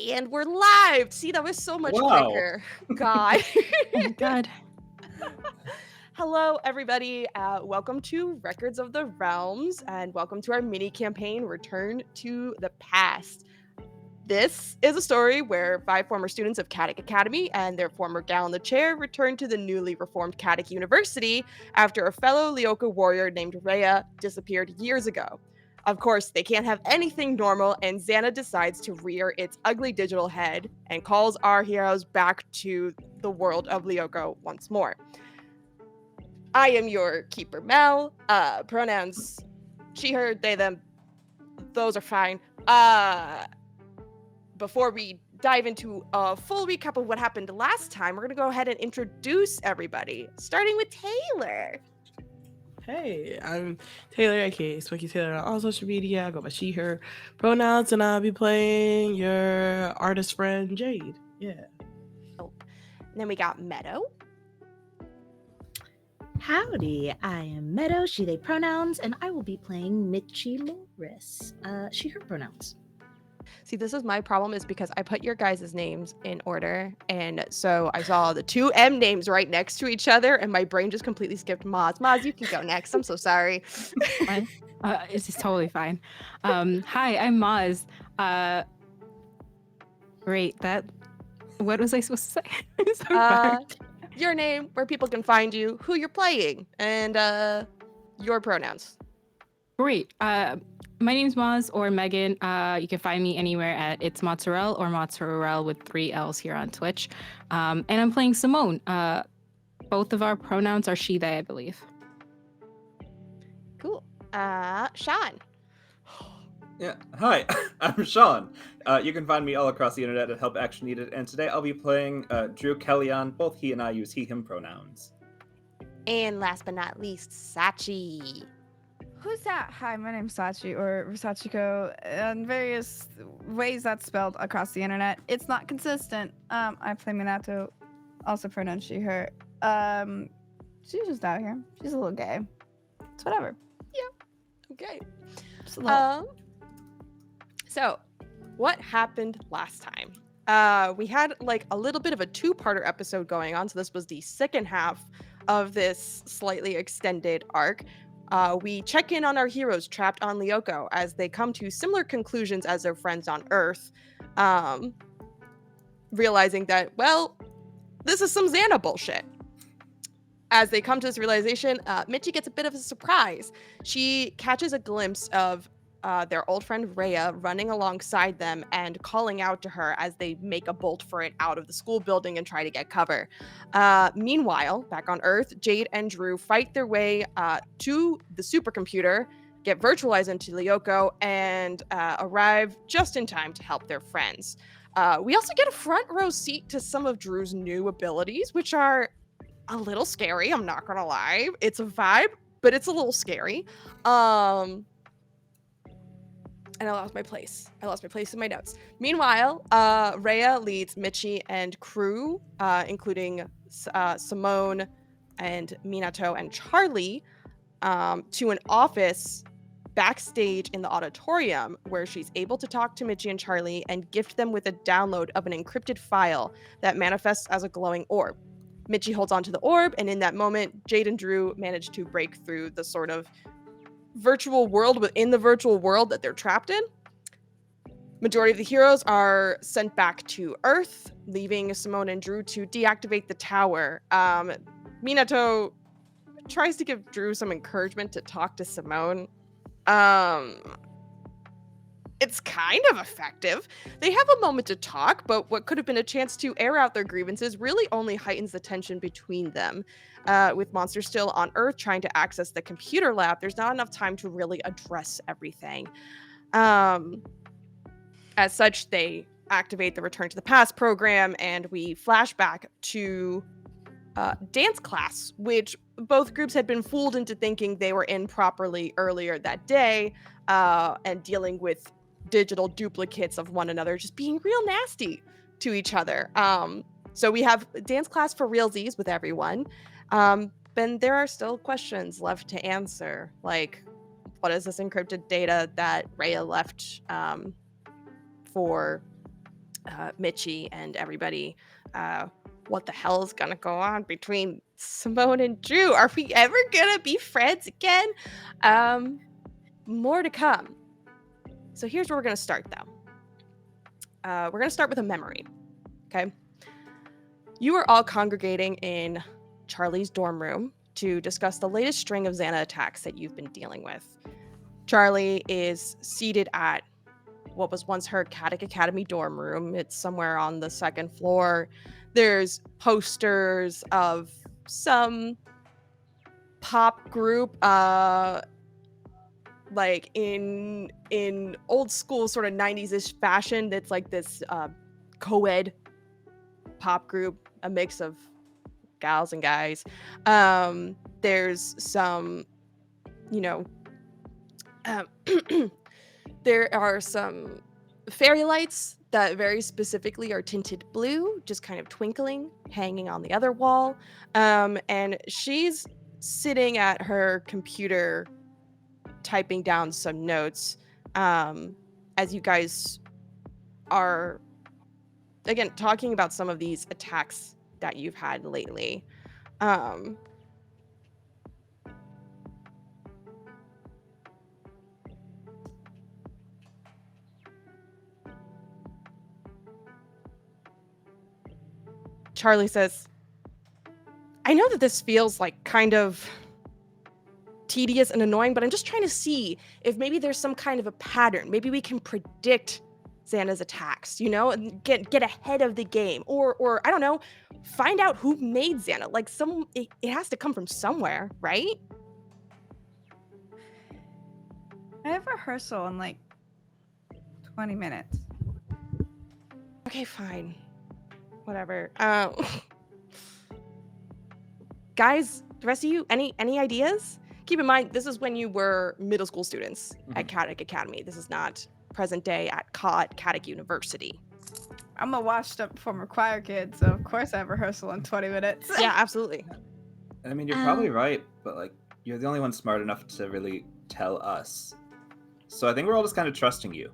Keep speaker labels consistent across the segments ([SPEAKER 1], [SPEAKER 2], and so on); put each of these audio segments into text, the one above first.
[SPEAKER 1] And we're live. See, that was so much
[SPEAKER 2] Wow.
[SPEAKER 1] quicker. God.
[SPEAKER 3] Oh my god.
[SPEAKER 1] Hello, everybody. Welcome to Records of the Realms, and welcome to our mini campaign, Return to the Past. This is a story where 5 former students of Caddick Academy and their former gal in the chair return to the newly reformed Caddick University after a fellow Leoka warrior named Rhea disappeared years ago. Of course, they can't have anything normal, and X.A.N.A decides to rear its ugly digital head and calls our heroes back to the world of Leoka once more. I am your keeper, Mel. Pronouns she, her, they, them. Those are fine. Before we dive into a full recap of what happened last time, we're going to go ahead and introduce everybody, starting with Taylor.
[SPEAKER 4] Hey, I'm Taylor, aka Swanky Taylor on all social media. I go by she, her pronouns, and I'll be playing your artist friend, Jade. Yeah.
[SPEAKER 1] And then we got Meadow.
[SPEAKER 3] Howdy, I am Meadow, she, they pronouns, and I will be playing Mitchie Morris. She, her pronouns.
[SPEAKER 1] See, this is my problem is because I put your guys' names in order, and so I saw the 2 M names right next to each other, and my brain just completely skipped Maz. Maz, you can go next. I'm so sorry.
[SPEAKER 5] Fine. It's just totally fine. Hi, I'm Maz. Great. What was I supposed to say? I'm so sorry.
[SPEAKER 1] Your name, where people can find you, who you're playing, and your pronouns.
[SPEAKER 5] Great. My name's Maz or Megan. You can find me anywhere at It's Mozzarella or Mozzarella with 3 L's here on Twitch. And I'm playing Simone. Both of our pronouns are she, they, I believe.
[SPEAKER 1] Cool. Sean.
[SPEAKER 2] Yeah. Hi, I'm Sean. You can find me all across the internet at Help Action Needed, and today I'll be playing Drew Kellyan. Both he and I use he, him pronouns.
[SPEAKER 1] And last but not least, Sachi.
[SPEAKER 6] Who's that? Hi, my name's Sachi, or Sachiko, in various ways that's spelled across the internet. It's not consistent. I play Minato, also pronoun she, her. She's just out here. She's a little gay. It's whatever.
[SPEAKER 1] Yeah. Okay.
[SPEAKER 6] Just a little.
[SPEAKER 1] So, what happened last time? We had like a little bit of a 2-parter episode going on, so this was the second half of this slightly extended arc. We check in on our heroes trapped on Leoka as they come to similar conclusions as their friends on Earth, realizing that, well, this is some X.A.N.A bullshit. As they come to this realization, Mitchie gets a bit of a surprise. She catches a glimpse of their old friend Rhea running alongside them and calling out to her as they make a bolt for it out of the school building and try to get cover. Meanwhile, back on Earth, Jade and Drew fight their way to the supercomputer, get virtualized into Leoka, and arrive just in time to help their friends. We also get a front row seat to some of Drew's new abilities, which are a little scary, I'm not gonna lie. It's a vibe, but it's a little scary. And I lost my place. In my notes. Meanwhile, Rhea leads Mitchie and crew, including Simone and Minato and Charlie, to an office backstage in the auditorium where she's able to talk to Mitchie and Charlie and gift them with a download of an encrypted file that manifests as a glowing orb. Mitchie holds onto the orb, and in that moment, Jade and Drew manage to break through the sort of virtual world within the virtual world that they're trapped in. Majority of the heroes are sent back to Earth, leaving Simone and Drew to deactivate the tower. Minato tries to give Drew some encouragement to talk to Simone. It's kind of effective. They have a moment to talk, but what could have been a chance to air out their grievances really only heightens the tension between them. With Monster still on Earth trying to access the computer lab, there's not enough time to really address everything. As such, they activate the Return to the Past program, and we flash back to dance class, which both groups had been fooled into thinking they were in properly earlier that day, and dealing with digital duplicates of one another just being real nasty to each other. So we have dance class for realsies with everyone. But there are still questions left to answer. Like, what is this encrypted data that Rhea left for Mitchie and everybody, what the hell is gonna go on between Simone and Drew? Are we ever gonna be friends again? More to come. So here's where we're gonna start, though. We're gonna start with a memory. Okay. You are all congregating in Charlie's dorm room to discuss the latest string of X.A.N.A attacks that you've been dealing with. Charlie is seated at what was once her Caddick Academy dorm room. It's somewhere on the second floor. There's posters of some pop group, like in old school sort of 90s-ish fashion. That's like this co-ed pop group, a mix of gals and guys. There's some, there are some fairy lights that very specifically are tinted blue, just kind of twinkling, hanging on the other wall. And she's sitting at her computer typing down some notes, as you guys are, again, talking about some of these attacks that you've had lately. Charlie says, I know that this feels like kind of tedious and annoying, but I'm just trying to see if maybe there's some kind of a pattern. Maybe we can predict X.A.N.A's attacks, and get ahead of the game, or I don't know, find out who made X.A.N.A. Like it has to come from somewhere, right?
[SPEAKER 6] I have rehearsal in like 20 minutes.
[SPEAKER 1] Okay, fine. Whatever. Guys, the rest of you, any ideas? Keep in mind, this is when you were middle school students at Caddick Academy. This is not present day at Caddick University.
[SPEAKER 6] I'm a washed up former choir kid, so of course I have rehearsal in 20 minutes.
[SPEAKER 1] Yeah, absolutely.
[SPEAKER 2] I mean, you're probably right, but like, you're the only one smart enough to really tell us. So I think we're all just kind of trusting you.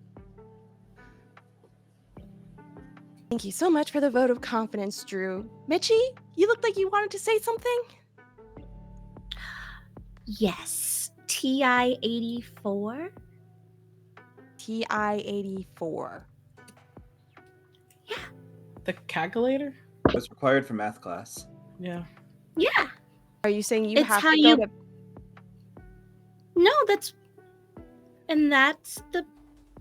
[SPEAKER 1] Thank you so much for the vote of confidence, Drew. Mitchie, you looked like you wanted to say something.
[SPEAKER 3] Yes. TI-84.
[SPEAKER 1] TI-84.
[SPEAKER 3] Yeah.
[SPEAKER 4] The calculator?
[SPEAKER 2] It's required for math class.
[SPEAKER 4] Yeah.
[SPEAKER 3] Yeah.
[SPEAKER 1] Are you saying you
[SPEAKER 3] It's
[SPEAKER 1] have
[SPEAKER 3] how
[SPEAKER 1] to go
[SPEAKER 3] you-
[SPEAKER 1] to...
[SPEAKER 3] No, that's the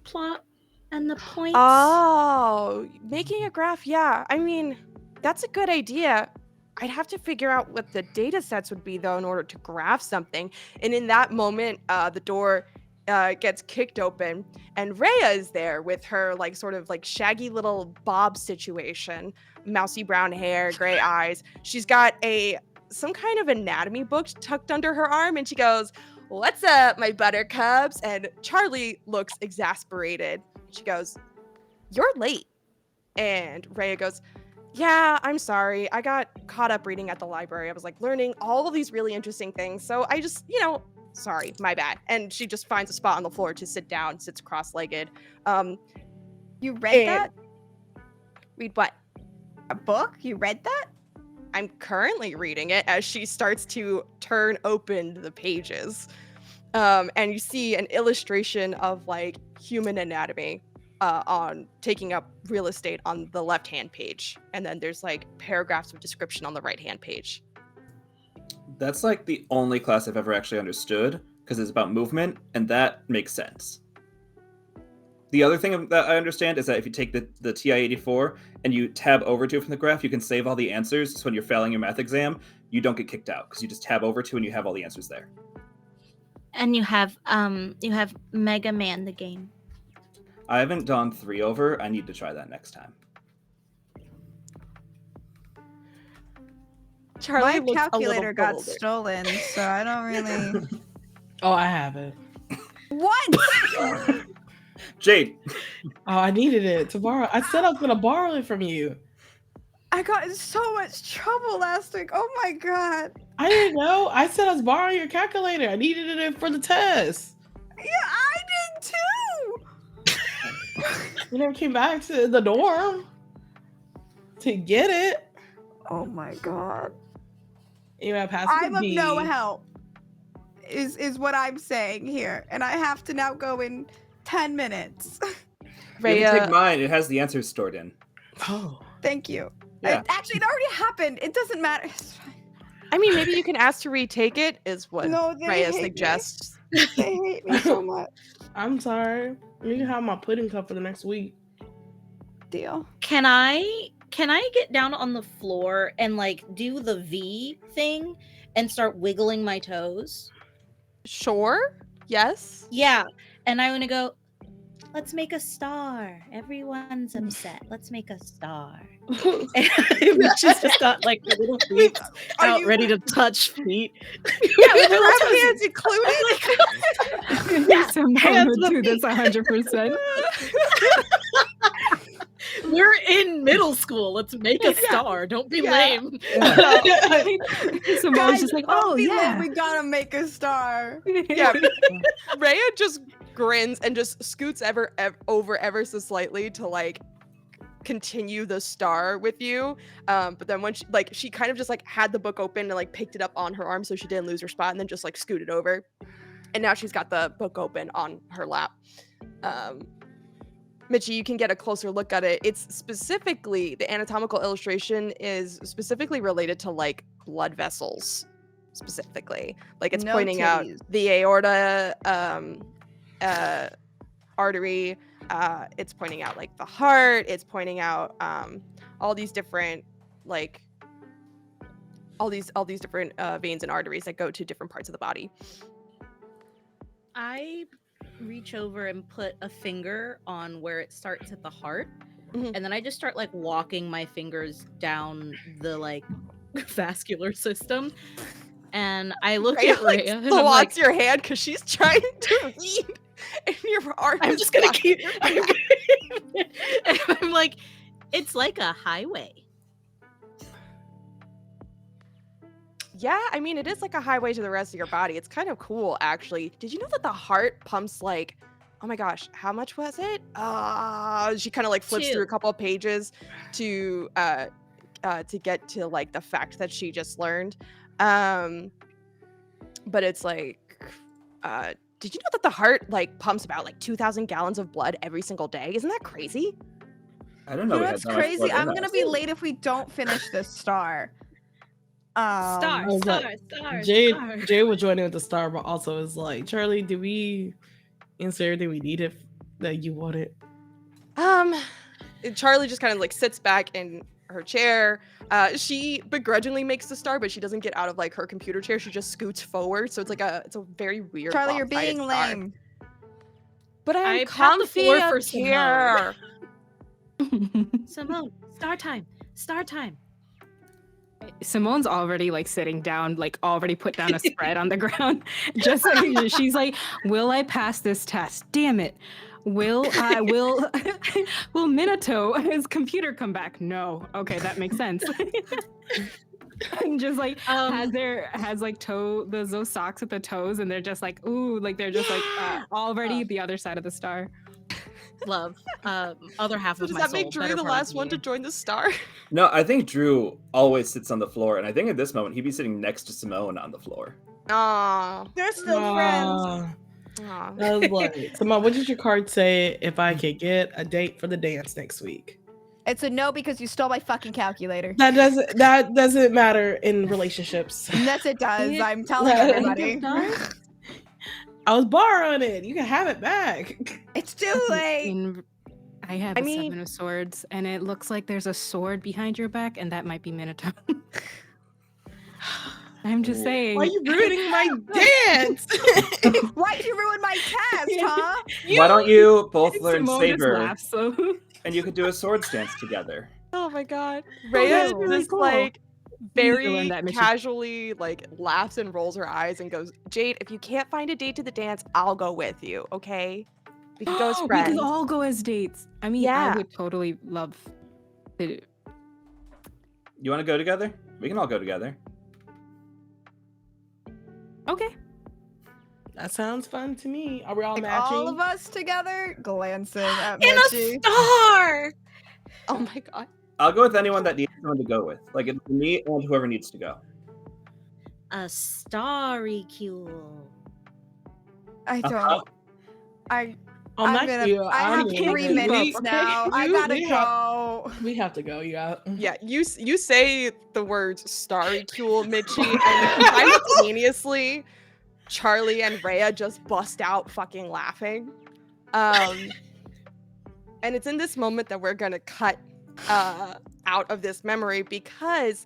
[SPEAKER 3] plot and the points.
[SPEAKER 1] Oh, making a graph, yeah. I mean, that's a good idea. I'd have to figure out what the data sets would be, though, in order to graph something. And in that moment, the door gets kicked open, and Rhea is there with her, like, sort of, like, shaggy little bob situation. Mousy brown hair, gray eyes. She's got some kind of anatomy book tucked under her arm, and she goes, "What's up, my buttercups?" And Charlie looks exasperated. She goes, "You're late." And Rhea goes, "Yeah, I'm sorry. I got caught up reading at the library. I was like learning all of these really interesting things. So I just, sorry, my bad." And she just finds a spot on the floor to sit down, sits cross-legged.
[SPEAKER 6] You read that?
[SPEAKER 1] Read what?
[SPEAKER 6] A book? You read that?
[SPEAKER 1] I'm currently reading it as she starts to turn open the pages. And you see an illustration of like human anatomy on taking up real estate on the left-hand page. And then there's like paragraphs of description on the right-hand page.
[SPEAKER 2] That's like the only class I've ever actually understood, because it's about movement, and that makes sense. The other thing that I understand is that if you take the TI-84 and you tab over to it from the graph, you can save all the answers. So when you're failing your math exam, you don't get kicked out because you just tab over to and you have all the answers there.
[SPEAKER 3] And you have Mega Man the game.
[SPEAKER 2] I haven't done 3 over. I need to try that next time.
[SPEAKER 1] Charlie
[SPEAKER 6] My
[SPEAKER 1] looks
[SPEAKER 6] calculator
[SPEAKER 1] a little
[SPEAKER 6] got
[SPEAKER 1] bewildered.
[SPEAKER 6] stolen, so I don't really.
[SPEAKER 4] Oh, I have it.
[SPEAKER 6] What?
[SPEAKER 2] Jade!
[SPEAKER 4] Oh, I needed it to borrow. I said I was going to borrow it from you.
[SPEAKER 6] I got in so much trouble last week. Oh my god.
[SPEAKER 4] I didn't know. I said I was borrowing your calculator. I needed it for the test.
[SPEAKER 6] Yeah, I did too.
[SPEAKER 4] You never came back to the dorm to get it.
[SPEAKER 6] Oh my god.
[SPEAKER 4] You have passed
[SPEAKER 6] I'm
[SPEAKER 4] the
[SPEAKER 6] of
[SPEAKER 4] D.
[SPEAKER 6] no help. Is what I'm saying here, and I have to now go in 10 minutes.
[SPEAKER 2] You can take
[SPEAKER 1] Rhea,
[SPEAKER 2] mine. It has the answers stored in.
[SPEAKER 4] Oh.
[SPEAKER 6] Thank you.
[SPEAKER 2] Yeah.
[SPEAKER 6] Actually, it already happened. It doesn't matter. It's fine.
[SPEAKER 1] I mean, maybe you can ask to retake it, is what
[SPEAKER 6] No, they
[SPEAKER 1] Rhea
[SPEAKER 6] hate me.
[SPEAKER 1] suggests.
[SPEAKER 6] They hate me so much.
[SPEAKER 4] I'm sorry. You can have my pudding cup for the next week.
[SPEAKER 6] Deal.
[SPEAKER 3] Can I get down on the floor and like do the V thing and start wiggling my toes?
[SPEAKER 1] Sure. Yes.
[SPEAKER 3] Yeah. And I want to go, let's make a star. Everyone's upset. Let's make a star. And she's just got like her little feet out ready to touch feet.
[SPEAKER 1] Yeah, with her left hands included.
[SPEAKER 3] Yeah,
[SPEAKER 5] Simone
[SPEAKER 3] hands
[SPEAKER 5] would do
[SPEAKER 3] with
[SPEAKER 5] this 100%.
[SPEAKER 3] We're in middle school. Let's make a star. Don't be lame.
[SPEAKER 5] Simone's just like,
[SPEAKER 6] Don't
[SPEAKER 5] oh
[SPEAKER 6] be
[SPEAKER 5] yeah.
[SPEAKER 6] late, we gotta make a star.
[SPEAKER 1] Yeah. Rhea just grins and just scoots over ever so slightly to like continue the star with you. But then when she kind of just like had the book open and like picked it up on her arm so she didn't lose her spot, and then just like scooted over. And now she's got the book open on her lap. Mitchie, you can get a closer look at it. It's specifically, the anatomical illustration is specifically related to like blood vessels, specifically. Like it's
[SPEAKER 6] No
[SPEAKER 1] pointing out
[SPEAKER 6] titties.
[SPEAKER 1] the aorta artery. It's pointing out like the heart. It's pointing out all these different like all these different veins and arteries that go to different parts of the body.
[SPEAKER 3] I reach over and put a finger on where it starts at the heart, and then I just start like walking my fingers down the like vascular system, and I look at Rhea and I'm like,
[SPEAKER 1] Swats your hand because she's trying to read, and your arm.
[SPEAKER 3] I'm
[SPEAKER 1] is
[SPEAKER 3] just gonna
[SPEAKER 1] blocking
[SPEAKER 3] keep.
[SPEAKER 1] her
[SPEAKER 3] And I'm like, it's like a highway.
[SPEAKER 1] Yeah, I mean, it is like a highway to the rest of your body. It's kind of cool, actually. Did you know that the heart pumps like, oh my gosh, how much was it? She kind of like flips through a
[SPEAKER 3] 2.
[SPEAKER 1] couple of pages to get to like the fact that she just learned. But it's like, did you know that the heart like pumps about like 2,000 gallons of blood every single day? Isn't that crazy?
[SPEAKER 2] I don't know.
[SPEAKER 6] You know
[SPEAKER 2] we had
[SPEAKER 6] what's
[SPEAKER 2] that much
[SPEAKER 6] crazy?
[SPEAKER 2] blood in
[SPEAKER 6] I'm
[SPEAKER 2] us.
[SPEAKER 6] gonna be late if we don't finish this star.
[SPEAKER 3] Star,
[SPEAKER 4] was
[SPEAKER 3] star,
[SPEAKER 4] like,
[SPEAKER 3] star,
[SPEAKER 4] Jade
[SPEAKER 3] star.
[SPEAKER 4] was joining with the star, but also is like, Charlie, did we answer everything we needed that you wanted?
[SPEAKER 1] Charlie just kind of like sits back in her chair. She begrudgingly makes the star, but she doesn't get out of like her computer chair. She just scoots forward, so it's a very weird.
[SPEAKER 6] Charlie, you're
[SPEAKER 1] lopsided
[SPEAKER 6] being
[SPEAKER 1] star.
[SPEAKER 6] lame.
[SPEAKER 1] But
[SPEAKER 3] I
[SPEAKER 1] I'm
[SPEAKER 3] pat the
[SPEAKER 1] comfy
[SPEAKER 3] floor
[SPEAKER 1] up
[SPEAKER 3] for Simone.
[SPEAKER 1] here.
[SPEAKER 3] Simone, star time, star time.
[SPEAKER 5] Simone's already like sitting down, like already put down a spread on the ground. Just like she's like, will I pass this test? Damn it. Will Minato, his computer come back? No. Okay, that makes sense. And just like has those socks at the toes, and they're just like, ooh, like they're just like already the other side of the star.
[SPEAKER 3] Love. Other half
[SPEAKER 1] So
[SPEAKER 3] of
[SPEAKER 1] does
[SPEAKER 3] my
[SPEAKER 1] that
[SPEAKER 3] soul.
[SPEAKER 1] make Drew
[SPEAKER 3] better
[SPEAKER 1] the
[SPEAKER 3] part of
[SPEAKER 1] last one to
[SPEAKER 3] me.
[SPEAKER 1] join the star?
[SPEAKER 2] No, I think Drew always sits on the floor, and I think at this moment he'd be sitting next to Simone on the floor.
[SPEAKER 1] Aw.
[SPEAKER 6] They're still friends.
[SPEAKER 1] Aw.
[SPEAKER 4] I was like, Simone, what did your card say if I could get a date for the dance next week?
[SPEAKER 6] It's a no because you stole my fucking calculator.
[SPEAKER 4] That doesn't matter in relationships.
[SPEAKER 6] Yes, it does.
[SPEAKER 3] Yeah.
[SPEAKER 6] I'm telling everybody.
[SPEAKER 4] I was borrowing it. You can have it back.
[SPEAKER 6] It's too late.
[SPEAKER 5] I have
[SPEAKER 1] I
[SPEAKER 5] a
[SPEAKER 1] mean-
[SPEAKER 5] 7 of swords, and it looks like there's a sword behind your back, and that might be Minato. I'm just saying.
[SPEAKER 4] Why are you ruining my dance?
[SPEAKER 6] Why'd you ruin my test, huh?
[SPEAKER 2] Why don't you both learn
[SPEAKER 5] Simone just
[SPEAKER 2] Saber,
[SPEAKER 5] laughs, so
[SPEAKER 2] and you could do a swords dance together?
[SPEAKER 1] Oh my god. Rhea
[SPEAKER 5] that's really
[SPEAKER 1] just
[SPEAKER 5] cool.
[SPEAKER 1] like
[SPEAKER 5] We need to
[SPEAKER 1] very
[SPEAKER 5] learn that mission.
[SPEAKER 1] casually like laughs and rolls her eyes and goes, Jade, if you can't find a date to the dance, I'll go with you, okay? We can go as
[SPEAKER 5] we
[SPEAKER 1] friends.
[SPEAKER 5] can all go as dates. I mean,
[SPEAKER 1] Yeah.
[SPEAKER 5] I would totally love to.
[SPEAKER 2] You want to go together? We can all go together.
[SPEAKER 5] Okay.
[SPEAKER 4] That sounds fun to me. Are we all
[SPEAKER 6] Like
[SPEAKER 4] matching?
[SPEAKER 6] all of us together, glancing at
[SPEAKER 3] In a
[SPEAKER 6] Mitchie.
[SPEAKER 3] star.
[SPEAKER 1] Oh my god.
[SPEAKER 2] I'll go with anyone that needs someone to go with. Like it's me and whoever needs to go.
[SPEAKER 3] A starry cule.
[SPEAKER 6] I
[SPEAKER 2] Uh-huh.
[SPEAKER 6] don't. I'm
[SPEAKER 4] Not
[SPEAKER 6] gonna.
[SPEAKER 4] you.
[SPEAKER 6] I have
[SPEAKER 1] can't
[SPEAKER 6] 3
[SPEAKER 1] keep
[SPEAKER 6] minutes
[SPEAKER 1] up,
[SPEAKER 6] now. I gotta go.
[SPEAKER 4] We have to go. Yeah.
[SPEAKER 1] Yeah, you say the words starry cule, Mitchie, and simultaneously Charlie and Rhea just bust out fucking laughing. And it's in this moment that we're gonna cut out of this memory because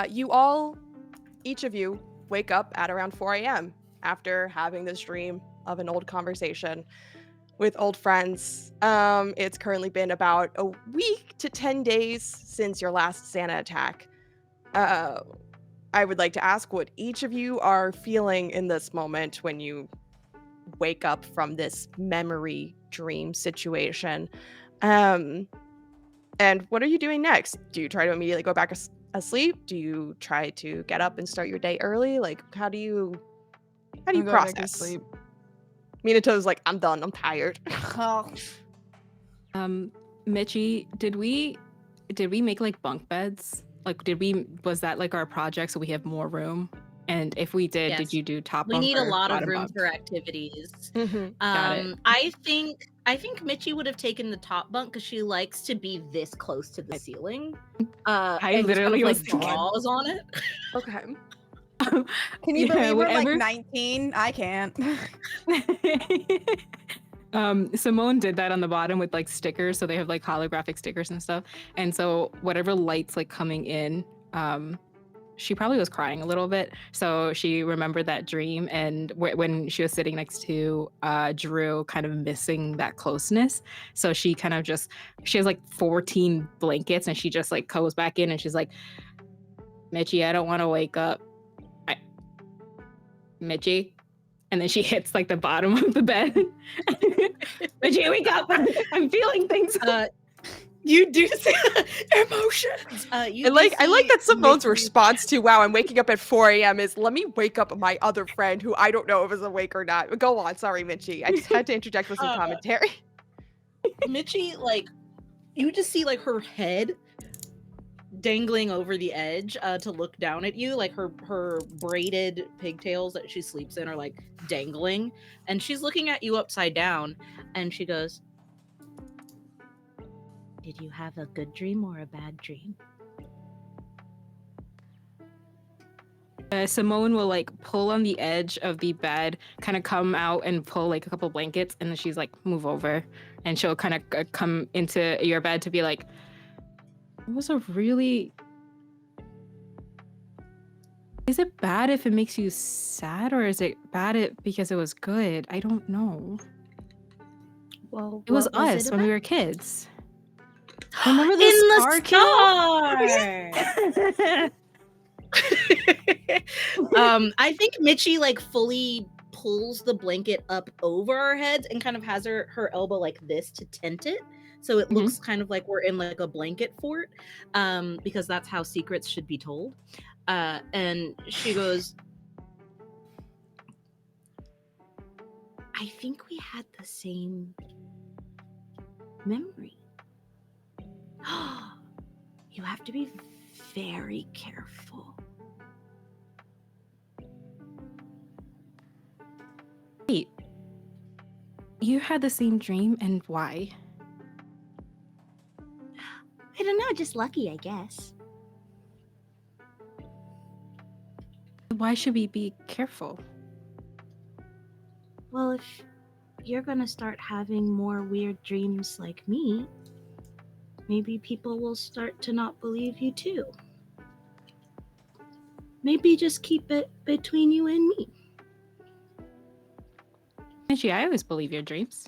[SPEAKER 1] you all, each of you, wake up at around 4 a.m. after having this dream of an old conversation with old friends. It's currently been about a week to 10 days since your last Santa attack. I would like to ask what each of you are feeling in this moment when you wake up from this memory dream situation. And what are you doing next? Do you try to immediately go back asleep? Do you try to get up and start your day early? Like, how do you
[SPEAKER 6] I'm going back to
[SPEAKER 1] process?
[SPEAKER 6] sleep.
[SPEAKER 1] Minato's like, I'm done. I'm tired.
[SPEAKER 6] Oh,
[SPEAKER 5] Mitchie, did we make like bunk beds? Like, was that like our project so we have more room? And if we did,
[SPEAKER 3] Yes.
[SPEAKER 5] did you do top
[SPEAKER 3] We
[SPEAKER 5] bunk
[SPEAKER 3] need a
[SPEAKER 5] or
[SPEAKER 3] lot of
[SPEAKER 5] bottom
[SPEAKER 3] room
[SPEAKER 5] bunk?
[SPEAKER 3] for activities.
[SPEAKER 5] Got it.
[SPEAKER 3] I think Mitchie would have taken the top bunk because she likes to be this close to the ceiling.
[SPEAKER 5] I
[SPEAKER 3] and just
[SPEAKER 5] literally
[SPEAKER 3] kind of,
[SPEAKER 5] was
[SPEAKER 3] like
[SPEAKER 5] thinking-
[SPEAKER 3] draws on it.
[SPEAKER 1] Okay.
[SPEAKER 6] can you
[SPEAKER 5] Yeah,
[SPEAKER 6] believe we're like
[SPEAKER 5] whatever.
[SPEAKER 6] 19? I can't.
[SPEAKER 5] Simone did that on the bottom with like stickers, so they have like holographic stickers and stuff. And so whatever lights like coming in, she probably was crying a little bit. So she remembered that dream, and when she was sitting next to Drew, kind of missing that closeness. So she kind of she has like 14 blankets, and she just like goes back in, and she's like, "Mitchie, I don't want to wake up. Mitchie." And then she hits like the bottom of the bed. Mitchie, wake up! I'm feeling things.
[SPEAKER 3] You do see emotions.
[SPEAKER 1] I like that Simone's response to "Wow, I'm waking up at 4 a.m." is "Let me wake up my other friend who I don't know if is awake or not." Go on, sorry, Mitchie. I just had to interject with some commentary.
[SPEAKER 3] Mitchie, like, you just see like her head dangling over the edge to look down at you. Like her braided pigtails that she sleeps in are like dangling, and she's looking at you upside down, and she goes, "Did you have a good dream or a bad dream?"
[SPEAKER 5] Simone will like pull on the edge of the bed, kind of come out and pull like a couple blankets, and then she's like, "Move over," and she'll kind of come into your bed to be like, "It was a really. Is it bad if it makes you sad, or is it bad because it was good? I don't know.
[SPEAKER 3] Well,
[SPEAKER 5] It was
[SPEAKER 3] what was
[SPEAKER 5] us
[SPEAKER 3] it
[SPEAKER 5] when we
[SPEAKER 3] about?
[SPEAKER 5] were kids. Remember the
[SPEAKER 3] In
[SPEAKER 5] star
[SPEAKER 3] the star. I think Mitchie like fully pulls the blanket up over our heads and kind of has her elbow like this to tent it, so it looks kind of like we're in like a blanket fort, because that's how secrets should be told. And she goes, "I think we had the same memory. You have to be very careful."
[SPEAKER 5] Wait, you had the same dream, and why?
[SPEAKER 3] I don't know, just lucky, I guess.
[SPEAKER 5] Why should we be careful?
[SPEAKER 3] Well, if you're gonna start having more weird dreams like me, maybe people will start to not believe you too. Maybe just keep it between you and me.
[SPEAKER 5] Mitchie, I always believe your dreams.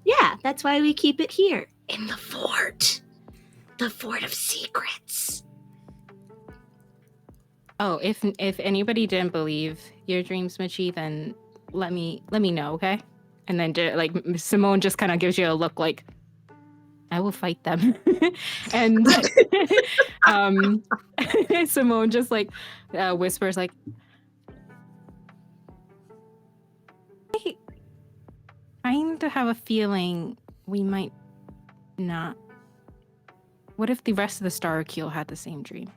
[SPEAKER 3] Yeah, that's why we keep it here in the fort. The fort of secrets.
[SPEAKER 5] Oh, if anybody didn't believe your dreams, Mitchie, then let me know, okay? And then like Simone just kind of gives you a look like, I will fight them. And Simone just like whispers like, I kind of have a feeling we might not. What if the rest of the Starkeel had the same dream?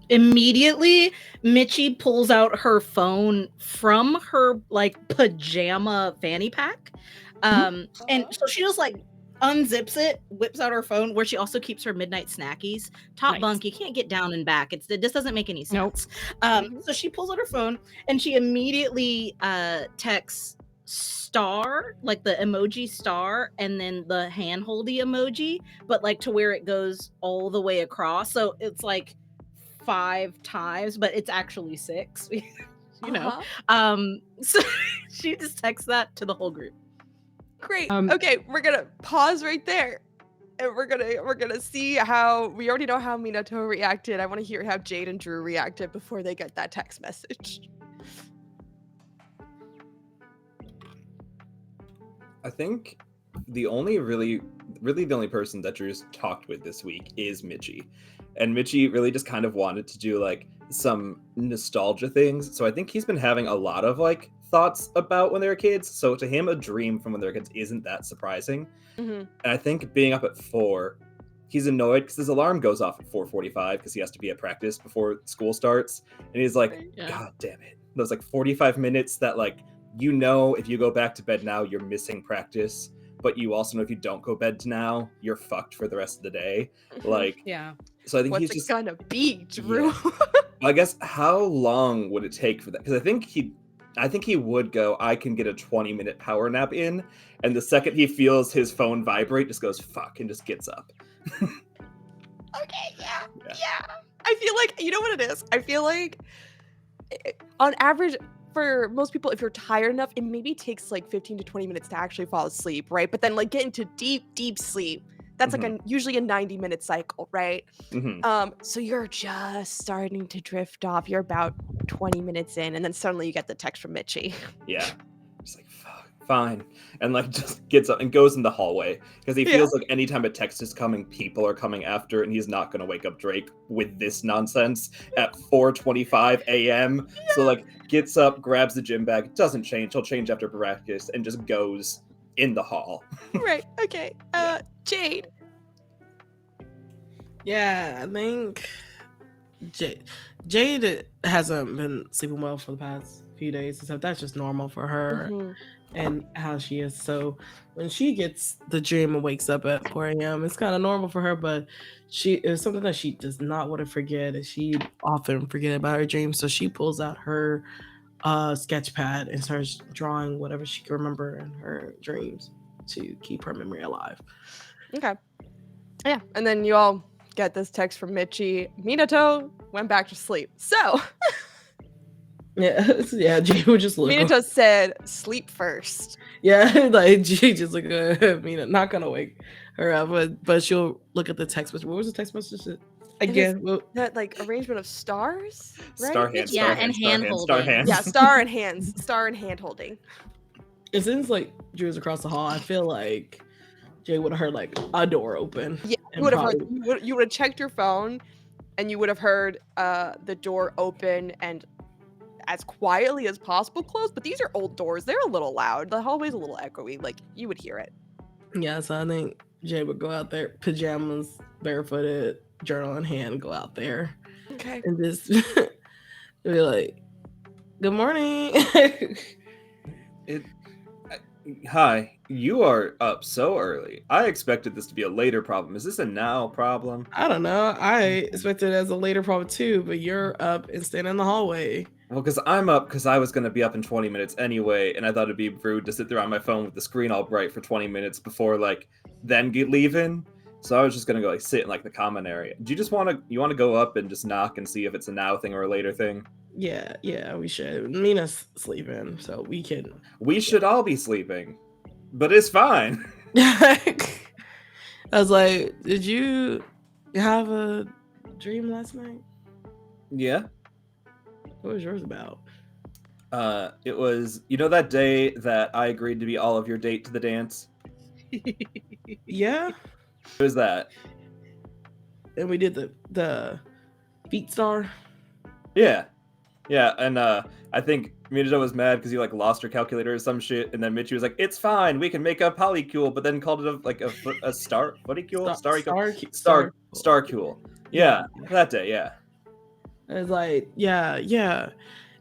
[SPEAKER 3] Immediately, Mitchie pulls out her phone from her like pajama fanny pack. And so she just like unzips it, whips out her phone where she also keeps her midnight snackies. Top
[SPEAKER 5] Nice.
[SPEAKER 3] bunk, you can't get down and back. This doesn't make any
[SPEAKER 5] Nope.
[SPEAKER 3] sense. So she pulls out her phone and she immediately texts star, like the emoji star, and then the hand holdy emoji, but like to where it goes all the way across. So it's like 5 times, but it's actually 6. You know. So she just texts that to the whole group.
[SPEAKER 1] Great. Okay, we're gonna pause right there, and we're gonna see how we already know how Minato reacted. I want to hear how Jade and Drew reacted before they get that text message.
[SPEAKER 2] I think the only really the only person that Drew's talked with this week is Mitchie. And Mitchie really just kind of wanted to do like some nostalgia things. So I think he's been having a lot of like thoughts about when they were kids. So to him, a dream from when they were kids isn't that surprising. And I think being up at 4, he's annoyed because his alarm goes off at 4:45 because he has to be at practice before school starts. And he's like, God damn it. Those like 45 minutes that like, you know, if you go back to bed now, you're missing practice. But you also know if you don't go bed now, you're fucked for the rest of the day. Like,
[SPEAKER 3] yeah.
[SPEAKER 2] So I think
[SPEAKER 1] What's
[SPEAKER 2] he's just
[SPEAKER 1] gonna be, Drew?
[SPEAKER 2] Yeah. I guess how long would it take for that? Because I think he would go, I can get a 20-minute power nap in, and the second he feels his phone vibrate, just goes fuck and just gets up.
[SPEAKER 1] Okay, yeah. I feel like, you know what it is? I feel like on average, for most people, if you're tired enough, it maybe takes like 15 to 20 minutes to actually fall asleep, right? But then like get into deep sleep. That's like usually a 90-minute cycle, right? So you're just starting to drift off. You're about 20 minutes in, and then suddenly you get the text from Mitchie.
[SPEAKER 2] Yeah. It's like, fuck, fine. And like just gets up and goes in the hallway. Because he feels like anytime a text is coming, people are coming after, and he's not going to wake up Drake with this nonsense at 4:25 a.m. So like gets up, grabs the gym bag, doesn't change. He'll change after practice and just goes in the hall.
[SPEAKER 1] Right, okay. Jade.
[SPEAKER 4] Yeah, I think Jade hasn't been sleeping well for the past few days, so that's just normal for her and how she is. So when she gets the dream and wakes up at 4 a.m., it's kind of normal for her, but it's something that she does not want to forget, and she often forget about her dreams. So she pulls out her sketch pad and starts drawing whatever she can remember in her dreams to keep her memory alive.
[SPEAKER 1] Okay. Yeah, and then you all get this text from Mitchie. Minato went back to sleep. So
[SPEAKER 4] yeah, Jay would just look.
[SPEAKER 1] Minato said, "Sleep first."
[SPEAKER 4] Yeah, like she just like Mina, not gonna wake her up, but she'll look at the text message. What was the text message again?
[SPEAKER 1] That like arrangement of stars, right?
[SPEAKER 2] Star hand,
[SPEAKER 3] Yeah, and hand holding.
[SPEAKER 1] Yeah, star and hands, star and hand holding.
[SPEAKER 4] It seems like Drew's across the hall. I feel like Jay would have heard like a door open.
[SPEAKER 1] Yeah, you would have heard. You would have checked your phone, and you would have heard the door open and as quietly as possible close. But these are old doors; they're a little loud. The hallway's a little echoey. Like you would hear it.
[SPEAKER 4] Yeah, so I think Jay would go out there, pajamas, barefooted, journal in hand, go out there,
[SPEAKER 1] okay,
[SPEAKER 4] and just be like, "Good morning."
[SPEAKER 2] Hi, you are up so early. I expected this to be a later problem. Is this a now problem?
[SPEAKER 4] I don't know. I expected it as a later problem too, but you're up and standing in the hallway.
[SPEAKER 2] Well, because I'm up because I was going to be up in 20 minutes anyway, and I thought it'd be rude to sit there on my phone with the screen all bright for 20 minutes before, like, then leaving. So I was just going to go, like, sit in, like, the common area. Do you just want to go up and just knock and see if it's a now thing or a later thing?
[SPEAKER 4] Yeah, we should. Mina's sleeping, so we can.
[SPEAKER 2] We should all be sleeping, but it's fine.
[SPEAKER 4] I was like, did you have a dream last night?
[SPEAKER 2] Yeah.
[SPEAKER 4] What was yours about?
[SPEAKER 2] It was, that day that I agreed to be all of your date to the dance?
[SPEAKER 4] Yeah,
[SPEAKER 2] What is that?
[SPEAKER 4] and we did the feet star.
[SPEAKER 2] Yeah. Yeah, and I think Minato was mad because you like lost her calculator or some shit, and then Michi was like, "It's fine, we can make a polycule," but then called it a star footicule, starcule. Yeah, that day, yeah.
[SPEAKER 4] It's like, yeah.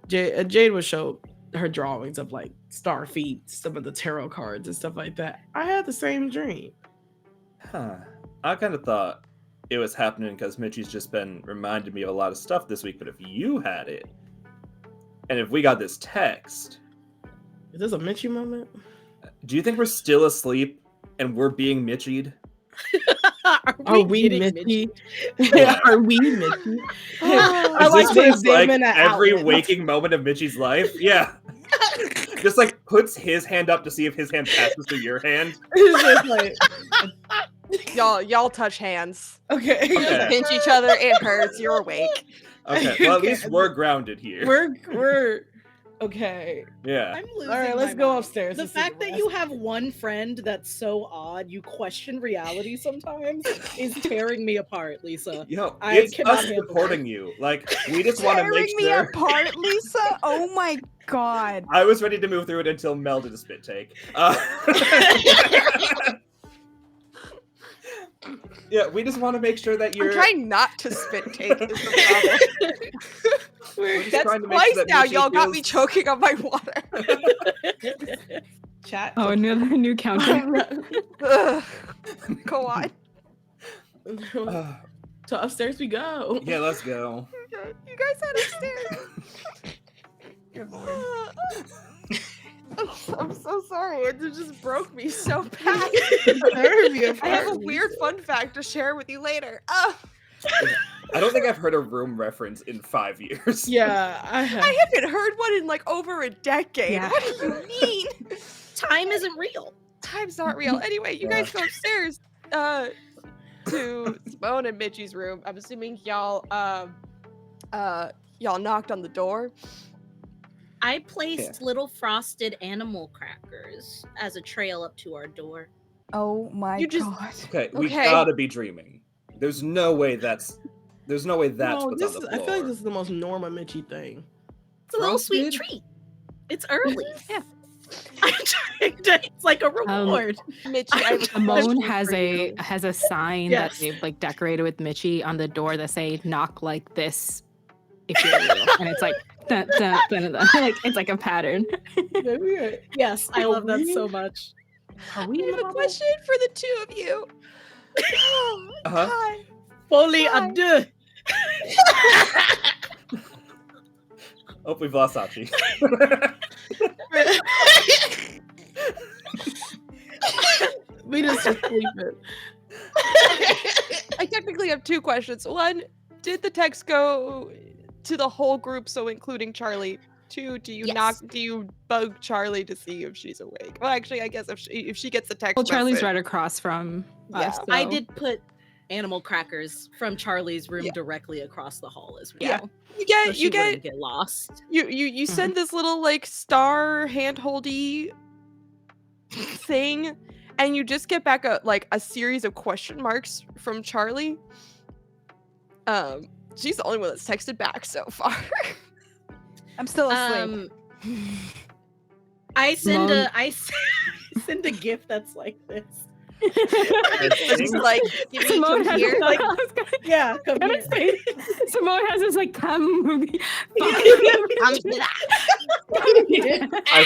[SPEAKER 4] Jade would show her drawings of like star feet, some of the tarot cards and stuff like that. I had the same dream.
[SPEAKER 2] Huh. I kind of thought it was happening because Michi's just been reminding me of a lot of stuff this week, but if you had it, and if we got this text...
[SPEAKER 4] Is this a Michi moment?
[SPEAKER 2] Do you think we're still asleep and we're being Michi'd?
[SPEAKER 4] Are we Michi?
[SPEAKER 2] Yeah.
[SPEAKER 4] Are we Michi?
[SPEAKER 2] I
[SPEAKER 4] like
[SPEAKER 2] like
[SPEAKER 4] to
[SPEAKER 2] this, like
[SPEAKER 4] examine an
[SPEAKER 2] every
[SPEAKER 4] outlet.
[SPEAKER 2] waking moment of Michi's life. Yeah. Just like puts his hand up to see if his hand passes through your hand.
[SPEAKER 4] It's just like,
[SPEAKER 1] Y'all touch hands.
[SPEAKER 4] okay.
[SPEAKER 2] Okay.
[SPEAKER 1] Pinch each other. It hurts. You're awake.
[SPEAKER 2] Okay, well at least we're grounded here.
[SPEAKER 4] We're okay.
[SPEAKER 2] Yeah.
[SPEAKER 3] I'm losing
[SPEAKER 4] All right, let's
[SPEAKER 3] my
[SPEAKER 4] go
[SPEAKER 3] mind.
[SPEAKER 4] upstairs.
[SPEAKER 3] The
[SPEAKER 4] and see
[SPEAKER 3] fact
[SPEAKER 4] the
[SPEAKER 3] that you
[SPEAKER 4] rest.
[SPEAKER 3] have one friend that's so odd, you question reality sometimes, is tearing me apart, Lisa.
[SPEAKER 2] Yo,
[SPEAKER 3] I
[SPEAKER 2] it's
[SPEAKER 3] cannot
[SPEAKER 2] us
[SPEAKER 3] handle
[SPEAKER 2] supporting you. Like, we just want to
[SPEAKER 6] Tearing
[SPEAKER 2] make
[SPEAKER 6] me
[SPEAKER 2] sure.
[SPEAKER 6] apart, Lisa. Oh my god.
[SPEAKER 2] I was ready to move through it until Mel did a spit take. Yeah, we just want to make sure that you're.
[SPEAKER 1] I'm trying not to spit take. Is the problem.
[SPEAKER 2] We're just
[SPEAKER 1] That's
[SPEAKER 2] trying to make
[SPEAKER 1] twice
[SPEAKER 2] sure that
[SPEAKER 1] now.
[SPEAKER 2] Michi
[SPEAKER 1] Y'all got me
[SPEAKER 2] feels-
[SPEAKER 1] choking on my water.
[SPEAKER 4] Chat.
[SPEAKER 5] Oh, another new counter.
[SPEAKER 1] Ugh. Go on.
[SPEAKER 4] So upstairs we go.
[SPEAKER 2] Yeah, let's go.
[SPEAKER 1] You guys had upstairs.
[SPEAKER 4] Good lord.
[SPEAKER 1] I'm so sorry. It just broke me so bad.
[SPEAKER 4] I
[SPEAKER 1] I have a weird fun fact to share with you later.
[SPEAKER 2] I don't think I've heard a room reference in 5 years.
[SPEAKER 4] Yeah, I have.
[SPEAKER 1] I haven't heard one in like over a decade.
[SPEAKER 5] Yeah.
[SPEAKER 1] What do you mean?
[SPEAKER 3] Time isn't real.
[SPEAKER 1] Time's not real. Anyway, you guys go upstairs to Simone and Mitchie's room. I'm assuming y'all knocked on the door.
[SPEAKER 3] I placed little frosted animal crackers as a trail up to our door.
[SPEAKER 6] Oh my
[SPEAKER 1] You just-
[SPEAKER 6] god.
[SPEAKER 2] Okay, we
[SPEAKER 1] Okay.
[SPEAKER 2] gotta be dreaming. There's no way that's what's
[SPEAKER 4] No,
[SPEAKER 2] on the
[SPEAKER 4] this
[SPEAKER 2] floor.
[SPEAKER 4] is, I feel like this is the most Norma Michi thing.
[SPEAKER 3] It's a little sweet
[SPEAKER 2] Frosted?
[SPEAKER 3] treat. It's early. Yeah. I'm trying to, it's like a reward.
[SPEAKER 1] Mitchie, I have a
[SPEAKER 5] Simone
[SPEAKER 1] question
[SPEAKER 5] has
[SPEAKER 1] for you.
[SPEAKER 5] a sign
[SPEAKER 3] Yes.
[SPEAKER 5] that they've like decorated with Michi on the door that say "knock like this" if you're real, and it's like dun, dun, dun, dun. Like it's like a pattern.
[SPEAKER 3] Yes, I
[SPEAKER 4] Are
[SPEAKER 3] love that
[SPEAKER 4] we-
[SPEAKER 3] so much.
[SPEAKER 4] Are we
[SPEAKER 1] I
[SPEAKER 4] in
[SPEAKER 1] have
[SPEAKER 4] the
[SPEAKER 1] a
[SPEAKER 4] bubble?
[SPEAKER 1] question for the two of you.
[SPEAKER 2] Uh-huh.
[SPEAKER 1] Hi.
[SPEAKER 3] Folie
[SPEAKER 1] Hi.
[SPEAKER 3] à deux.
[SPEAKER 2] Oh, we've lost Sachi.
[SPEAKER 4] We just sleeping.
[SPEAKER 1] I technically have two questions. One, did the text go to the whole group, so including Charlie? Two, do you
[SPEAKER 3] Yes.
[SPEAKER 1] do you bug Charlie to see if she's awake? Well, actually, I guess if she gets the text.
[SPEAKER 5] Well, Charlie's
[SPEAKER 1] message-
[SPEAKER 5] right across from
[SPEAKER 1] Yeah.
[SPEAKER 5] us.
[SPEAKER 3] I
[SPEAKER 5] so-
[SPEAKER 3] did put animal crackers from Charlie's room
[SPEAKER 1] Yeah.
[SPEAKER 3] directly across the hall as well.
[SPEAKER 1] Yeah. You
[SPEAKER 3] So
[SPEAKER 1] get
[SPEAKER 3] she
[SPEAKER 1] you
[SPEAKER 3] wouldn't
[SPEAKER 1] get
[SPEAKER 3] get lost.
[SPEAKER 1] you send this little like star handholdy thing, and you just get back a series of question marks from Charlie. She's the only one that's texted back so far.
[SPEAKER 6] I'm still asleep.
[SPEAKER 3] I send
[SPEAKER 5] Simone-
[SPEAKER 3] I send a gift that's like this.
[SPEAKER 1] It's just like, give me
[SPEAKER 5] Simone
[SPEAKER 1] come
[SPEAKER 5] has
[SPEAKER 1] here.
[SPEAKER 5] like,
[SPEAKER 3] Yeah, come
[SPEAKER 5] gonna
[SPEAKER 3] here.
[SPEAKER 5] say, Simone has this like come movie.
[SPEAKER 2] I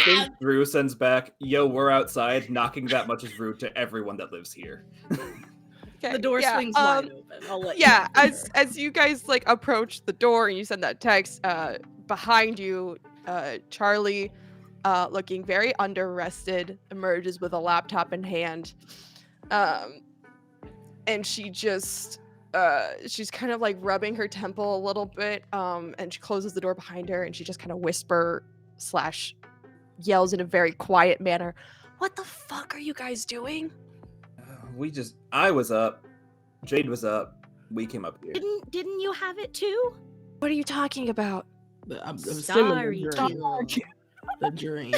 [SPEAKER 2] think Drew sends back, "Yo, we're outside. Knocking that much is rude to everyone that lives here."
[SPEAKER 1] Okay,
[SPEAKER 3] The door
[SPEAKER 1] yeah,
[SPEAKER 3] swings wide open. I'll let
[SPEAKER 1] Yeah,
[SPEAKER 3] you know.
[SPEAKER 1] as you guys like approach the door and you send that text, behind you, Charlie, looking very under-rested, emerges with a laptop in hand. And she just she's kind of like rubbing her temple a little bit, and she closes the door behind her and she just kind of yells in a very quiet manner, "What the fuck are you guys doing?"
[SPEAKER 2] I was up. Jade was up. We came up here.
[SPEAKER 3] Didn't you have it too?
[SPEAKER 1] What are you talking about?
[SPEAKER 4] I'm assuming
[SPEAKER 3] Sorry,
[SPEAKER 4] the
[SPEAKER 3] Q.
[SPEAKER 4] dream. The dream.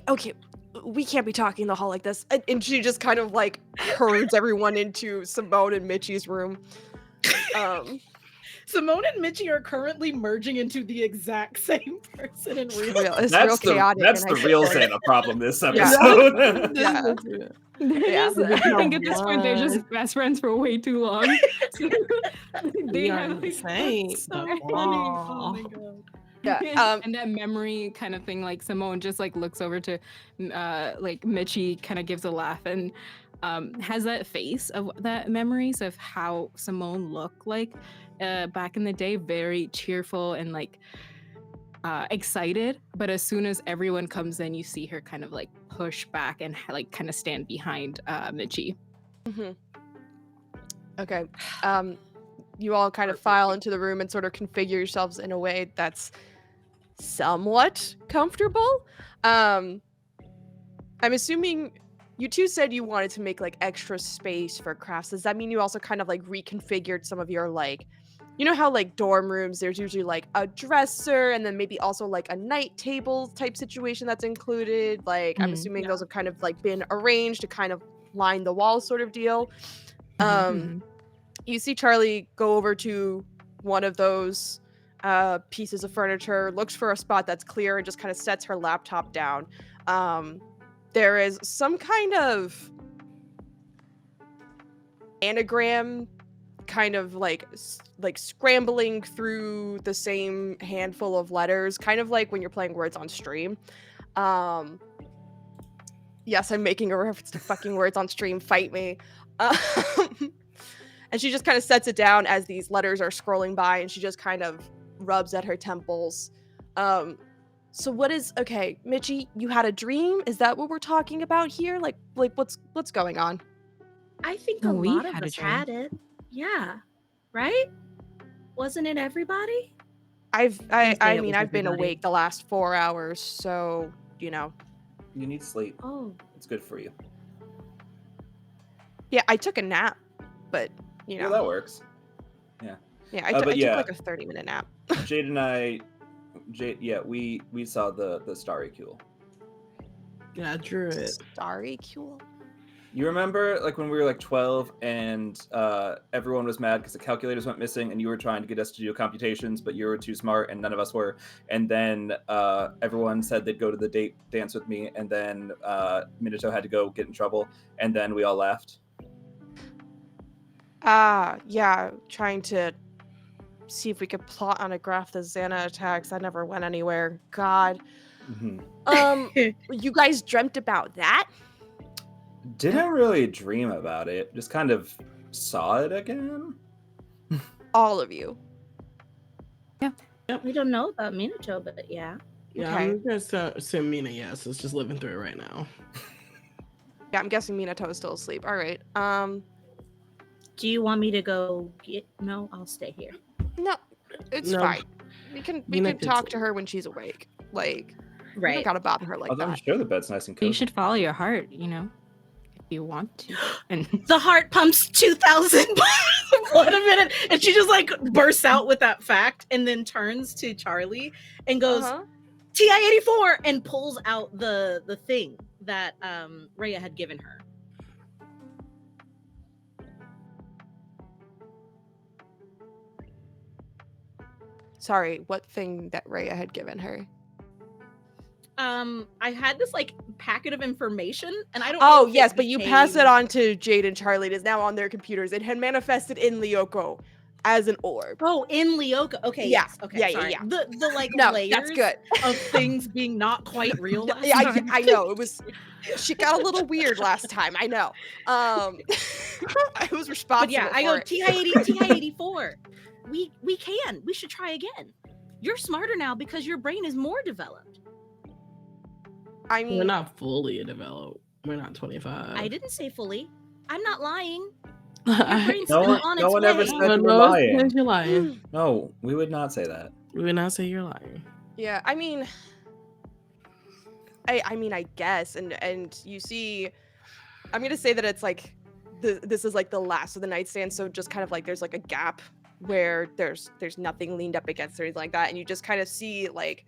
[SPEAKER 1] Okay, we can't be talking in the hall like this. And she just kind of like herds everyone into Simone and Mitchie's room.
[SPEAKER 3] Simone and Mitchie are currently merging into the exact same person in real.
[SPEAKER 1] It's real chaotic.
[SPEAKER 2] That's the real
[SPEAKER 1] hectic.
[SPEAKER 2] Xana problem this
[SPEAKER 1] Yeah.
[SPEAKER 2] episode.
[SPEAKER 1] Yeah.
[SPEAKER 5] I think at this point they're just best friends for way too long. They
[SPEAKER 4] are
[SPEAKER 5] have like
[SPEAKER 4] insane.
[SPEAKER 5] so
[SPEAKER 4] But
[SPEAKER 5] funny.
[SPEAKER 3] Oh my god.
[SPEAKER 1] Yeah.
[SPEAKER 5] And that memory kind of thing, like Simone just like looks over to like Mitchie, kind of gives a laugh and has that face of that memories of how Simone looked like back in the day, very cheerful and like excited. But as soon as everyone comes in, you see her kind of like push back and like kind of stand behind Mitchie.
[SPEAKER 1] Okay. You all kind of file into the room and sort of configure yourselves in a way that's somewhat comfortable. I'm assuming you two said you wanted to make like extra space for crafts. Does that mean you also kind of like reconfigured some of your like, you know how like dorm rooms, there's usually like a dresser and then maybe also like a night table type situation that's included. Like I'm assuming those have kind of like been arranged to kind of line the walls sort of deal. You see Charlie go over to one of those pieces of furniture, looks for a spot that's clear and just kind of sets her laptop down. There is some kind of anagram kind of like scrambling through the same handful of letters, kind of like when you're playing Words on Stream. Yes, I'm making a reference to fucking Words on Stream, fight me. And she just kind of sets it down as these letters are scrolling by, and she just kind of rubs at her temples. So what is, okay, Mitchie, you had a dream? Is that what we're talking about here? Like what's going on?
[SPEAKER 3] I think
[SPEAKER 5] No,
[SPEAKER 3] a
[SPEAKER 5] we
[SPEAKER 3] lot of
[SPEAKER 5] had a
[SPEAKER 3] us
[SPEAKER 5] dream.
[SPEAKER 3] had it. Yeah. Right? Wasn't it everybody?
[SPEAKER 1] I
[SPEAKER 3] it
[SPEAKER 1] mean,
[SPEAKER 3] was
[SPEAKER 1] I've been
[SPEAKER 3] everybody.
[SPEAKER 1] awake the last 4 hours, so, you know.
[SPEAKER 2] You need sleep.
[SPEAKER 3] Oh.
[SPEAKER 2] It's good for you.
[SPEAKER 1] Yeah, I took a nap, but, you know.
[SPEAKER 2] Yeah, that works.
[SPEAKER 1] Yeah, I
[SPEAKER 2] but
[SPEAKER 1] took
[SPEAKER 2] yeah.
[SPEAKER 1] like a 30-minute nap.
[SPEAKER 2] Jade and I, we saw the Starry Kuhl.
[SPEAKER 4] Yeah, I drew it.
[SPEAKER 1] Starry Kuhl?
[SPEAKER 2] You remember like when we were like 12 and everyone was mad because the calculators went missing and you were trying to get us to do computations, but you were too smart and none of us were. And then everyone said they'd go to the dance with me, and then Minato had to go get in trouble, and then we all left.
[SPEAKER 1] Yeah, trying to see if we could plot on a graph the X.A.N.A attacks. That never went anywhere. God. You guys dreamt about that?
[SPEAKER 2] Didn't really dream about it. Just kind of saw it again.
[SPEAKER 1] All of you.
[SPEAKER 3] We don't know about Minato, but yeah.
[SPEAKER 4] Yeah,
[SPEAKER 1] Okay.
[SPEAKER 4] I'm gonna send Mina. Yes, it's just living through it right now.
[SPEAKER 1] Yeah, I'm guessing Minato is still asleep. All right.
[SPEAKER 3] Do you want me to go get? No, I'll stay here.
[SPEAKER 1] No, it's
[SPEAKER 4] No.
[SPEAKER 1] fine. We can
[SPEAKER 4] Mina
[SPEAKER 1] talk
[SPEAKER 4] could
[SPEAKER 1] to her when she's awake. Like, we don't
[SPEAKER 3] Right.
[SPEAKER 1] gotta bother her like
[SPEAKER 2] Although I'm
[SPEAKER 1] that.
[SPEAKER 2] sure the bed's nice and cozy.
[SPEAKER 5] You should follow your heart, you know, if you want to. And
[SPEAKER 3] The heart pumps 2,000 blood a minute, and she just like bursts out with that fact, and then turns to Charlie and goes, "TI-84," and pulls out the thing that Rhea had given her.
[SPEAKER 1] Sorry, what thing that Rhea had given her?
[SPEAKER 3] I had this like packet of information, and I don't know
[SPEAKER 1] Oh,
[SPEAKER 3] if
[SPEAKER 1] yes, but you pass it
[SPEAKER 3] became-
[SPEAKER 1] on to Jade and Charlie. It is now on their computers. It had manifested in Lyoko as an orb.
[SPEAKER 3] Oh, in Leoka. Okay,
[SPEAKER 1] Yeah,
[SPEAKER 3] yes. Okay,
[SPEAKER 1] yeah,
[SPEAKER 3] sorry.
[SPEAKER 1] yeah.
[SPEAKER 3] The like
[SPEAKER 1] No,
[SPEAKER 3] layers
[SPEAKER 1] that's good.
[SPEAKER 3] of things being not quite real last
[SPEAKER 1] Yeah,
[SPEAKER 3] time.
[SPEAKER 1] I know. It was, she got a little weird last time. I know. I was responsible
[SPEAKER 3] But yeah, I go
[SPEAKER 1] for it.
[SPEAKER 3] TI-84. We can. We should try again. You're smarter now because your brain is more developed.
[SPEAKER 1] I mean,
[SPEAKER 4] We're not fully developed. We're not 25.
[SPEAKER 3] I didn't say fully. I'm not lying.
[SPEAKER 4] Your
[SPEAKER 3] Your brain's
[SPEAKER 2] No
[SPEAKER 3] still
[SPEAKER 2] one-
[SPEAKER 3] on
[SPEAKER 2] no
[SPEAKER 3] its
[SPEAKER 2] one
[SPEAKER 3] way.
[SPEAKER 2] ever said- you were lying.
[SPEAKER 4] You're lying.
[SPEAKER 2] No, we would not say that.
[SPEAKER 4] We would not say you're lying.
[SPEAKER 1] yeah, I mean, I guess, and you see, I'm gonna say that it's like, this is like the last of the nightstand, so just kind of like there's like a gap where there's nothing leaned up against or anything like that, and you just kind of see like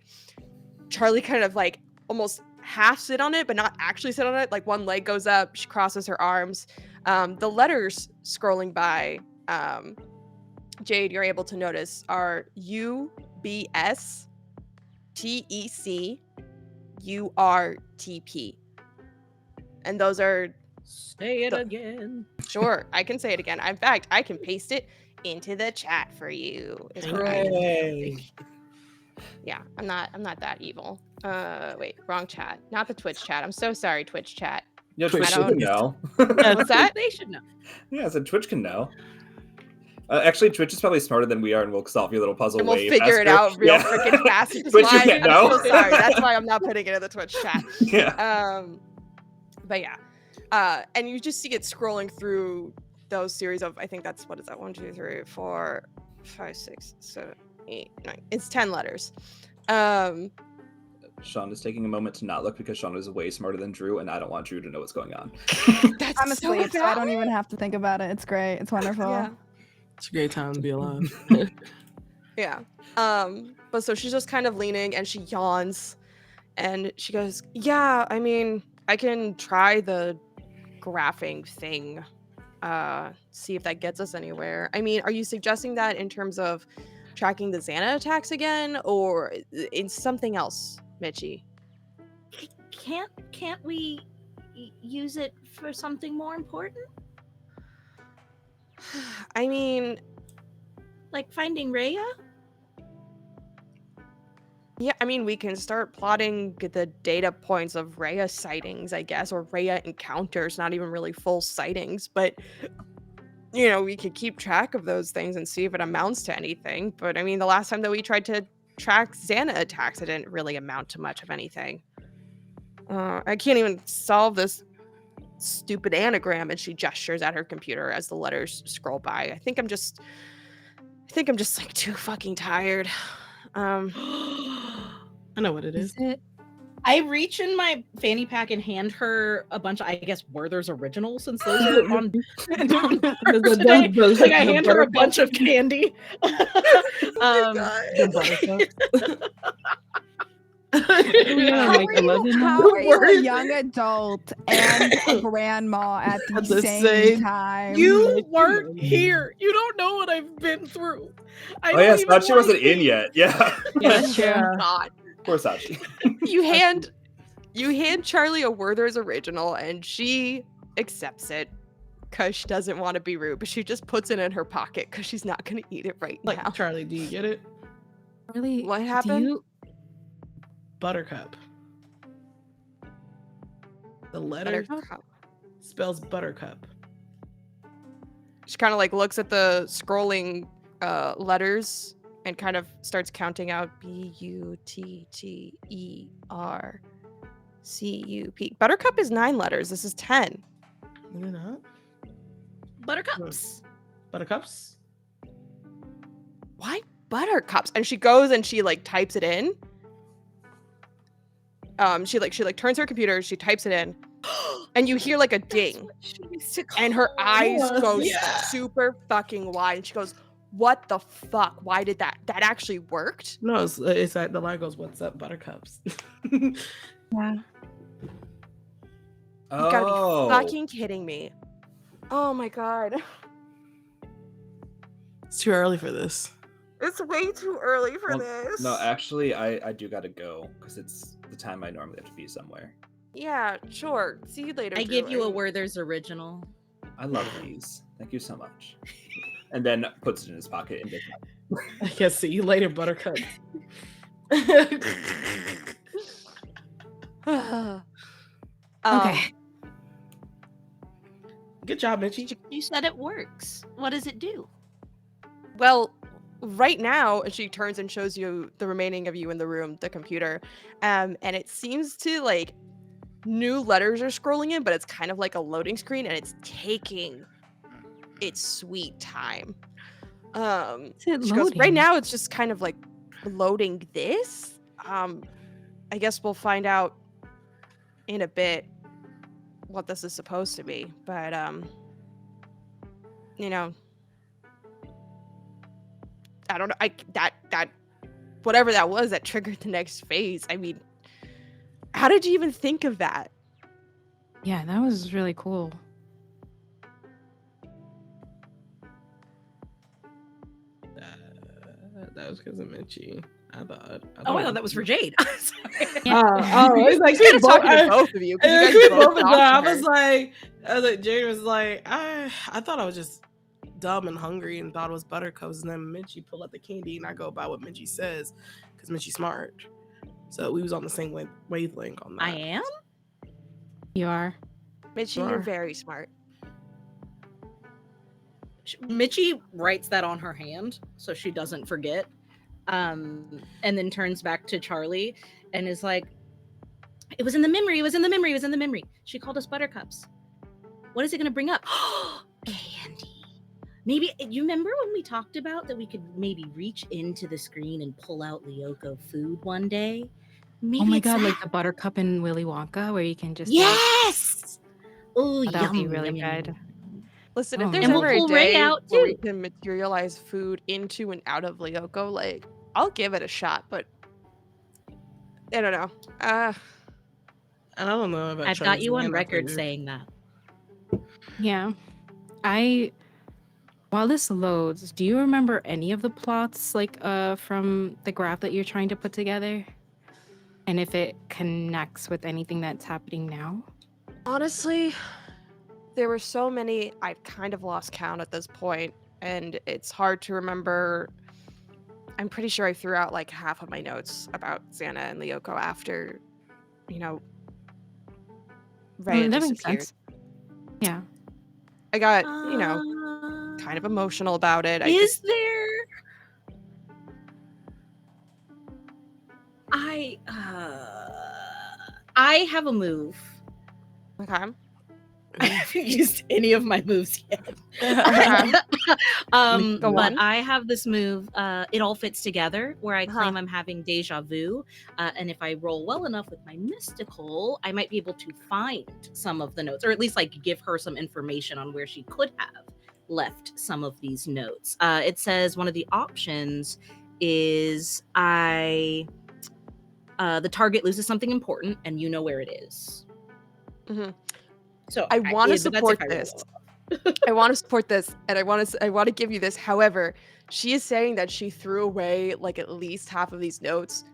[SPEAKER 1] Charlie kind of like almost half sit on it, but not actually sit on it. Like one leg goes up, she crosses her arms. The letters scrolling by, Jade, you're able to notice are UBS TEC URTP. And those are
[SPEAKER 3] Say it again.
[SPEAKER 1] Sure, I can say it again. In fact, I can paste it into the chat for you. Is what I can do.
[SPEAKER 2] Hooray.
[SPEAKER 1] Yeah, I'm not that evil. Wait, wrong chat. Not the Twitch chat. I'm so sorry, Twitch chat.
[SPEAKER 2] Yeah, Twitch
[SPEAKER 1] I don't-
[SPEAKER 2] can know.
[SPEAKER 1] What's that?
[SPEAKER 3] They should know.
[SPEAKER 2] Yeah, so Twitch can know. Actually, Twitch is probably smarter than we are, and we'll solve your little puzzle
[SPEAKER 1] And we'll
[SPEAKER 2] way
[SPEAKER 1] figure it
[SPEAKER 2] faster.
[SPEAKER 1] out real
[SPEAKER 2] Yeah.
[SPEAKER 1] freaking fast. Which is
[SPEAKER 2] Twitch, you
[SPEAKER 1] why
[SPEAKER 2] can't
[SPEAKER 1] I'm
[SPEAKER 2] know.
[SPEAKER 1] so sorry. That's why I'm not putting it in the Twitch chat.
[SPEAKER 2] Yeah.
[SPEAKER 1] But yeah. And you just see it scrolling through those series of, I think that's, what is that? 1, 2, 3, 4, 5, 6, 7, 8, 9. It's 10 letters.
[SPEAKER 2] Sean is taking a moment to not look because Sean is way smarter than Drew, and I don't want Drew to know what's going on.
[SPEAKER 1] That's
[SPEAKER 6] I'm
[SPEAKER 1] so
[SPEAKER 6] asleep, so I don't
[SPEAKER 1] valid.
[SPEAKER 6] even have to think about it. It's great. It's wonderful.
[SPEAKER 1] Yeah.
[SPEAKER 4] It's a great time to be alive.
[SPEAKER 1] Yeah. But so she's just kind of leaning and she yawns and she goes, yeah, I mean, I can try the graphing thing. See if that gets us anywhere. I mean, are you suggesting that in terms of tracking the X.A.N.A attacks again, or in something else, Mitchie?
[SPEAKER 3] Can't we use it for something more important?
[SPEAKER 1] I mean,
[SPEAKER 3] Like finding Rhea?
[SPEAKER 1] yeah, I mean, we can start plotting the data points of Rhea sightings, I guess, or Rhea encounters, not even really full sightings, but, you know, we could keep track of those things and see if it amounts to anything. But, I mean, the last time that we tried to track X.A.N.A attacks, it didn't really amount to much of anything. I can't even solve this stupid anagram, and she gestures at her computer as the letters scroll by. I think I'm just like too fucking tired.
[SPEAKER 4] I know what it is.
[SPEAKER 5] Is it?
[SPEAKER 3] I reach in my fanny pack and hand her a bunch of, I guess, Werther's Original, since those are on today. Like, I hand her a bunch of candy.
[SPEAKER 4] The buttercup.
[SPEAKER 6] How are you a young adult and a grandma at the same time?
[SPEAKER 3] You weren't here. You don't know what I've been through. I
[SPEAKER 2] Oh yeah,
[SPEAKER 3] don't even
[SPEAKER 2] Sachi
[SPEAKER 3] wanna
[SPEAKER 2] wasn't in
[SPEAKER 3] see-
[SPEAKER 2] yet. Yeah.
[SPEAKER 5] Yeah, that's true.
[SPEAKER 1] God.
[SPEAKER 2] Poor Sachi.
[SPEAKER 1] You hand Charlie a Werther's Original and she accepts it because she doesn't want to be rude, but she just puts it in her pocket because she's not going to eat it right now.
[SPEAKER 4] Like, Charlie, do you get it?
[SPEAKER 5] Really?
[SPEAKER 1] What
[SPEAKER 5] Do
[SPEAKER 1] happened?
[SPEAKER 5] you-
[SPEAKER 4] Buttercup. The letter
[SPEAKER 1] Buttercup.
[SPEAKER 4] spells buttercup.
[SPEAKER 1] She kind of like looks at the scrolling letters and kind of starts counting out BUTTERCUP. Buttercup is 9 letters. This is 10.
[SPEAKER 4] Maybe not.
[SPEAKER 3] Buttercups.
[SPEAKER 4] Buttercups?
[SPEAKER 1] Why buttercups? And she goes and she like types it in. She turns her computer, she types it in, and you hear like a ding, and her eyes go super fucking wide, and she goes, "What the fuck? Why did that actually worked?"
[SPEAKER 4] No, it's that the line goes, "What's up, buttercups?"
[SPEAKER 5] Yeah.
[SPEAKER 1] You gotta be fucking kidding me! Oh my god,
[SPEAKER 4] It's too early for this.
[SPEAKER 1] it's way too early for
[SPEAKER 2] Well,
[SPEAKER 1] this.
[SPEAKER 2] No, actually, I do gotta go because it's the time I normally have to be somewhere.
[SPEAKER 1] Yeah, sure. See you later.
[SPEAKER 3] I
[SPEAKER 1] Drew.
[SPEAKER 3] give you a Werther's Original.
[SPEAKER 2] I love these. Thank you so much. And then puts it in his pocket and gets out.
[SPEAKER 4] I guess see you later, buttercup.
[SPEAKER 5] Okay.
[SPEAKER 4] Good job, Mitchie.
[SPEAKER 3] You said it works. What does it do?
[SPEAKER 1] Well, right now, she turns and shows you the remaining of you in the room, the computer, and it seems to like new letters are scrolling in, but it's kind of like a loading screen, and it's taking its sweet time.
[SPEAKER 5] Is it
[SPEAKER 1] She goes, right
[SPEAKER 5] loading?
[SPEAKER 1] now it's just kind of like loading this. I guess we'll find out in a bit what this is supposed to be, but you know, I don't know. That whatever that was that triggered the next phase. I mean, How did you even think of that?
[SPEAKER 5] Yeah, that was really cool.
[SPEAKER 4] That was because of Mitchie. I thought
[SPEAKER 3] that was for Jade. Sorry.
[SPEAKER 4] It's like
[SPEAKER 1] She's kind of talking to both of you. 'Cause you guys both talked to
[SPEAKER 4] I
[SPEAKER 1] her.
[SPEAKER 4] was like, Jade was like, I thought I was just dumb and hungry and thought it was Buttercups, and then Mitchie pulled out the candy, and I go by what Mitchie says because Mitchie's smart. So we was on the same wavelength on that.
[SPEAKER 3] I am?
[SPEAKER 5] You are.
[SPEAKER 1] Mitchie, you're very smart.
[SPEAKER 3] Mitchie writes that on her hand so she doesn't forget. And then turns back to Charlie and is like, it was in the memory. It was in the memory. It was in the memory. She called us Buttercups. What is it going to bring up? Candy. Maybe you remember when we talked about that we could maybe reach into the screen and pull out Lyoko food one day? Maybe
[SPEAKER 5] Oh my
[SPEAKER 3] it's
[SPEAKER 5] god, like
[SPEAKER 3] that.
[SPEAKER 5] the Buttercup in Willy Wonka, where you can just
[SPEAKER 3] Yes. Oh,
[SPEAKER 5] that would be
[SPEAKER 3] yum,
[SPEAKER 5] really
[SPEAKER 3] yum,
[SPEAKER 5] good.
[SPEAKER 3] yum.
[SPEAKER 1] Listen,
[SPEAKER 5] Oh,
[SPEAKER 1] if there's
[SPEAKER 5] man.
[SPEAKER 3] And
[SPEAKER 1] ever
[SPEAKER 3] we'll
[SPEAKER 1] a
[SPEAKER 3] pull Ray
[SPEAKER 1] day
[SPEAKER 3] out,
[SPEAKER 1] where we
[SPEAKER 3] too.
[SPEAKER 1] can materialize food into and out of Lyoko, like, I'll give it a shot, but I don't know.
[SPEAKER 4] I don't know about
[SPEAKER 3] I've got you on record saying that.
[SPEAKER 5] Yeah. While this loads, do you remember any of the plots, like, from the graph that you're trying to put together? And if it connects with anything that's happening now?
[SPEAKER 1] Honestly, there were so many, I've kind of lost count at this point, and it's hard to remember. I'm pretty sure I threw out like half of my notes about X.A.N.A and Lyoko after, Rhea
[SPEAKER 5] That makes
[SPEAKER 1] disappeared.
[SPEAKER 5] sense. Yeah.
[SPEAKER 1] I got, kind of emotional about it.
[SPEAKER 3] Is there? I have a move.
[SPEAKER 1] Okay.
[SPEAKER 3] I haven't used any of my moves yet.
[SPEAKER 1] Go
[SPEAKER 3] But
[SPEAKER 1] on.
[SPEAKER 3] I have this move. It all fits together where I claim I'm having deja vu. And if I roll well enough with my mystical, I might be able to find some of the notes, or at least like give her some information on where she could have left some of these notes. It says one of the options is the target loses something important and you know where it is.
[SPEAKER 1] Mhm.
[SPEAKER 3] So
[SPEAKER 1] I want to
[SPEAKER 3] but that's
[SPEAKER 1] support
[SPEAKER 3] if I roll
[SPEAKER 1] this.
[SPEAKER 3] well.
[SPEAKER 1] I want to support this, and I want to give you this. However, she is saying that she threw away like at least half of these notes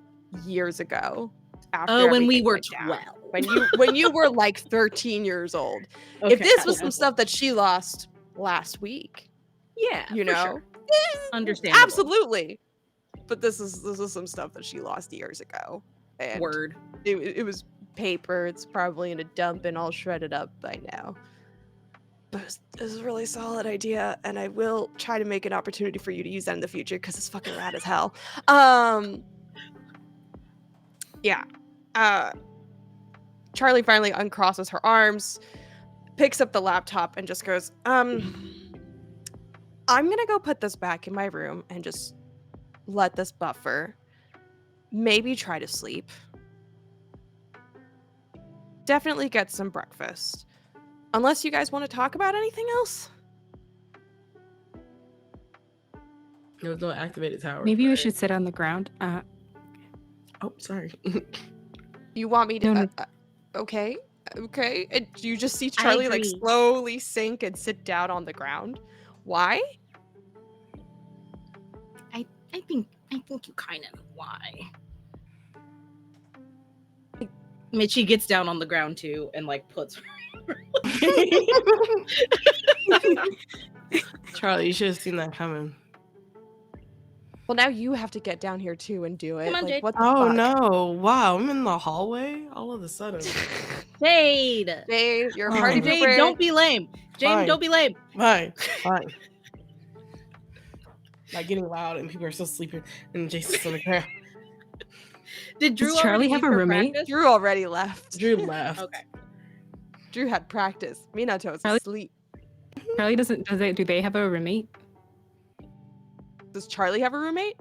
[SPEAKER 1] years ago. After
[SPEAKER 3] When we
[SPEAKER 1] everything
[SPEAKER 3] were
[SPEAKER 1] went down.
[SPEAKER 3] 12.
[SPEAKER 1] When you were like 13 years old.
[SPEAKER 3] Okay,
[SPEAKER 1] If this was
[SPEAKER 3] cool.
[SPEAKER 1] some stuff that she lost last week,
[SPEAKER 3] Yeah,
[SPEAKER 1] you
[SPEAKER 3] for
[SPEAKER 1] know,
[SPEAKER 3] sure. Understandable.
[SPEAKER 1] absolutely. But this is some stuff that she lost years ago, and
[SPEAKER 3] Word.
[SPEAKER 1] it was paper. It's probably in a dump and all shredded up by now. But this is a really solid idea, and I will try to make an opportunity for you to use that in the future because it's fucking rad as hell. Yeah. Charlie finally uncrosses her arms, picks up the laptop, and just goes, I'm gonna go put this back in my room and just let this buffer. Maybe try to sleep. Definitely get some breakfast. Unless you guys want to talk about anything else?
[SPEAKER 4] There was no activated tower.
[SPEAKER 5] Maybe we should sit on the ground.
[SPEAKER 4] Oh, sorry.
[SPEAKER 1] You want me to?
[SPEAKER 5] No.
[SPEAKER 1] Okay. And you just see Charlie like
[SPEAKER 3] agree.
[SPEAKER 1] slowly sink and sit down on the ground. Why?
[SPEAKER 3] I think you kind of know why. Mitchie gets down on the ground too and like puts
[SPEAKER 4] Charlie, you should have seen that coming.
[SPEAKER 1] Well, now you have to get down here too and do it.
[SPEAKER 3] Come on,
[SPEAKER 1] like,
[SPEAKER 3] Jade.
[SPEAKER 1] what the
[SPEAKER 4] Oh
[SPEAKER 1] fuck?
[SPEAKER 4] no! Wow, I'm in the hallway all of a sudden.
[SPEAKER 3] Jade.
[SPEAKER 1] Jade, you're a
[SPEAKER 4] Oh.
[SPEAKER 1] party
[SPEAKER 3] Jade,
[SPEAKER 1] pooper.
[SPEAKER 3] don't be lame. Jade,
[SPEAKER 4] Fine.
[SPEAKER 3] don't be lame.
[SPEAKER 4] Fine. Like getting loud and people are still sleeping and Jason's on the ground.
[SPEAKER 3] Did Drew
[SPEAKER 5] Does Charlie
[SPEAKER 3] already
[SPEAKER 5] have
[SPEAKER 3] leave
[SPEAKER 5] a
[SPEAKER 3] for
[SPEAKER 5] roommate?
[SPEAKER 3] practice?
[SPEAKER 1] Drew already left.
[SPEAKER 4] Drew left.
[SPEAKER 3] Okay.
[SPEAKER 1] Drew had practice. Minato's
[SPEAKER 5] Charlie-
[SPEAKER 1] asleep.
[SPEAKER 5] Charlie do they have a roommate?
[SPEAKER 1] Does Charlie have a roommate?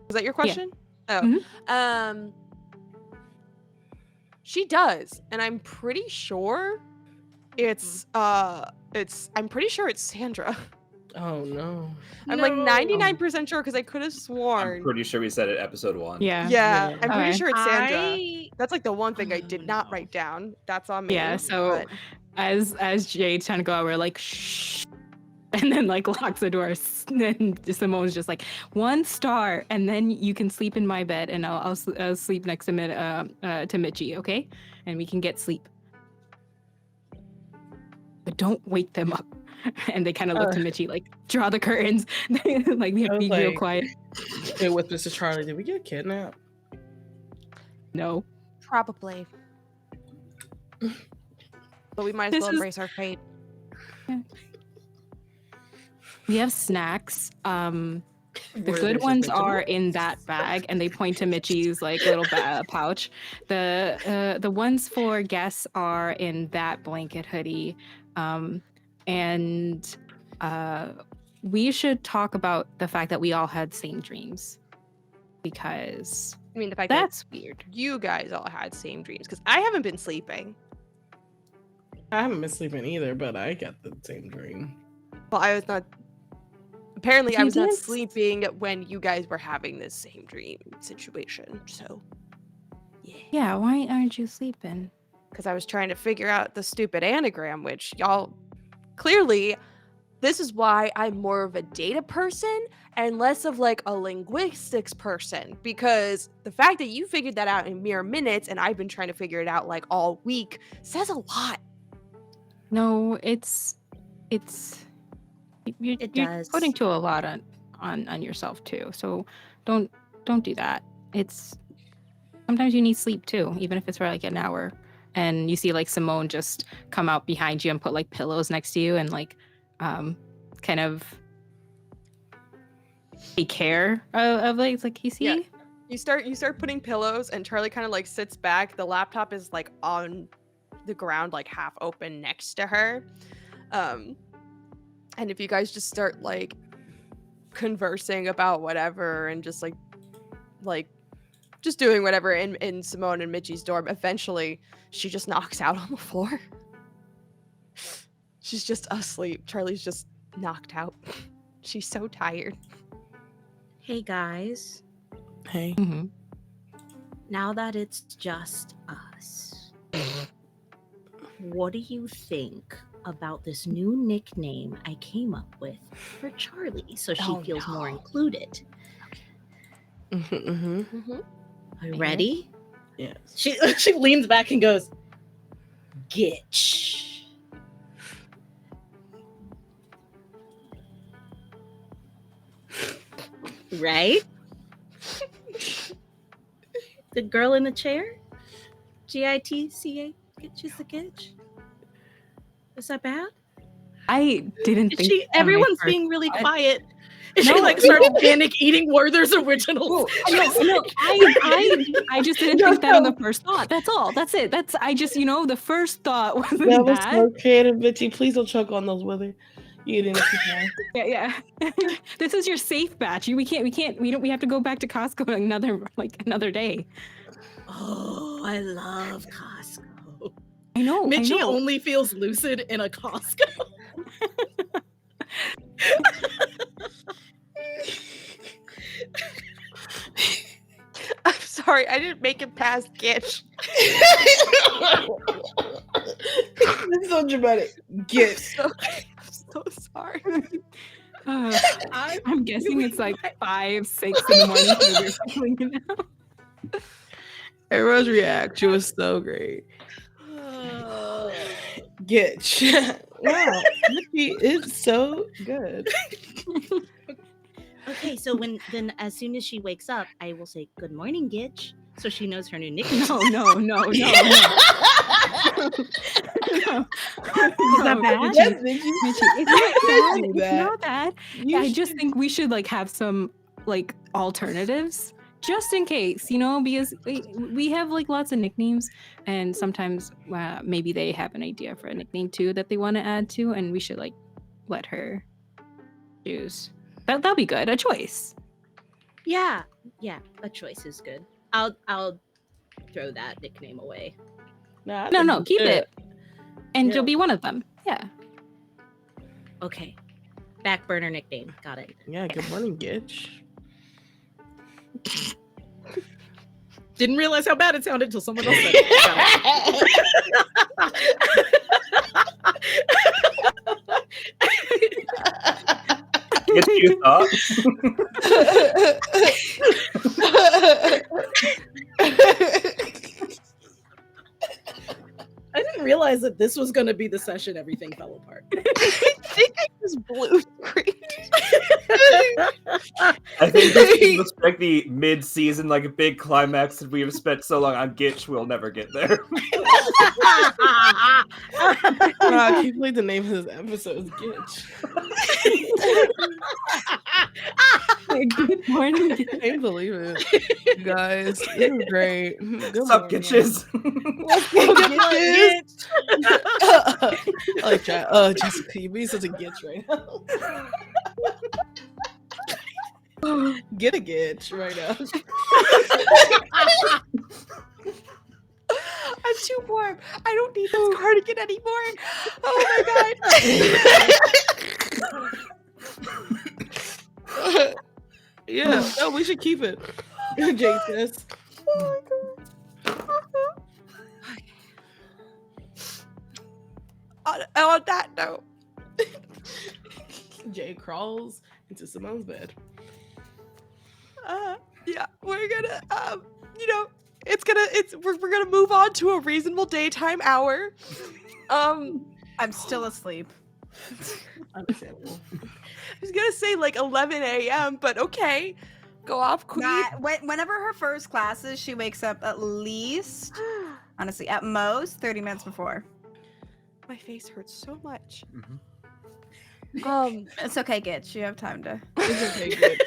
[SPEAKER 1] Was that your question? Oh.
[SPEAKER 5] Mhm.
[SPEAKER 1] She does, and I'm pretty sure it's I'm pretty sure it's Sandra.
[SPEAKER 4] Oh no.
[SPEAKER 1] I'm like 99% sure because I could have
[SPEAKER 2] I'm
[SPEAKER 1] sworn.
[SPEAKER 2] pretty sure we said it episode 1.
[SPEAKER 5] Yeah.
[SPEAKER 1] Yeah,
[SPEAKER 4] Yeah.
[SPEAKER 1] I'm pretty
[SPEAKER 5] Okay.
[SPEAKER 1] sure it's Sandra.
[SPEAKER 3] I
[SPEAKER 1] That's like the one thing I
[SPEAKER 3] Oh,
[SPEAKER 1] did not
[SPEAKER 3] no.
[SPEAKER 1] write down. That's on me.
[SPEAKER 5] Yeah. So
[SPEAKER 1] but-
[SPEAKER 5] as Jade's trying to go out, we're like, shh. And then like locks the door. And Simone's just like 1 star, and then you can sleep in my bed, and I'll sleep next to Michi, okay? And we can get sleep. But don't wake them up. And they kind of look to Michi like, draw the curtains. Like we have to be real quiet.
[SPEAKER 4] Hey, with Mr. Charlie, did we get kidnapped?
[SPEAKER 5] No.
[SPEAKER 1] Probably. But we might as
[SPEAKER 5] This
[SPEAKER 1] well
[SPEAKER 5] is-
[SPEAKER 1] embrace our fate.
[SPEAKER 5] We have snacks. The
[SPEAKER 4] Were
[SPEAKER 5] good
[SPEAKER 4] they
[SPEAKER 5] ones
[SPEAKER 4] suspicious?
[SPEAKER 5] are in that bag, and they point to Michi's like little pouch. The ones for guests are in that blanket hoodie, and we should talk about the fact that we all had same dreams, because
[SPEAKER 1] I mean, the fact
[SPEAKER 5] that's weird.
[SPEAKER 1] that you guys all had same dreams because I haven't been sleeping.
[SPEAKER 4] I haven't been sleeping either, but I got the same dream.
[SPEAKER 1] Well, I was not. Apparently, I
[SPEAKER 5] You
[SPEAKER 1] was not
[SPEAKER 5] didn't
[SPEAKER 1] sleeping when you guys were having this same dream situation. So,
[SPEAKER 5] Yeah, why aren't you sleeping?
[SPEAKER 1] because I was trying to figure out the stupid anagram, which y'all clearly. This is why I'm more of a data person and less of like a linguistics person, because the fact that you figured that out in mere minutes and I've been trying to figure it out like all week says a lot.
[SPEAKER 5] No, it's you're
[SPEAKER 3] does.
[SPEAKER 5] putting to a lot on yourself too. So don't do that. It's sometimes you need sleep too, even if it's for like an hour. And you see like Simone just come out behind you and put like pillows next to you and like kind of take care of like, it's like, you see?
[SPEAKER 1] Yeah. You start putting pillows and Charlie kind of like sits back. The laptop is like on the ground, like half open next to her. And if you guys just start like conversing about whatever and just like just doing whatever in Simone and Michi's dorm, eventually she just knocks out on the floor. She's just asleep. Charlie's just knocked out. She's so tired.
[SPEAKER 3] Hey guys,
[SPEAKER 4] Hey.
[SPEAKER 5] Mhm.
[SPEAKER 3] now that it's just us, what do you think about this new nickname I came up with for Charlie so she
[SPEAKER 1] Oh,
[SPEAKER 3] feels more
[SPEAKER 1] no.
[SPEAKER 3] included?
[SPEAKER 4] Mm-hmm.
[SPEAKER 3] Are you ready?
[SPEAKER 4] Yes.
[SPEAKER 3] She leans back and goes, Gitch. Right? The girl in the chair? Gitca? Gitch is the Gitch? Is that bad?
[SPEAKER 5] I didn't think that when I
[SPEAKER 3] Everyone's
[SPEAKER 5] first
[SPEAKER 3] being really
[SPEAKER 5] saw it.
[SPEAKER 3] quiet. She
[SPEAKER 5] No,
[SPEAKER 3] like
[SPEAKER 5] no.
[SPEAKER 3] started panic eating Werther's originals.
[SPEAKER 5] No, I just didn't think that on the first thought. That's all. That's it. That's I just the first thought wasn't
[SPEAKER 4] That was
[SPEAKER 5] that.
[SPEAKER 4] so creative, bitchy. Please don't choke on those Wither. You didn't.
[SPEAKER 5] Yeah. This is your safe batch. We have to go back to Costco another day.
[SPEAKER 3] Oh, I love Costco.
[SPEAKER 5] I know.
[SPEAKER 3] Mitchie only feels lucid in a Costco.
[SPEAKER 1] I'm sorry, I didn't make it past Gitch.
[SPEAKER 4] It's so dramatic. Get.
[SPEAKER 1] I'm so sorry.
[SPEAKER 5] I'm guessing it's like 5, 6 in the morning. So we're feeling it now.
[SPEAKER 4] Everyone's reaction was so great. Get. Wow. Mickey is so good.
[SPEAKER 3] Okay, so then as soon as she wakes up, I will say, "Good morning, Gitch," so she knows her new nickname.
[SPEAKER 5] No.
[SPEAKER 3] Is that bad?
[SPEAKER 4] Yes, Mickey.
[SPEAKER 5] It's
[SPEAKER 4] that.
[SPEAKER 5] not bad.
[SPEAKER 4] You
[SPEAKER 5] I just
[SPEAKER 4] should-
[SPEAKER 5] think we should like have some like alternatives just in case, because we have like lots of nicknames, and sometimes maybe they have an idea for a nickname too that they want to add to, and we should like let her choose. That'll be good. A choice.
[SPEAKER 3] Yeah, a choice is good. I'll throw that nickname away.
[SPEAKER 4] Nah, I
[SPEAKER 5] No,
[SPEAKER 4] think
[SPEAKER 5] keep
[SPEAKER 4] you
[SPEAKER 5] it. And
[SPEAKER 4] Yeah.
[SPEAKER 5] you'll be one of them. Yeah.
[SPEAKER 3] Okay. Back burner nickname. Got it.
[SPEAKER 4] Yeah, good morning, Gitch.
[SPEAKER 3] Didn't realize how bad it sounded until someone else said it.
[SPEAKER 2] Get your thoughts.
[SPEAKER 3] I didn't realize that this was going to be the session everything fell apart.
[SPEAKER 1] I think I just blue screened.
[SPEAKER 2] I think this looks like the mid-season, like a big climax that we have spent so long on Gitch, we'll never get there.
[SPEAKER 4] I can't believe the name of this episode is Gitch.
[SPEAKER 5] Good morning.
[SPEAKER 4] I can't believe it. You guys, this is great. Good
[SPEAKER 2] What's up,
[SPEAKER 4] morning.
[SPEAKER 2] Gitches?
[SPEAKER 4] I like that. Jessica, you being such a Gitch right now. Get a Gitch right now.
[SPEAKER 1] I'm too warm. I don't need this cardigan anymore. Oh my god.
[SPEAKER 4] Yeah, no, we should keep it. Jay says.
[SPEAKER 1] Oh my god. On that note,
[SPEAKER 4] Jay crawls into Simone's bed.
[SPEAKER 1] yeah, we're gonna we're gonna move on to a reasonable daytime hour.
[SPEAKER 6] I'm still asleep.
[SPEAKER 4] Understandable.
[SPEAKER 1] I was gonna say like 11 a.m., but okay. Go off, queen.
[SPEAKER 6] Whenever her first class is, she wakes up at least, honestly, at most 30 minutes before.
[SPEAKER 1] My face hurts so much.
[SPEAKER 2] Mm-hmm.
[SPEAKER 6] It's okay, Gitch. You have time to.
[SPEAKER 4] It's okay, good.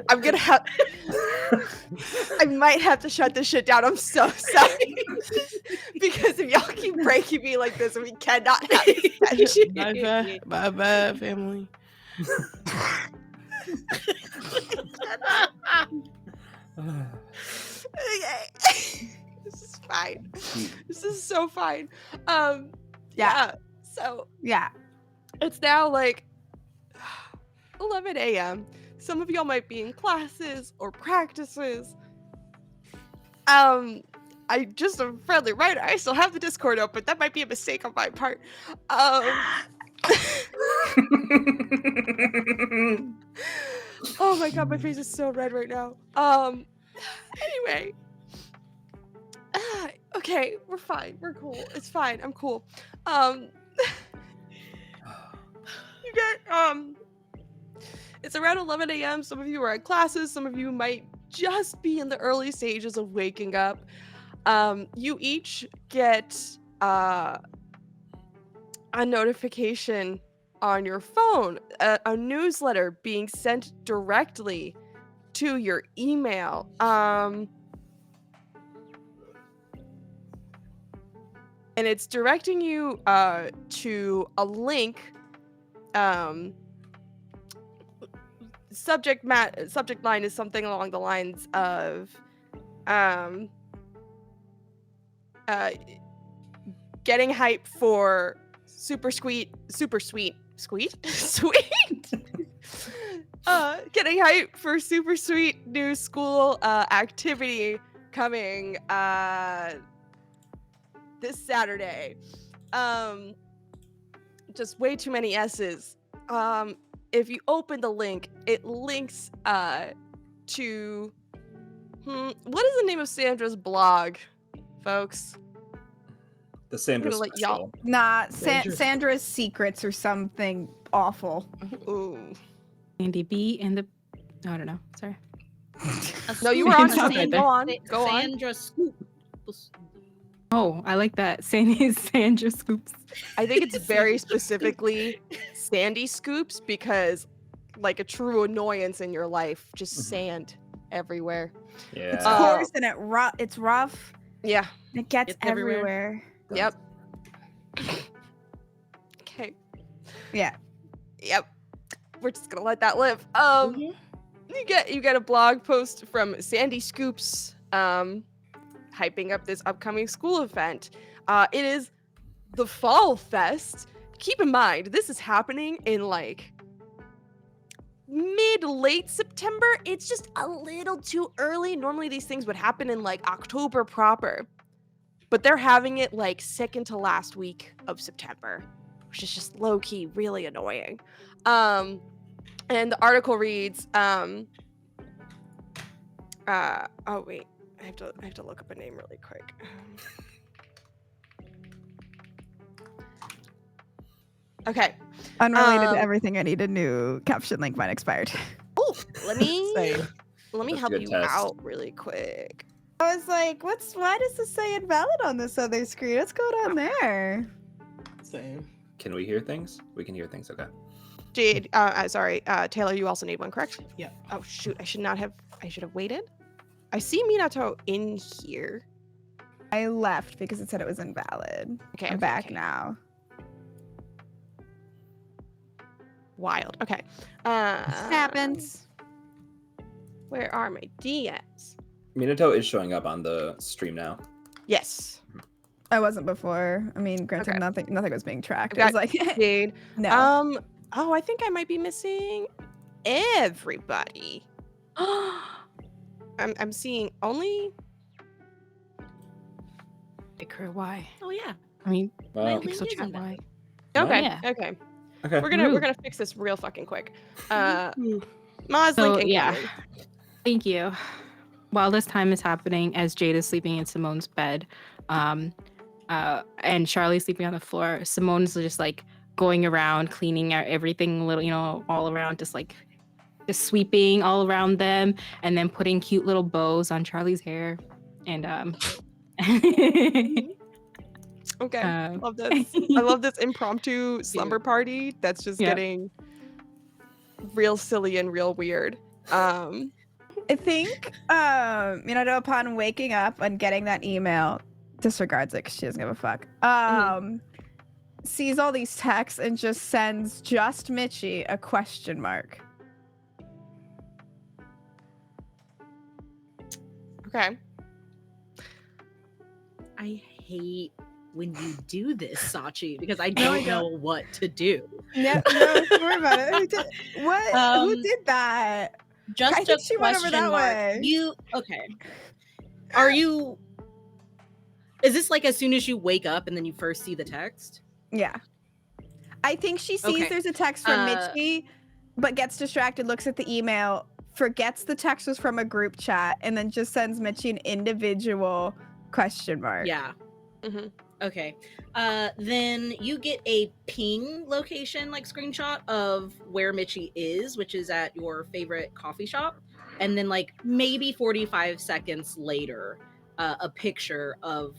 [SPEAKER 1] I'm gonna have. I might have to shut this shit down. I'm so sorry. Because if y'all keep breaking me like this, we cannot have this session.
[SPEAKER 4] Bye bye, family.
[SPEAKER 1] Okay. This is fine. This is so fine. Yeah. So
[SPEAKER 6] Yeah.
[SPEAKER 1] it's now like 11 a.m. Some of y'all might be in classes or practices. I just a friendly writer. I still have the Discord open. That might be a mistake on my part. Oh my god, my face is so red right now. Anyway. Okay, we're fine. We're cool. It's fine. I'm cool. You get it's around 11 a.m. Some of you are at classes, some of you might just be in the early stages of waking up. You each get a notification on your phone, a newsletter being sent directly to your email. And it's directing you to a link. Subject line is something along the lines of getting hype for sweet getting hype for super sweet new school activity coming this Saturday. Just way too many S's. If you open the link, it links to what is the name of Sandra's blog, folks?
[SPEAKER 2] The Sandra
[SPEAKER 1] I'm gonna let y'all-
[SPEAKER 2] special.
[SPEAKER 6] Nah,
[SPEAKER 4] Dangerous.
[SPEAKER 6] Sandra's secrets or something awful.
[SPEAKER 1] Ooh.
[SPEAKER 5] Andy B and the I don't know. Sorry.
[SPEAKER 1] No, you were on
[SPEAKER 5] Stop
[SPEAKER 1] something.
[SPEAKER 5] right
[SPEAKER 1] Go
[SPEAKER 5] there.
[SPEAKER 1] on. Go on.
[SPEAKER 3] Sandra Scoop.
[SPEAKER 5] Oh, I like that. Sandra Scoops.
[SPEAKER 1] I think it's very specifically sandy scoops because, like, a true annoyance in your life, just sand everywhere.
[SPEAKER 6] It's
[SPEAKER 2] Yeah.
[SPEAKER 6] coarse and it's rough.
[SPEAKER 1] Yeah.
[SPEAKER 6] It gets
[SPEAKER 3] It's everywhere.
[SPEAKER 6] everywhere.
[SPEAKER 1] Yep. Okay.
[SPEAKER 6] Yeah.
[SPEAKER 1] Yep. We're just gonna let that live. You get a blog post from Sandy Scoops, hyping up this upcoming school event. It is the Fall Fest. keep in mind, this is happening in like mid-late September. It's just a little too early. Normally these things would happen in like October proper, but they're having it like second to last week of September, which is just low-key really annoying. And the article reads, oh wait, I have to look up a name really quick. Okay.
[SPEAKER 6] Unrelated to everything, I need a new caption link. Mine expired.
[SPEAKER 1] Oh, let me
[SPEAKER 4] Same.
[SPEAKER 2] That's
[SPEAKER 1] help
[SPEAKER 2] a good
[SPEAKER 1] you
[SPEAKER 2] test.
[SPEAKER 1] out really quick.
[SPEAKER 6] I was like, why does this say invalid on this other screen? What's going on there?
[SPEAKER 4] Same.
[SPEAKER 2] Can we hear things? We can hear things. Okay.
[SPEAKER 1] Jade, sorry, Taylor, you also need one, correct?
[SPEAKER 4] Yeah.
[SPEAKER 1] Oh shoot, I should have waited. I see Minato in here.
[SPEAKER 6] I left because it said it was invalid.
[SPEAKER 1] Okay,
[SPEAKER 6] I'm back now.
[SPEAKER 1] Wild. Okay.
[SPEAKER 6] Happens.
[SPEAKER 1] Where are my DMs?
[SPEAKER 2] Minato is showing up on the stream now.
[SPEAKER 1] Yes.
[SPEAKER 6] I wasn't before. I mean, granted,
[SPEAKER 1] Okay.
[SPEAKER 6] nothing was being tracked.
[SPEAKER 1] I've
[SPEAKER 6] It was like,
[SPEAKER 1] Jade.
[SPEAKER 6] no.
[SPEAKER 1] Oh, I think I might be missing everybody. I'm seeing only.
[SPEAKER 5] Crew, why?
[SPEAKER 3] Oh yeah.
[SPEAKER 5] I mean,
[SPEAKER 2] Wow.
[SPEAKER 3] Link
[SPEAKER 5] pixel
[SPEAKER 3] is
[SPEAKER 5] chat,
[SPEAKER 3] in
[SPEAKER 5] why?
[SPEAKER 1] Okay.
[SPEAKER 5] Yeah.
[SPEAKER 1] Okay.
[SPEAKER 2] Okay.
[SPEAKER 1] We're
[SPEAKER 5] Rude.
[SPEAKER 1] gonna fix this real fucking quick. Maz
[SPEAKER 5] So,
[SPEAKER 1] link
[SPEAKER 5] yeah.
[SPEAKER 1] incoming.
[SPEAKER 5] Thank you. While this time is happening, as Jade is sleeping in Simone's bed, and Charlie's sleeping on the floor, Simone's just like going around cleaning out everything, little, all around, just sweeping all around them, and then putting cute little bows on Charlie's hair, and
[SPEAKER 1] Okay. Love this. I love this impromptu slumber party that's just
[SPEAKER 5] Yep.
[SPEAKER 1] getting real silly and real weird.
[SPEAKER 6] I think, upon waking up and getting that email, disregards it because she doesn't give a fuck. Sees all these texts and just sends just Mitchie a question mark.
[SPEAKER 1] Okay.
[SPEAKER 3] I hate when you do this, Sachi, because I don't know what to do.
[SPEAKER 6] Yeah, no, don't worry about it. Who did, what? Who did that?
[SPEAKER 3] Just
[SPEAKER 6] I think
[SPEAKER 3] a
[SPEAKER 6] she went over
[SPEAKER 3] question
[SPEAKER 6] that
[SPEAKER 3] mark.
[SPEAKER 6] way.
[SPEAKER 3] You okay? Are you? Is this like as soon as you wake up and then you first see the text?
[SPEAKER 6] Yeah. I think she sees
[SPEAKER 3] Okay.
[SPEAKER 6] there's a text from Mitchie, but gets distracted, looks at the email, forgets the text was from a group chat, and then just sends Mitchie an individual question mark.
[SPEAKER 3] Yeah.
[SPEAKER 1] Mm-hmm.
[SPEAKER 3] Okay. Then you get a ping location screenshot of where Mitchie is, which is at your favorite coffee shop. And then maybe 45 seconds later, a picture of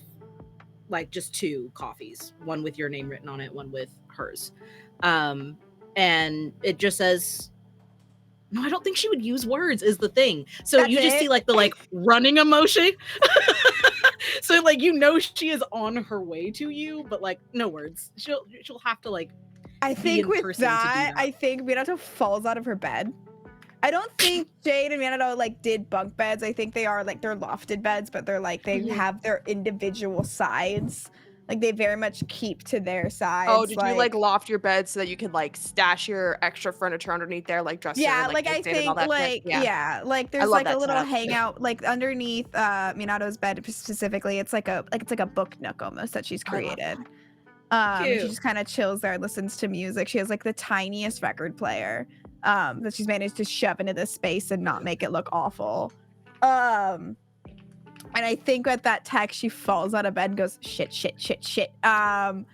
[SPEAKER 3] just two coffees, one with your name written on it, one with hers. And it just says, no, I don't think she would use words is the thing. So
[SPEAKER 6] That's
[SPEAKER 3] you just
[SPEAKER 6] it?
[SPEAKER 3] see the running emoji. So she is on her way to you, but no words. She'll have to
[SPEAKER 6] I
[SPEAKER 3] be
[SPEAKER 6] think
[SPEAKER 3] in
[SPEAKER 6] with
[SPEAKER 3] person to do
[SPEAKER 6] that,
[SPEAKER 3] that.
[SPEAKER 6] I think Minato falls out of her bed. I don't think Jade and Minato did bunk beds. I think they are they're lofted beds, but they're they have their individual sides. They very much keep to their sides.
[SPEAKER 1] Oh, did you loft your bed so that you could stash your extra furniture underneath there, dresser?
[SPEAKER 6] Yeah,
[SPEAKER 1] and,
[SPEAKER 6] I
[SPEAKER 1] nightstand and all
[SPEAKER 6] think
[SPEAKER 1] that shit?
[SPEAKER 6] yeah, there's
[SPEAKER 1] love
[SPEAKER 6] a
[SPEAKER 1] that
[SPEAKER 6] little
[SPEAKER 1] setup.
[SPEAKER 6] hangout underneath Minato's bed specifically. It's like a book nook almost that she's
[SPEAKER 1] I love
[SPEAKER 6] created.
[SPEAKER 3] Cute.
[SPEAKER 6] She just kind of chills there, listens to music. She has the tiniest record player that she's managed to shove into this space and not make it look awful. And I think at that text, she falls out of bed and goes, shit. And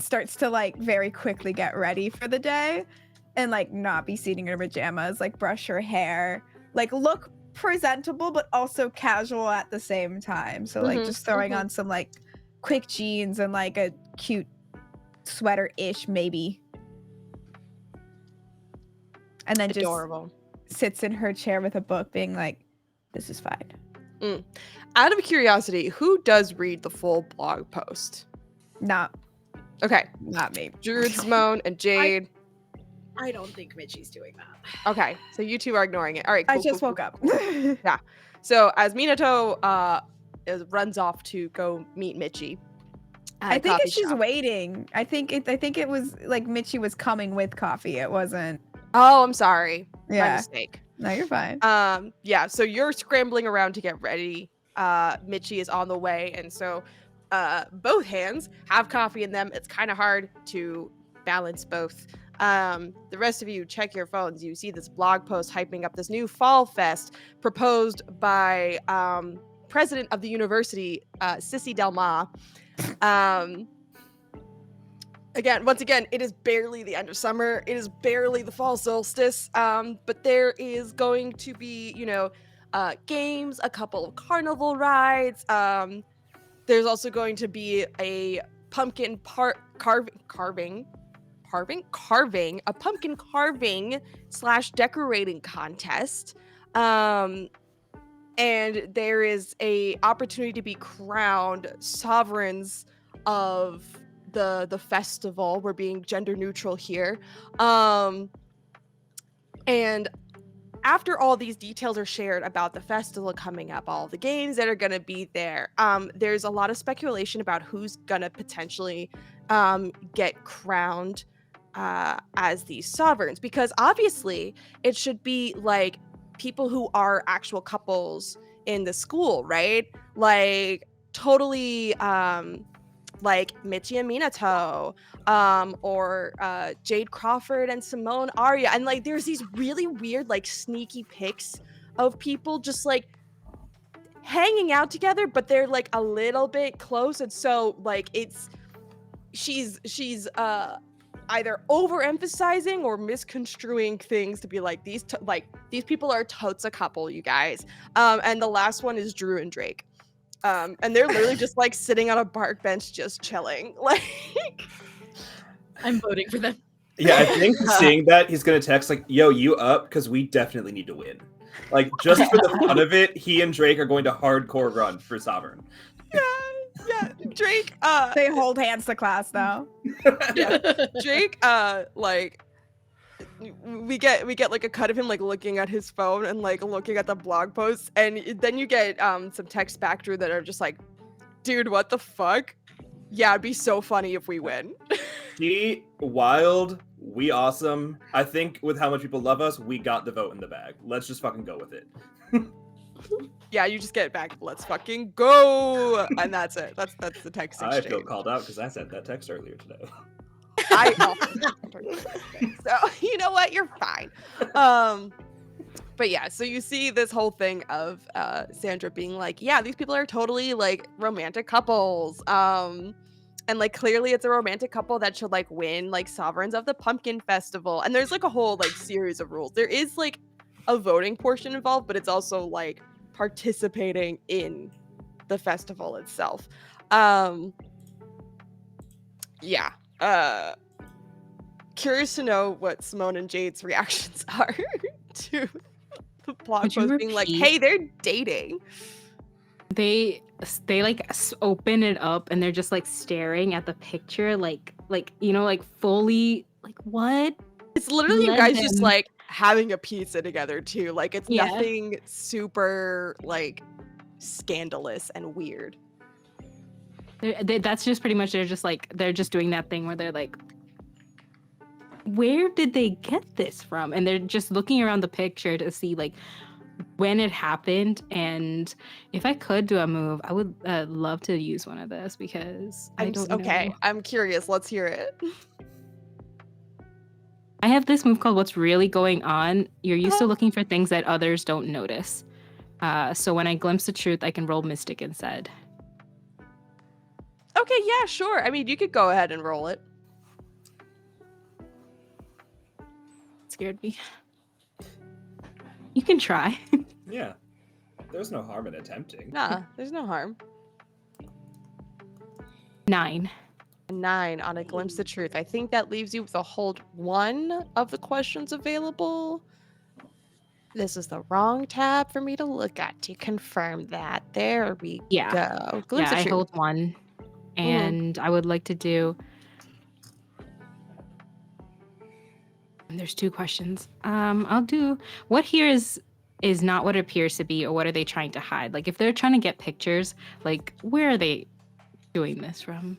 [SPEAKER 6] starts to very quickly get ready for the day and not be seen in her pajamas, brush her hair, look presentable, but also casual at the same time. So just throwing on some quick jeans and a cute sweater-ish maybe. And then
[SPEAKER 1] Adorable.
[SPEAKER 6] just sits in her chair with a book being this is fine.
[SPEAKER 1] Out of curiosity, who does read the full blog post?
[SPEAKER 6] Not
[SPEAKER 1] Okay.
[SPEAKER 6] me.
[SPEAKER 1] Druid, Simone, and Jade.
[SPEAKER 3] I don't think Mitchie's doing that.
[SPEAKER 1] Okay. So you two are ignoring it. All right. Cool,
[SPEAKER 6] I just
[SPEAKER 1] cool,
[SPEAKER 6] woke up.
[SPEAKER 1] So as Minato runs off to go meet Mitchie,
[SPEAKER 6] I think
[SPEAKER 1] coffee
[SPEAKER 6] she's
[SPEAKER 1] shop.
[SPEAKER 6] waiting. I think it was like Michi was coming with coffee. It wasn't.
[SPEAKER 1] Oh, I'm sorry. My
[SPEAKER 6] Yeah.
[SPEAKER 1] mistake.
[SPEAKER 6] No, you're fine.
[SPEAKER 1] Yeah, so you're scrambling around to get ready. Michi is on the way, and so both hands have coffee in them. It's kind of hard to balance both. The rest of you check your phones. You see this blog post hyping up this new fall fest proposed by president of the university, Sissy Delma. Once again, it is barely the end of summer. It is barely the fall solstice. But there is going to be, games, a couple of carnival rides. There's also going to be a pumpkin carving, a pumpkin carving / decorating contest. And there is a opportunity to be crowned sovereigns of the festival. We're being gender neutral here. And after all these details are shared about the festival coming up, all the games that are going to be there, there's a lot of speculation about who's going to potentially get crowned as these sovereigns, because obviously it should be like people who are actual couples in the school, right? Like totally like Michi and Minato, or Jade Crawford and Simone Aria. And like there's these really weird, like sneaky pics of people just like hanging out together, but they're like a little bit close. And so like she's either overemphasizing or misconstruing things to be like these people are totes a couple, you guys. And the last one is Drew and Drake. And they're literally just like sitting on a park bench, just chilling. Like,
[SPEAKER 3] I'm voting for them.
[SPEAKER 2] Yeah, I think seeing that, he's gonna text like, "Yo, you up? Because we definitely need to win." Like, just for the fun of it, he and Drake are going to hardcore run for Sovereign.
[SPEAKER 1] Yeah, Drake.
[SPEAKER 6] They hold hands to class now.
[SPEAKER 1] Yeah, Drake. Like, we get like a cut of him like looking at his phone and like looking at the blog posts, and then you get some texts back through that are just like, "Dude, what the fuck? Yeah, it'd be so funny if we win."
[SPEAKER 2] He wild, we awesome. I think with how much people love us, we got the vote in the bag. Let's just fucking go with it.
[SPEAKER 1] Yeah, you just get back. Let's fucking go, and that's it. That's the text
[SPEAKER 2] I
[SPEAKER 1] exchange.
[SPEAKER 2] feel called out because I sent that text earlier today.
[SPEAKER 1] I also so you know what? You're fine. But yeah, so you see this whole thing of Sandra being like, yeah, these people are totally like romantic couples. And like clearly it's a romantic couple that should like win like sovereigns of the pumpkin festival. And there's like a whole like series of rules. There is like a voting portion involved, but it's also like participating in the festival itself. Yeah. Curious to know what Simone and Jade's reactions are to the blog
[SPEAKER 5] Would you
[SPEAKER 1] post being like,
[SPEAKER 5] repeat?
[SPEAKER 1] hey, they're dating.
[SPEAKER 5] They like open it up and they're just like staring at the picture, like fully like what?
[SPEAKER 1] It's literally you
[SPEAKER 5] Let
[SPEAKER 1] guys just
[SPEAKER 5] them-
[SPEAKER 1] like having a pizza together too. Like it's
[SPEAKER 5] Yeah.
[SPEAKER 1] nothing super like scandalous and weird.
[SPEAKER 5] That's just pretty much they're just doing that thing where they're like, where did they get this from? And they're just looking around the picture to see like when it happened. And if I could do a move, I would love to use one of this because I don't
[SPEAKER 1] okay.
[SPEAKER 5] know.
[SPEAKER 1] I'm curious. Let's hear it.
[SPEAKER 5] I have this move called What's Really Going On. You're used to looking for things that others don't notice. So when I glimpse the truth, I can roll Mystic instead.
[SPEAKER 1] Okay, yeah, sure. I mean, you could go ahead and roll it.
[SPEAKER 5] It scared me. You can try.
[SPEAKER 2] Yeah. There's no harm in attempting.
[SPEAKER 1] Nah, there's no harm.
[SPEAKER 5] 9.
[SPEAKER 1] 9 on a glimpse of truth. I think that leaves you with a hold 1 of the questions available. This is the wrong tab for me to look at to confirm that. There we go. Glimpse of
[SPEAKER 5] I
[SPEAKER 1] truth.
[SPEAKER 5] hold 1. And I would like to do... There's 2 questions. I'll do... What here is not what it appears to be, or what are they trying to hide? Like, if they're trying to get pictures, like, where are they doing this from.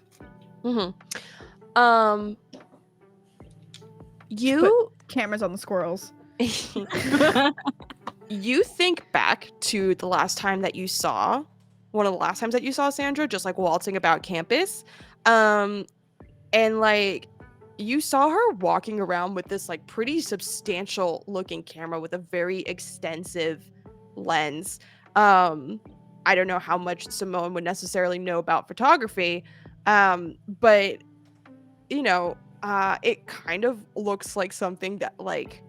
[SPEAKER 1] You
[SPEAKER 6] Cameras on the squirrels.
[SPEAKER 1] you think back to the last time that you saw one of the last times that you saw Sandra just like waltzing about campus, and like you saw her walking around with this like pretty substantial looking camera with a very extensive lens. I don't know how much Simone would necessarily know about photography, but you know, it kind of looks like something that like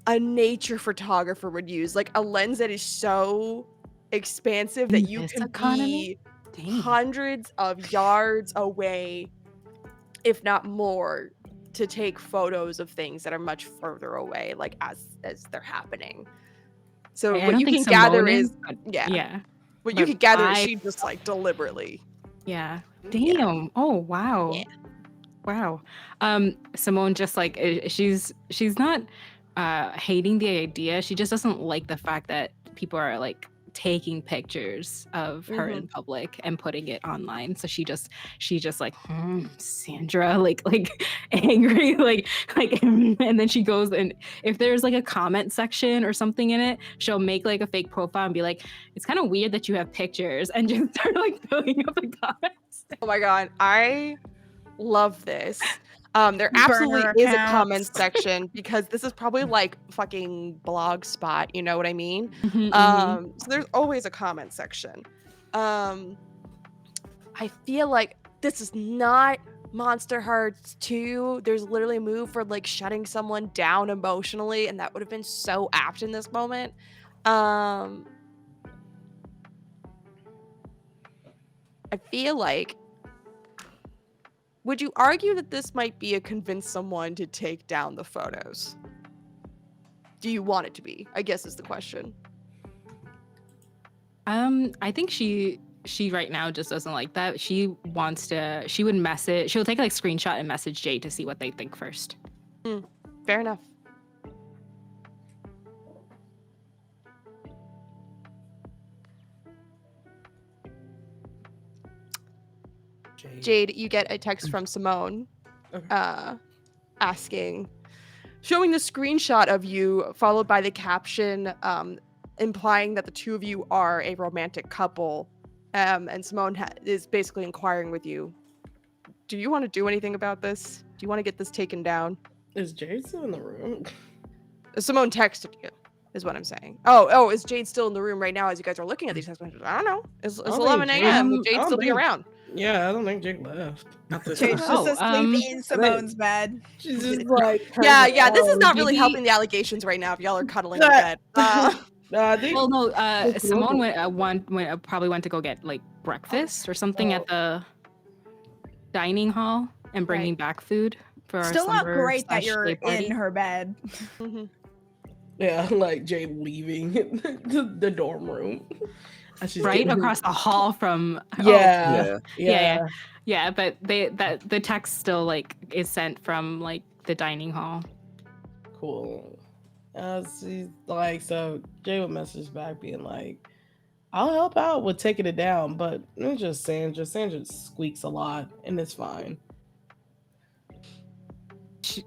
[SPEAKER 1] a nature photographer would use, like a lens that is so expansive that you
[SPEAKER 5] This
[SPEAKER 1] can
[SPEAKER 5] economy?
[SPEAKER 1] be
[SPEAKER 5] Dang.
[SPEAKER 1] hundreds of yards away, if not more, to take photos of things that are much further away, like as they're happening. So
[SPEAKER 5] I
[SPEAKER 1] what
[SPEAKER 5] don't
[SPEAKER 1] you
[SPEAKER 5] think
[SPEAKER 1] can gather
[SPEAKER 5] Simone
[SPEAKER 1] is,
[SPEAKER 5] but
[SPEAKER 1] yeah, what you
[SPEAKER 5] But
[SPEAKER 1] can gather is
[SPEAKER 5] I-
[SPEAKER 1] she just like deliberately.
[SPEAKER 5] Yeah.
[SPEAKER 1] Yeah.
[SPEAKER 5] Damn. Oh wow.
[SPEAKER 1] Yeah.
[SPEAKER 5] Wow. Simone just like she's not hating the idea. She just doesn't like the fact that people are like taking pictures of her in public and putting it online. So she just like Sandra like angry like and then she goes, and if there's like a comment section or something in it, she'll make like a fake profile and be like, it's kind of weird that you have pictures, and just start like filling up the comments.
[SPEAKER 1] Oh my god, I love this. There
[SPEAKER 6] Burner
[SPEAKER 1] absolutely is a
[SPEAKER 6] accounts.
[SPEAKER 1] comment section because this is probably like fucking blog spot, you know what I mean?
[SPEAKER 5] Mhm.
[SPEAKER 1] So there's always a comment section. I feel like this is not Monster Hearts 2. There's literally a move for like shutting someone down emotionally, and that would have been so apt in this moment. I feel like, would you argue that this might be a convince someone to take down the photos? Do you want it to be? I guess is the question.
[SPEAKER 5] I think she right now just doesn't like that. She would message, she'll take like screenshot and message Jade to see what they think first.
[SPEAKER 1] Fair enough. Jade, you get a text from Simone asking, showing the screenshot of you, followed by the caption implying that the two of you are a romantic couple. And Simone is basically inquiring with you, do you want to do anything about this? Do you want to get this taken down?
[SPEAKER 4] Is Jade still in the room?
[SPEAKER 1] Simone texted you, is what I'm saying. Oh, is Jade still in the room right now as you guys are looking at these text messages? I don't know. It's
[SPEAKER 4] I don't
[SPEAKER 1] 11
[SPEAKER 4] think
[SPEAKER 1] a.m.
[SPEAKER 5] Jade-
[SPEAKER 1] Would Jade
[SPEAKER 4] I don't
[SPEAKER 1] still be
[SPEAKER 4] think-
[SPEAKER 1] around?
[SPEAKER 4] Yeah, I don't think Jake left. At this
[SPEAKER 6] Jade's
[SPEAKER 4] time.
[SPEAKER 6] just asleep
[SPEAKER 5] um,
[SPEAKER 6] in Simone's bed.
[SPEAKER 4] She's just like
[SPEAKER 1] Yeah, this is not really
[SPEAKER 5] maybe-
[SPEAKER 1] helping the allegations right now if y'all are cuddling in bed.
[SPEAKER 4] I think
[SPEAKER 5] Well, no,
[SPEAKER 4] It's
[SPEAKER 5] Simone
[SPEAKER 4] normal.
[SPEAKER 5] probably went to go get like breakfast or something at the dining hall and bringing back food for our
[SPEAKER 6] Still not
[SPEAKER 5] slumber
[SPEAKER 6] great that
[SPEAKER 5] slash
[SPEAKER 6] you're
[SPEAKER 5] day party.
[SPEAKER 6] in her bed.
[SPEAKER 4] yeah, like Jade leaving the dorm room. And she's
[SPEAKER 5] Right
[SPEAKER 4] getting-
[SPEAKER 5] across the hall from
[SPEAKER 4] Yeah.
[SPEAKER 5] but the text still like is sent from like the dining hall.
[SPEAKER 4] Cool. She's like, so Jay would message back being like, I'll help out with taking it down, but it's just Sandra. Sandra squeaks a lot and it's fine.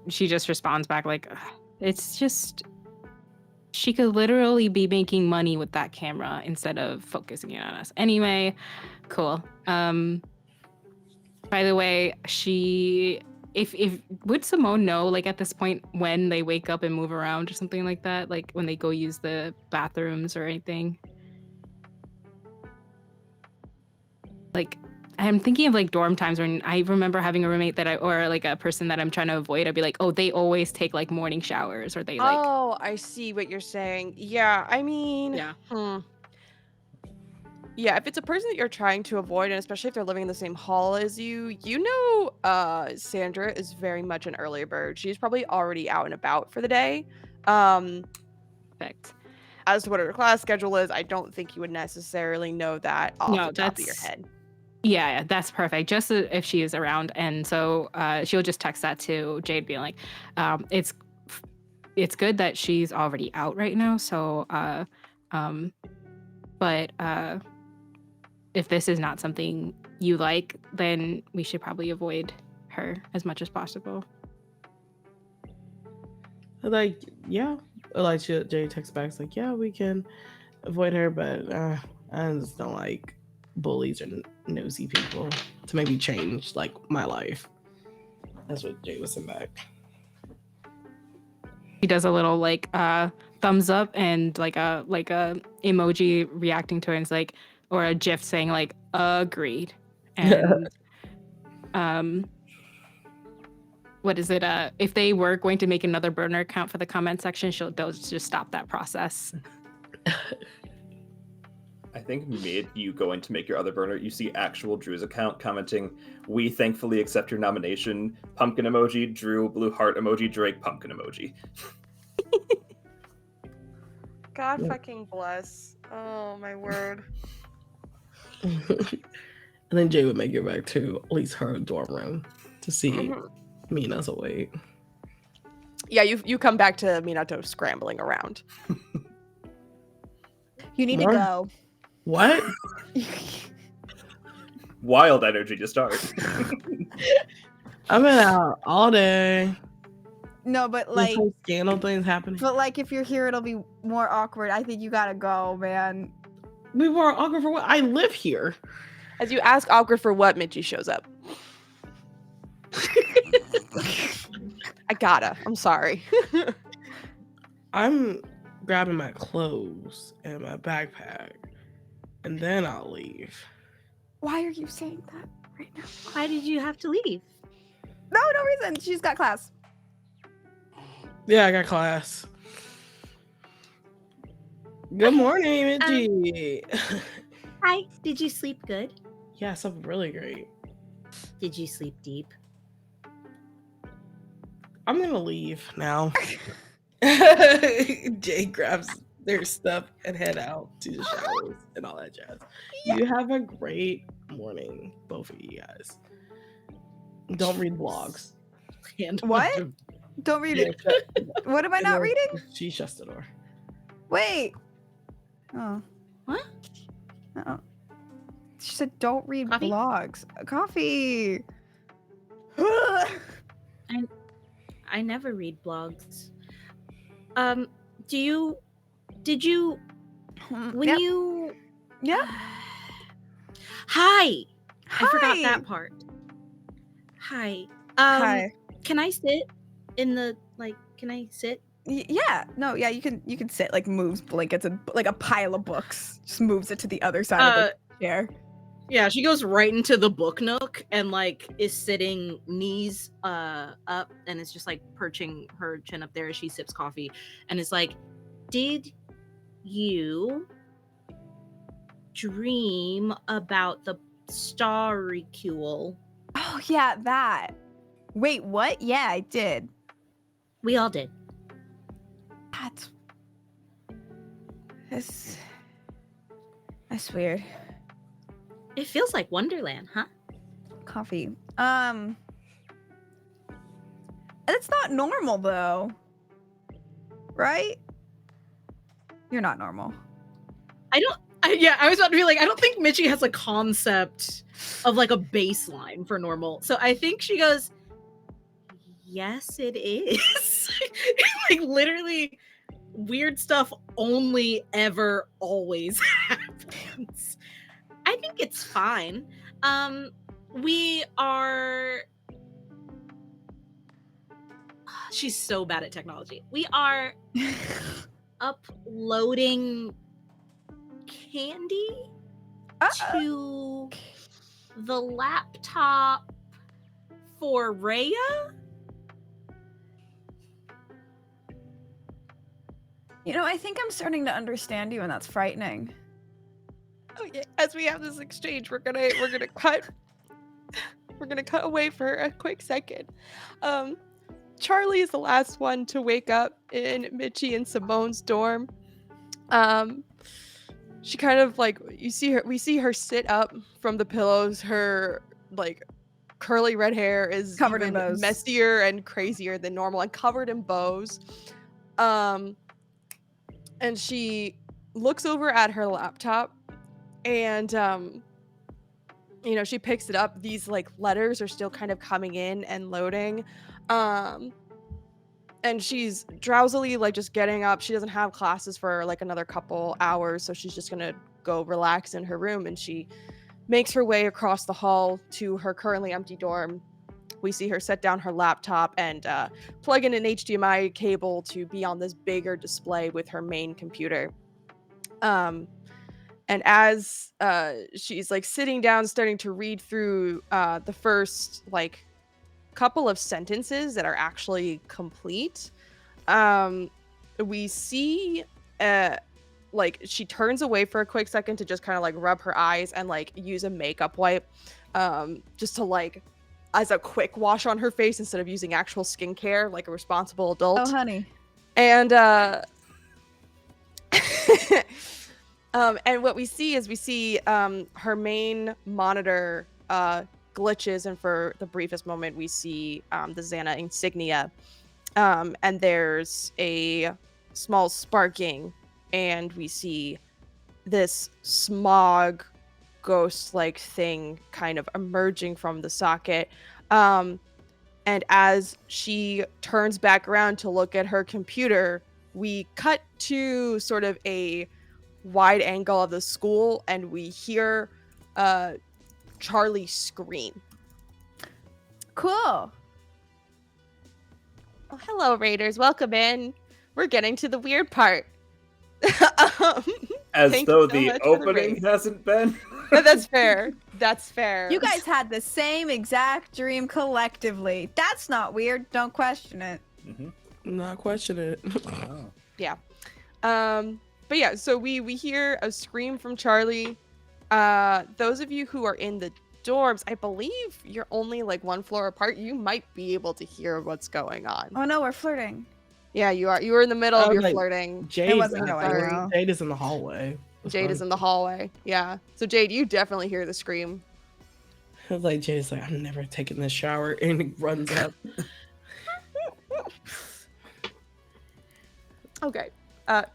[SPEAKER 5] She just responds back like, "Ugh, it's just, she could literally be making money with that camera instead of focusing it on us. Anyway, cool. By the way, if would Simone know like at this point when they wake up and move around or something like that, like when they go use the bathrooms or anything? Like, I'm thinking of like dorm times when I remember having a roommate or like a person that I'm trying to avoid. I'd be like, oh, they always take like morning showers, or they like.
[SPEAKER 1] Oh, I see what you're saying. Yeah, I mean,
[SPEAKER 3] Yeah.
[SPEAKER 1] Yeah, if it's a person that you're trying to avoid, and especially if they're living in the same hall as you, you know, Sandra is very much an early bird. She's probably already out and about for the day.
[SPEAKER 5] Perfect.
[SPEAKER 1] As to what her class schedule is, I don't think you would necessarily know that off the top of your head.
[SPEAKER 5] Yeah, that's perfect. Just if she is around, and so she'll just text that to Jade, being like, "It's good that she's already out right now. So, but if this is not something you like, then we should probably avoid her as much as possible.
[SPEAKER 4] Like, yeah. Like, Jay texts back, like, yeah, we can avoid her, but I just don't like bullies or nosy people to maybe change, like, my life. That's what Jay was saying back.
[SPEAKER 5] He does a little, like, thumbs up and, like a emoji reacting to it. And it's like, or a GIF saying, like, agreed. And, what is it? If they were going to make another burner account for the comment section, they'll just stop that process.
[SPEAKER 2] I think mid you going to make your other burner, you see actual Drew's account commenting, "We thankfully accept your nomination. Pumpkin emoji, Drew, blue heart emoji, Drake, pumpkin emoji."
[SPEAKER 1] God fucking bless. Oh my word.
[SPEAKER 4] And then Jay would make it back to at least her dorm room to see Mina's awake.
[SPEAKER 1] Yeah, you come back to Minato scrambling around.
[SPEAKER 6] You need to go.
[SPEAKER 4] What?
[SPEAKER 2] Wild energy to start.
[SPEAKER 4] I've been out all day.
[SPEAKER 6] No, but
[SPEAKER 4] There's
[SPEAKER 6] like,
[SPEAKER 4] some scandal things happening.
[SPEAKER 6] but like, if you're here, it'll be more awkward. I think you gotta go, man.
[SPEAKER 4] We were awkward for what? I live here.
[SPEAKER 1] As you ask awkward for what, Michi shows up. I gotta. I'm sorry.
[SPEAKER 4] I'm grabbing my clothes and my backpack, and then I'll leave.
[SPEAKER 6] Why are you saying that right now?
[SPEAKER 3] Why did you have to leave?
[SPEAKER 6] No reason. She's got class.
[SPEAKER 4] Yeah, I got class. Good morning, Mitchie.
[SPEAKER 3] Hi. Did you sleep good?
[SPEAKER 4] Yeah, something really great.
[SPEAKER 3] Did you sleep deep?
[SPEAKER 4] I'm gonna leave now. Jay grabs their stuff and head out to the showers and all that jazz. Yeah. You have a great morning, both of you guys. Don't read blogs.
[SPEAKER 6] What? Don't read it. What am I not reading?
[SPEAKER 4] She shuts the door.
[SPEAKER 6] Wait. Oh.
[SPEAKER 3] What?
[SPEAKER 6] Oh. She said don't read
[SPEAKER 3] Coffee?
[SPEAKER 6] blogs. Coffee.
[SPEAKER 3] I never read blogs. Did you when
[SPEAKER 6] Yep.
[SPEAKER 3] you
[SPEAKER 6] Yep.
[SPEAKER 3] Hi.
[SPEAKER 6] Hi.
[SPEAKER 3] I forgot that part. Hi.
[SPEAKER 6] Hi.
[SPEAKER 3] Can I sit in the can I sit?
[SPEAKER 6] Yeah. No, yeah, you can sit, like, moves blankets and like a pile of books. Just moves it to the other side of the chair.
[SPEAKER 3] Yeah, she goes right into the book nook and like is sitting knees up and is just like perching her chin up there as she sips coffee and is like, "Did you dream about the staricule?"
[SPEAKER 6] Oh yeah, that. Wait, what? Yeah, I did.
[SPEAKER 3] We all did.
[SPEAKER 6] That's weird.
[SPEAKER 3] It feels like Wonderland, huh?
[SPEAKER 6] Coffee. It's not normal though. Right? You're not normal.
[SPEAKER 3] I was about to be like, I don't think Michi has a concept of like a baseline for normal. So I think she goes, yes, it is. Like literally weird stuff only ever always happens. I think it's fine. We are she's so bad at technology. We are uploading candy to the laptop for Rhea.
[SPEAKER 6] You know, I think I'm starting to understand you, and that's frightening.
[SPEAKER 1] Okay, as we have this exchange, we're gonna cut away for a quick second. Charlie is the last one to wake up in Michi and Simone's dorm. She kind of like we see her sit up from the pillows. Her like curly red hair is
[SPEAKER 6] Covered in
[SPEAKER 1] even
[SPEAKER 6] bows.
[SPEAKER 1] messier and crazier than normal and covered in bows. And she looks over at her laptop and she picks it up. These like letters are still kind of coming in and loading. And she's drowsily like just getting up. She doesn't have classes for like another couple hours, so she's just gonna go relax in her room, and she makes her way across the hall to her currently empty dorm. We see her set down her laptop and plug in an HDMI cable to be on this bigger display with her main computer. And as she's like sitting down, starting to read through the first like couple of sentences that are actually complete, we see like she turns away for a quick second to just kind of like rub her eyes and like use a makeup wipe, just to like as a quick wash on her face instead of using actual skincare like a responsible adult.
[SPEAKER 6] Oh, honey.
[SPEAKER 1] And and what we see is her main monitor glitches, and for the briefest moment we see the X.A.N.A insignia, and there's a small sparking, and we see this smog ghost-like thing kind of emerging from the socket. And as she turns back around to look at her computer, we cut to sort of a wide angle of the school, and we hear Charlie scream.
[SPEAKER 6] Cool.
[SPEAKER 1] Oh, hello, Raiders. Welcome in. We're getting to the weird part.
[SPEAKER 2] As
[SPEAKER 1] Thank
[SPEAKER 2] though
[SPEAKER 1] you so
[SPEAKER 2] the
[SPEAKER 1] much for the
[SPEAKER 2] opening
[SPEAKER 1] raid.
[SPEAKER 2] hasn't been.
[SPEAKER 1] That's fair. That's fair.
[SPEAKER 6] You guys had the same exact dream collectively. That's not weird. Don't question it.
[SPEAKER 4] Not question it.
[SPEAKER 2] Oh.
[SPEAKER 1] Yeah. But yeah, so we hear a scream from Charlie. Those of you who are in the dorms, I believe you're only like one floor apart. You might be able to hear what's going on.
[SPEAKER 6] Oh no, we're flirting.
[SPEAKER 1] Yeah, you are. You were in the middle of your
[SPEAKER 4] Like,
[SPEAKER 1] flirting.
[SPEAKER 4] Jade
[SPEAKER 6] wasn't going well.
[SPEAKER 4] Jade is in the hallway.
[SPEAKER 1] Jade is in the hallway. Yeah. So Jade, you definitely hear the scream.
[SPEAKER 4] I was like, Jade's like, I'm never taking this shower, and he runs up.
[SPEAKER 1] Okay.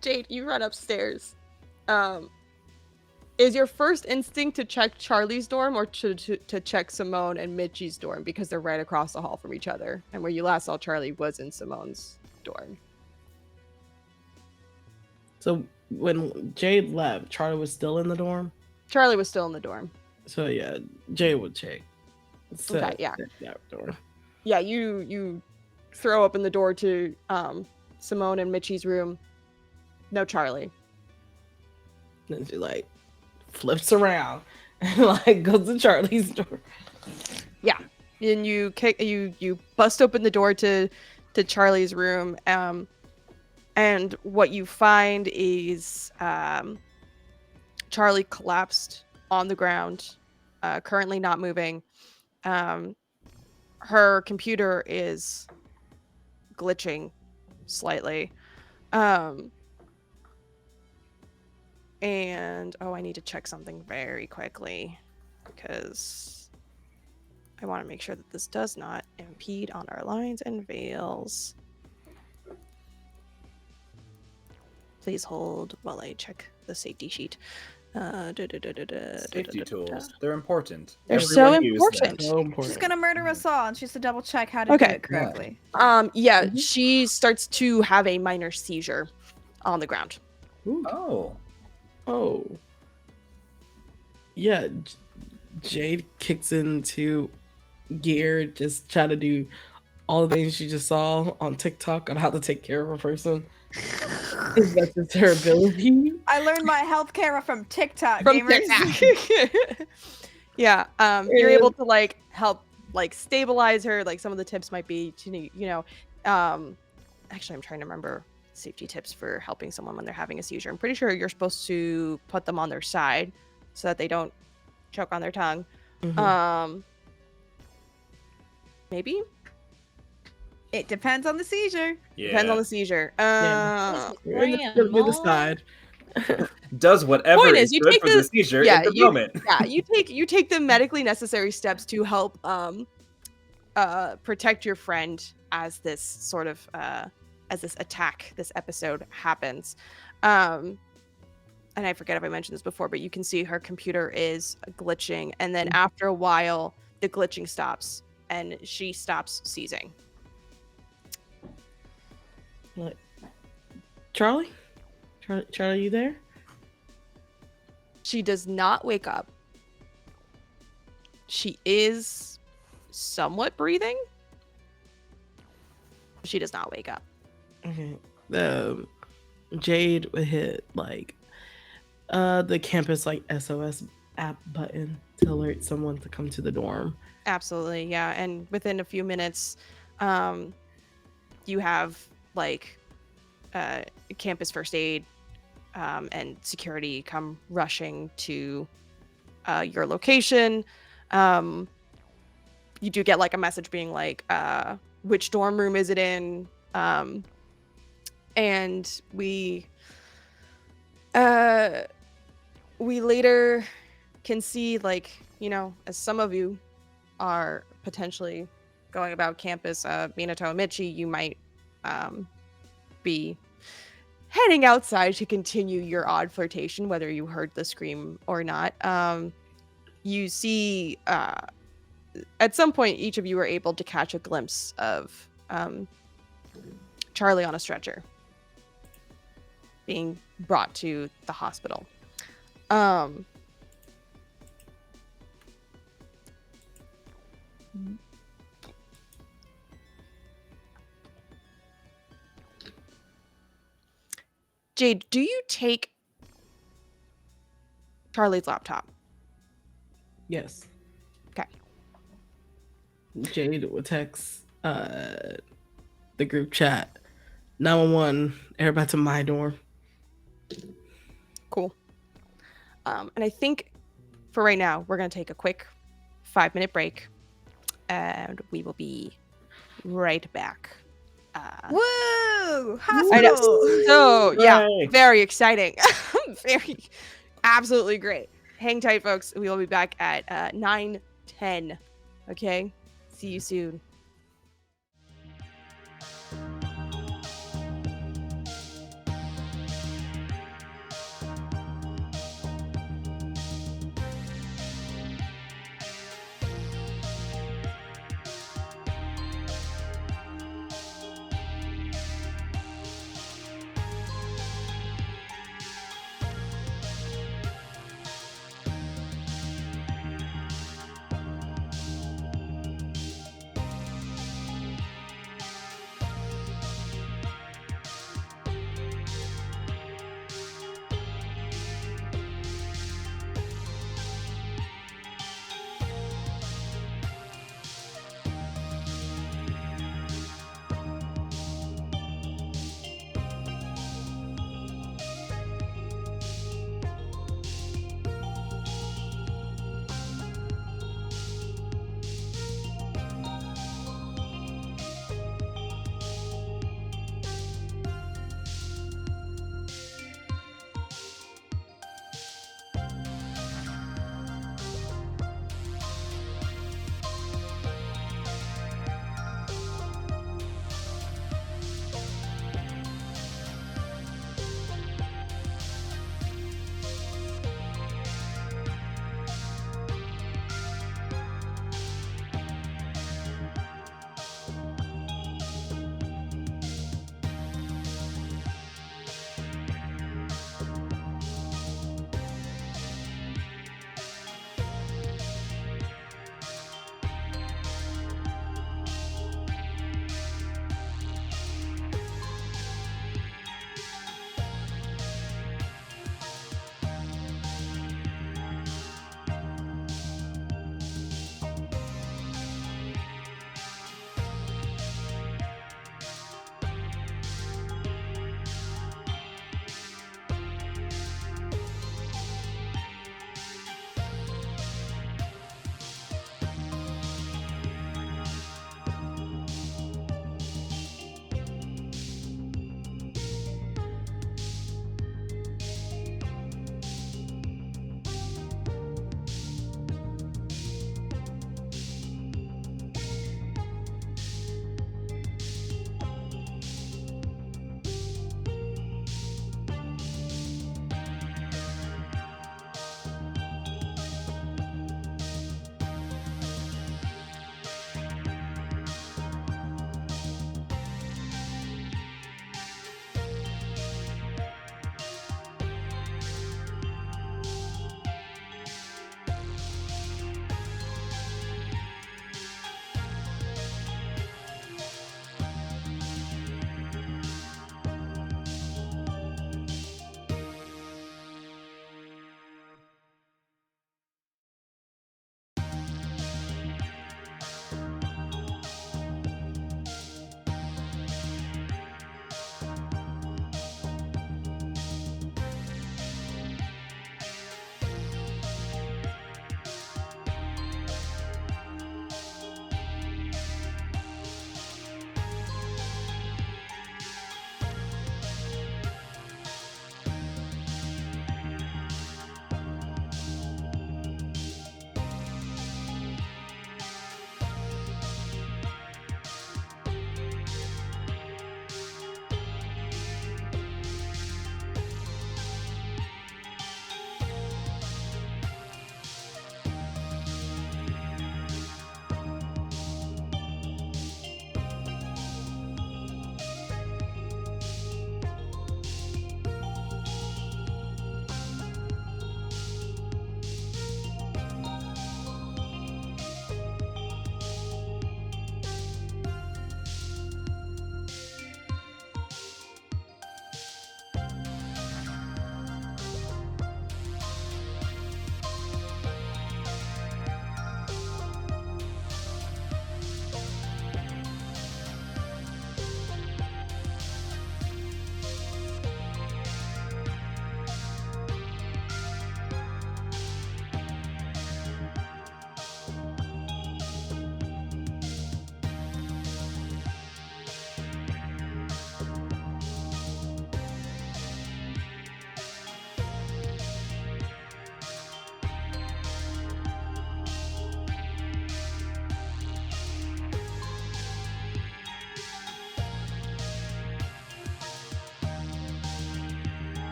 [SPEAKER 1] Jade, you run upstairs. Is your first instinct to check Charlie's dorm or to check Simone and Mitchie's dorm, because they're right across the hall from each other, and where you last saw Charlie was in Simone's dorm?
[SPEAKER 4] So when Jade left, Charlie was still in the dorm.
[SPEAKER 1] Charlie was still in the dorm.
[SPEAKER 4] So yeah, Jade would check.
[SPEAKER 1] Okay, yeah.
[SPEAKER 4] That door.
[SPEAKER 1] Yeah, you throw open the door to Simone and Mitchie's room. No Charlie.
[SPEAKER 4] Then she like flips around and like goes to Charlie's door.
[SPEAKER 1] Yeah, and you bust open the door to Charlie's room, and what you find is Charlie collapsed on the ground, currently not moving. Her computer is glitching slightly. And I need to check something very quickly, because I want to make sure that this does not impede on our lines and veils. Please hold while I check the safety sheet.
[SPEAKER 2] Safety tools. They're important.
[SPEAKER 1] They're so
[SPEAKER 2] Everyone use them.
[SPEAKER 1] important.
[SPEAKER 4] So important.
[SPEAKER 6] She's gonna murder us all, and she has to double check how to
[SPEAKER 1] Okay.
[SPEAKER 6] do it correctly.
[SPEAKER 1] Yeah, she starts to have a minor seizure on the ground.
[SPEAKER 2] Oh.
[SPEAKER 4] Oh. Yeah, Jade kicks into gear, just try to do all the things she just saw on TikTok on how to take care of a person. That's just her ability.
[SPEAKER 6] I learned my healthcare from TikTok.
[SPEAKER 1] From
[SPEAKER 6] gamers.
[SPEAKER 1] TikTok. Yeah, you're able to like help like stabilize her. Like some of the tips might be to actually I'm trying to remember safety tips for helping someone when they're having a seizure. I'm pretty sure you're supposed to put them on their side so that they don't choke on their tongue. Maybe
[SPEAKER 6] It depends on the seizure.
[SPEAKER 1] depends on the seizure.
[SPEAKER 4] Give me the side.
[SPEAKER 2] Does whatever
[SPEAKER 1] Point
[SPEAKER 2] is
[SPEAKER 1] is, you
[SPEAKER 2] good
[SPEAKER 1] take
[SPEAKER 2] for
[SPEAKER 1] the-
[SPEAKER 2] the seizure
[SPEAKER 1] yeah,
[SPEAKER 2] in the
[SPEAKER 1] you-
[SPEAKER 2] moment.
[SPEAKER 1] Yeah, you take the medically necessary steps to help protect your friend as this sort of as this episode happens. and I forget if I mentioned this before, but you can see her computer is glitching, and then after a while, the glitching stops, and she stops seizing.
[SPEAKER 4] What? Charlie, you there?
[SPEAKER 1] She does not wake up. She is somewhat breathing. She does not wake up.
[SPEAKER 4] Okay. Jade would hit like the campus like SOS app button to alert someone to come to the dorm.
[SPEAKER 1] Absolutely, yeah. And within a few minutes, you have like campus first aid and security come rushing to your location. You do get like a message being like, which dorm room is it in? And we later can see, like, you know, as some of you are potentially going about campus, Minato and Michi, you might be heading outside to continue your odd flirtation, whether you heard the scream or not. You see, at some point, each of you are able to catch a glimpse of Charlie on a stretcher being brought to the hospital. Jade, do you take Charlie's laptop?
[SPEAKER 4] Yes.
[SPEAKER 1] Okay.
[SPEAKER 4] Jade would text the group chat 911, everybody to my dorm.
[SPEAKER 1] Cool. And I think for right now, we're going to take a quick 5-minute break, and we will be right back.
[SPEAKER 6] Woo!
[SPEAKER 1] I know.
[SPEAKER 6] Hospital!
[SPEAKER 1] So, yeah,
[SPEAKER 2] Hooray.
[SPEAKER 1] very exciting. Absolutely great. Hang tight, folks. We will be back at 9:10. Okay? See you soon.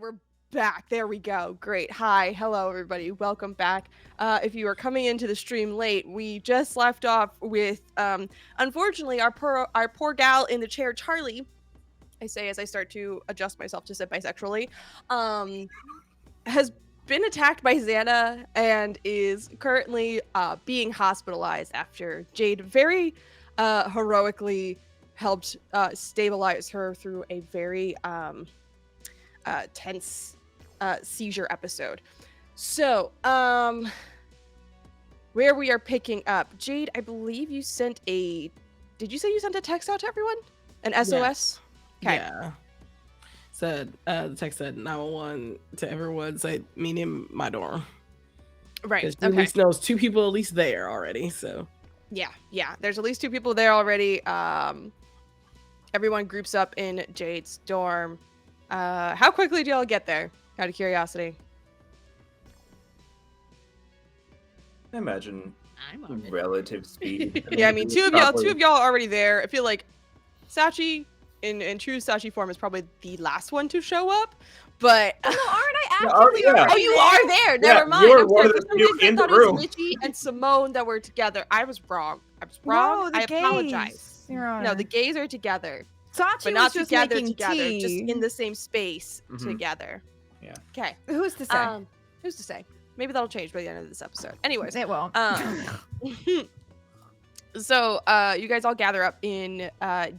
[SPEAKER 1] And we're back. There we go. Great. Hi. Hello, everybody. Welcome back. If you are coming into the stream late, we just left off with, unfortunately, our poor gal in the chair, Charlie, I say as I start to adjust myself to sit bisexually, has been attacked by X.A.N.A and is currently being hospitalized after Jade very heroically helped stabilize her through a very tense seizure episode. So, where we are picking up, Jade, I believe you sent a. Did you say you sent a text out to everyone? An SOS? Okay.
[SPEAKER 4] Yeah. Said the text said 911 to everyone. Said meet in my dorm.
[SPEAKER 1] Right.
[SPEAKER 4] She at least knows 2 people at least there already. So.
[SPEAKER 1] Yeah. There's at least 2 people there already. Everyone groups up in Jade's dorm. How quickly do y'all get there? Out of curiosity.
[SPEAKER 2] I imagine
[SPEAKER 3] I'm already.
[SPEAKER 2] relative speed.
[SPEAKER 1] Yeah, I mean, two of y'all are already there. I feel like Sachi, in true Sachi form, is probably the last one to show up. But
[SPEAKER 6] No, aren't I
[SPEAKER 2] Yeah,
[SPEAKER 6] actively
[SPEAKER 2] yeah.
[SPEAKER 6] already
[SPEAKER 1] oh, you are there.
[SPEAKER 2] Yeah,
[SPEAKER 1] Never mind.
[SPEAKER 2] you're
[SPEAKER 1] I'm
[SPEAKER 2] one
[SPEAKER 1] sorry.
[SPEAKER 2] of
[SPEAKER 1] For
[SPEAKER 2] the
[SPEAKER 1] some
[SPEAKER 2] few
[SPEAKER 1] reason, I
[SPEAKER 2] in the
[SPEAKER 1] thought it was
[SPEAKER 2] room.
[SPEAKER 1] Mitchie and Simone that were together. I was wrong.
[SPEAKER 6] No, the
[SPEAKER 1] I apologize.
[SPEAKER 6] gays, Your Honor.
[SPEAKER 1] No, the gays are together,
[SPEAKER 6] Sachi
[SPEAKER 1] but not
[SPEAKER 6] was just
[SPEAKER 1] together.
[SPEAKER 6] making
[SPEAKER 1] Together,
[SPEAKER 6] tea.
[SPEAKER 1] just in the same space
[SPEAKER 2] Mhm.
[SPEAKER 1] together.
[SPEAKER 2] Yeah.
[SPEAKER 1] Okay.
[SPEAKER 6] Who's to say?
[SPEAKER 1] Who's to say? Maybe that'll change by the end of this episode. Anyways,
[SPEAKER 6] It won't.
[SPEAKER 1] so you guys all gather up in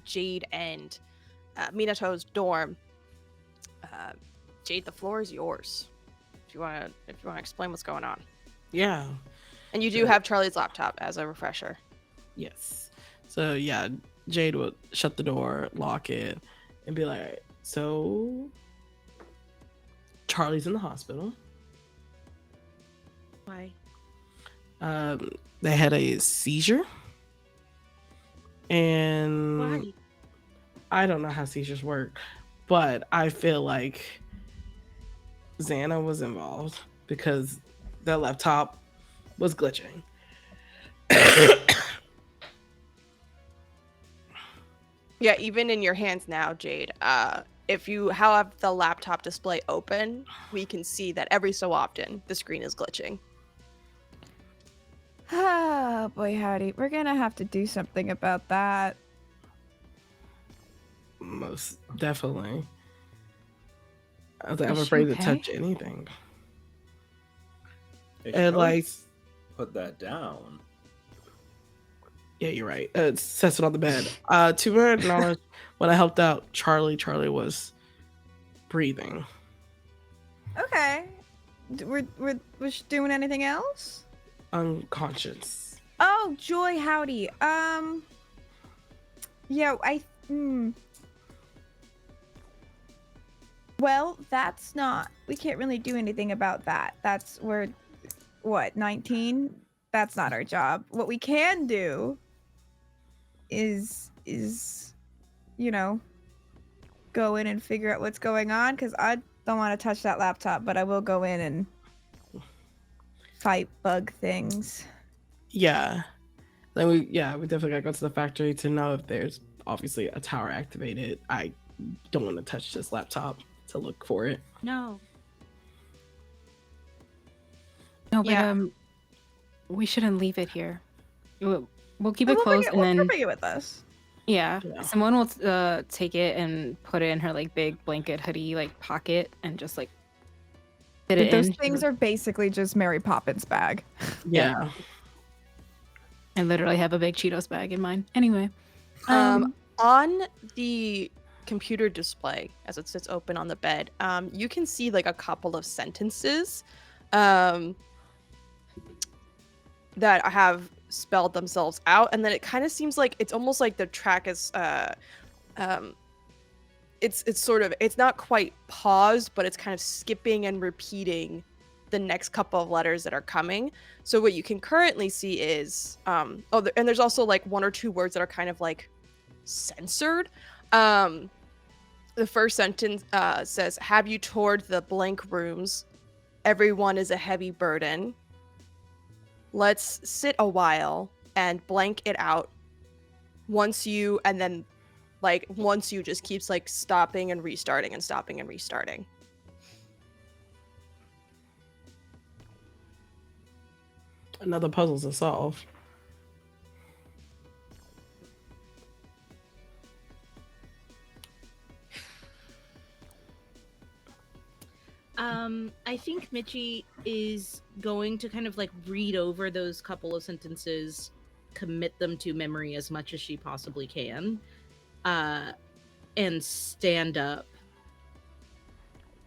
[SPEAKER 1] Jade and Minato's dorm. Jade, the floor is yours. If you want to explain what's going on.
[SPEAKER 4] Yeah.
[SPEAKER 1] And you do
[SPEAKER 4] Sure.
[SPEAKER 1] have Charlie's laptop as a refresher.
[SPEAKER 4] Yes. So yeah, Jade would shut the door, lock it, and be like, "So, Charlie's in the hospital.
[SPEAKER 3] Why?
[SPEAKER 4] They had a seizure, and
[SPEAKER 3] Why?
[SPEAKER 4] I don't know how seizures work, but I feel like X.A.N.A was involved because the laptop was glitching."
[SPEAKER 1] Yeah, even in your hands now, Jade. If you have the laptop display open, we can see that every so often the screen is glitching.
[SPEAKER 6] Oh boy, howdy. We're gonna have to do something about that.
[SPEAKER 4] Most definitely. I'm
[SPEAKER 6] Is she
[SPEAKER 4] afraid to
[SPEAKER 6] okay?
[SPEAKER 4] touch anything.
[SPEAKER 2] They
[SPEAKER 4] And
[SPEAKER 2] should
[SPEAKER 4] like,
[SPEAKER 2] put that down.
[SPEAKER 4] yeah, you're right. It sets it on the bed. To her knowledge, when I helped out Charlie was breathing.
[SPEAKER 6] Okay. Was she doing anything else?
[SPEAKER 4] Unconscious.
[SPEAKER 6] Oh, Joy, howdy. Yeah, Well, that's not. We can't really do anything about that. We're, what, 19? That's not our job. What we can do is go in and figure out what's going on, because I don't want to touch that laptop, but I will go in and fight bug things.
[SPEAKER 4] Yeah. Then we definitely gotta go to the factory to know if there's obviously a tower activated. I don't want to touch this laptop to look for it.
[SPEAKER 3] No.
[SPEAKER 5] No, but
[SPEAKER 1] Yeah.
[SPEAKER 5] we shouldn't leave it here. We'll keep it
[SPEAKER 6] We'll
[SPEAKER 5] closed, and
[SPEAKER 6] we'll
[SPEAKER 5] then
[SPEAKER 6] bring it with us.
[SPEAKER 5] yeah,
[SPEAKER 4] Yeah.
[SPEAKER 5] someone will take it and put it in her like big blanket hoodie like pocket and just like fit it
[SPEAKER 6] Those
[SPEAKER 5] in.
[SPEAKER 6] things are basically just Mary Poppins bag.
[SPEAKER 4] Yeah.
[SPEAKER 5] I literally have a big Cheetos bag in mine. Anyway,
[SPEAKER 1] On the computer display, as it sits open on the bed, you can see like a couple of sentences that have spelled themselves out, and then it kind of seems like it's almost like the track is it's sort of, it's not quite paused, but it's kind of skipping and repeating the next couple of letters that are coming. So what you can currently see is and there's also like 1 or 2 words that are kind of like censored. The first sentence says, "Have you toured the blank rooms? Everyone is a heavy burden. Let's sit a while and blank it out. Once you," and then like once you just keeps like stopping and restarting and stopping and restarting.
[SPEAKER 4] Another puzzle to solve.
[SPEAKER 3] I think Michi is going to kind of like read over those couple of sentences, commit them to memory as much as she possibly can, and stand up,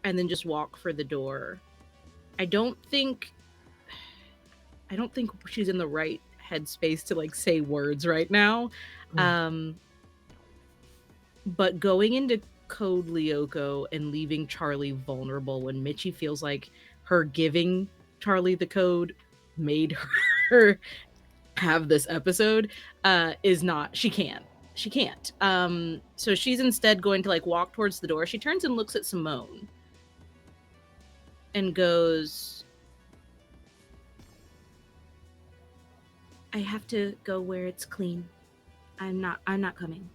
[SPEAKER 3] and then just walk for the door. I don't think she's in the right headspace to like say words right now. But going into Code Lyoko and leaving Charlie vulnerable when Michi feels like her giving Charlie the code made her have this episode is not, she can't. So she's instead going to like walk towards the door. She turns and looks at Simone and goes, I have to go where it's clean. I'm not coming.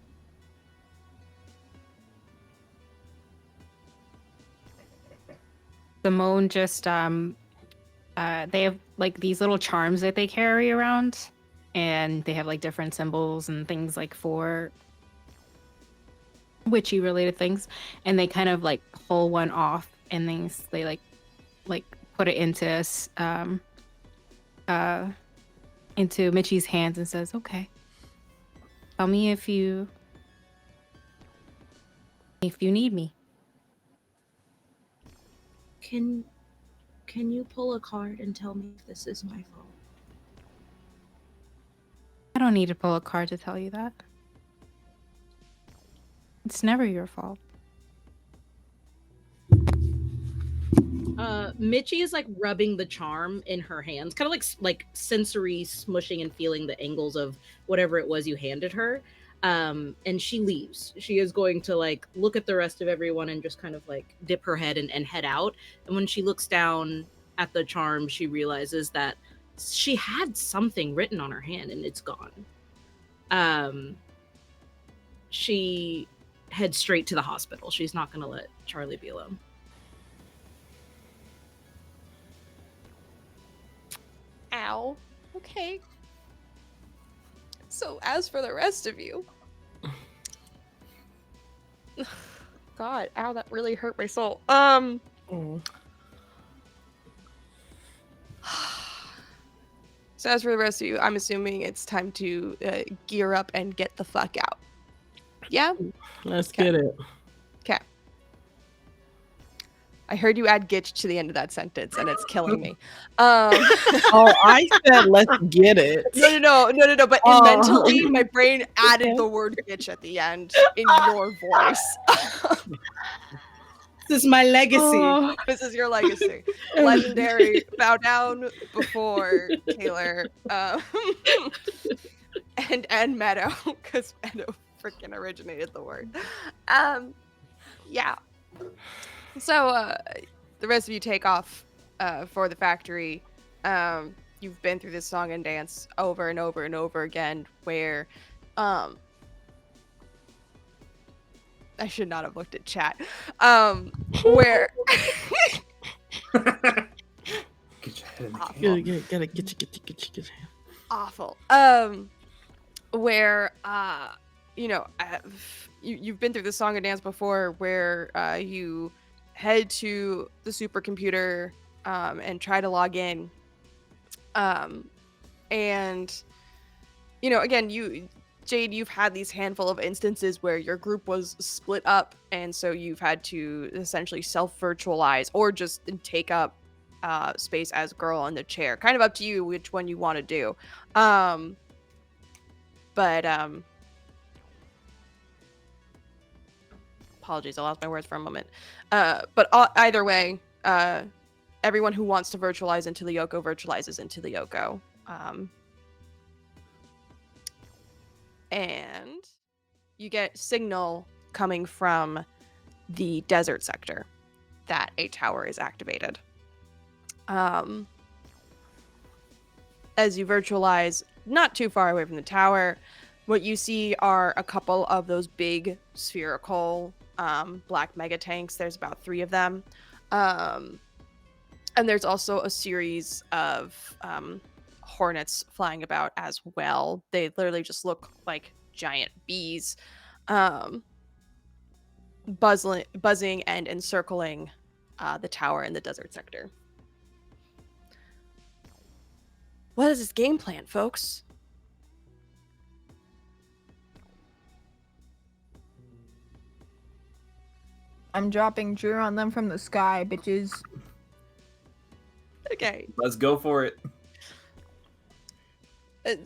[SPEAKER 5] Simone just they have like these little charms that they carry around, and they have like different symbols and things like for witchy related things, and they kind of like pull one off and they like put it into Michi's hands and says, okay, tell me if you need me.
[SPEAKER 3] Can you pull a card and tell me if this is my fault?
[SPEAKER 5] I don't need to pull a card to tell you that. It's never your fault.
[SPEAKER 3] Michi is like rubbing the charm in her hands, kind of like sensory smushing and feeling the angles of whatever it was you handed her. And she leaves. She is going to like look at the rest of everyone and just kind of like dip her head and head out. And when she looks down at the charm, she realizes that she had something written on her hand and it's gone. She heads straight to the hospital. She's not going to let Charlie be alone.
[SPEAKER 1] Ow. Okay. So as for the rest of you, God, ow, that really hurt my soul. So as for the rest of you, I'm assuming it's time to gear up and get the fuck out. Yeah?
[SPEAKER 4] Let's get it.
[SPEAKER 1] Okay. I heard you add gitch to the end of that sentence, and it's killing me.
[SPEAKER 4] Oh, I said let's get it.
[SPEAKER 1] No. But mentally, my brain added the word gitch at the end in your voice.
[SPEAKER 3] This is my legacy.
[SPEAKER 1] This is your legacy. Legendary. Bow down before Taylor. And Meadow, because Meadow freaking originated the word. Yeah. So the rest of you take off for the factory. You've been through this song and dance over and over and over again where I should not have looked at chat. Where
[SPEAKER 2] Get your head in the
[SPEAKER 1] Awful.
[SPEAKER 2] game.
[SPEAKER 4] Gotta get your hand.
[SPEAKER 1] Awful. Where you've been through the song and dance before where you head to the supercomputer and try to log in. And again, Jade, you've had these handful of instances where your group was split up, and so you've had to essentially self-virtualize or just take up space as girl in the chair. Kind of up to you which one you want to do. Apologies, I lost my words for a moment. But either way, everyone who wants to virtualize into Lyoko virtualizes into Lyoko. And you get signal coming from the desert sector that a tower is activated. As you virtualize not too far away from the tower, what you see are a couple of those big spherical black mega tanks. There's about 3 of them. And there's also a series of hornets flying about as well. They literally just look like giant bees, buzzing and encircling the tower in the desert sector. What is this game plan, folks?
[SPEAKER 6] I'm dropping Drew on them from the sky, bitches.
[SPEAKER 1] Okay.
[SPEAKER 2] Let's go for it.
[SPEAKER 1] But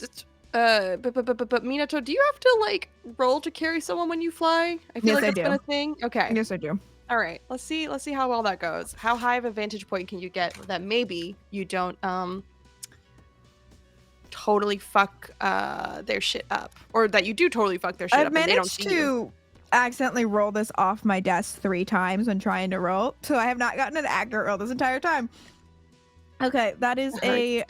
[SPEAKER 1] Minato, do you have to like roll to carry someone when you fly? I feel
[SPEAKER 6] Yes,
[SPEAKER 1] like
[SPEAKER 6] I
[SPEAKER 1] that's been
[SPEAKER 6] do.
[SPEAKER 1] a thing. Okay.
[SPEAKER 6] Yes, I do.
[SPEAKER 1] All right. Let's see how well that goes. How high of a vantage point can you get that maybe you don't totally fuck their shit up, or that you do totally fuck their shit
[SPEAKER 6] I've
[SPEAKER 1] up and they don't
[SPEAKER 6] managed
[SPEAKER 1] see
[SPEAKER 6] to
[SPEAKER 1] you?
[SPEAKER 6] accidentally roll this off my desk 3 times when trying to roll, so I have not gotten an accurate roll this entire time. Okay, that is a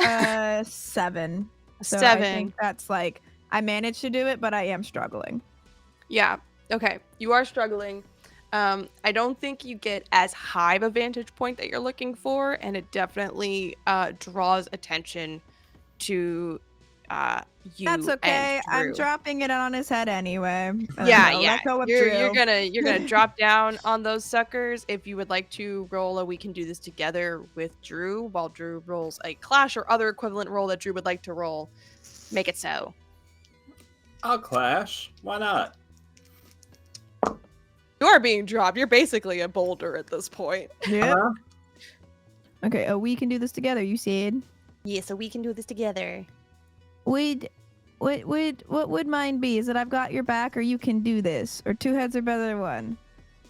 [SPEAKER 6] 7. So I
[SPEAKER 1] 7.
[SPEAKER 6] think that's like I managed to do it, but I am struggling.
[SPEAKER 1] Yeah. Okay. You are struggling. I don't think you get as high of a vantage point that you're looking for, and it definitely draws attention to you.
[SPEAKER 6] That's okay.
[SPEAKER 1] And
[SPEAKER 6] I'm
[SPEAKER 1] Drew.
[SPEAKER 6] dropping it on his head anyway.
[SPEAKER 1] Yeah,
[SPEAKER 6] So
[SPEAKER 1] yeah.
[SPEAKER 6] let go of
[SPEAKER 1] You're
[SPEAKER 6] Drew.
[SPEAKER 1] gonna drop down on those suckers. If you would like to roll a we can do this together with Drew, while Drew rolls a clash or other equivalent roll that Drew would like to roll, make it so.
[SPEAKER 2] I'll clash. Why not?
[SPEAKER 1] You are being dropped. You're basically a boulder at this point.
[SPEAKER 6] Yep.
[SPEAKER 2] Uh-huh.
[SPEAKER 6] Okay. Oh, we can do this together. You said.
[SPEAKER 1] Yeah, so we can do this together.
[SPEAKER 6] What would mine be? Is it I've got your back, or you can do this, or 2 heads are better than 1?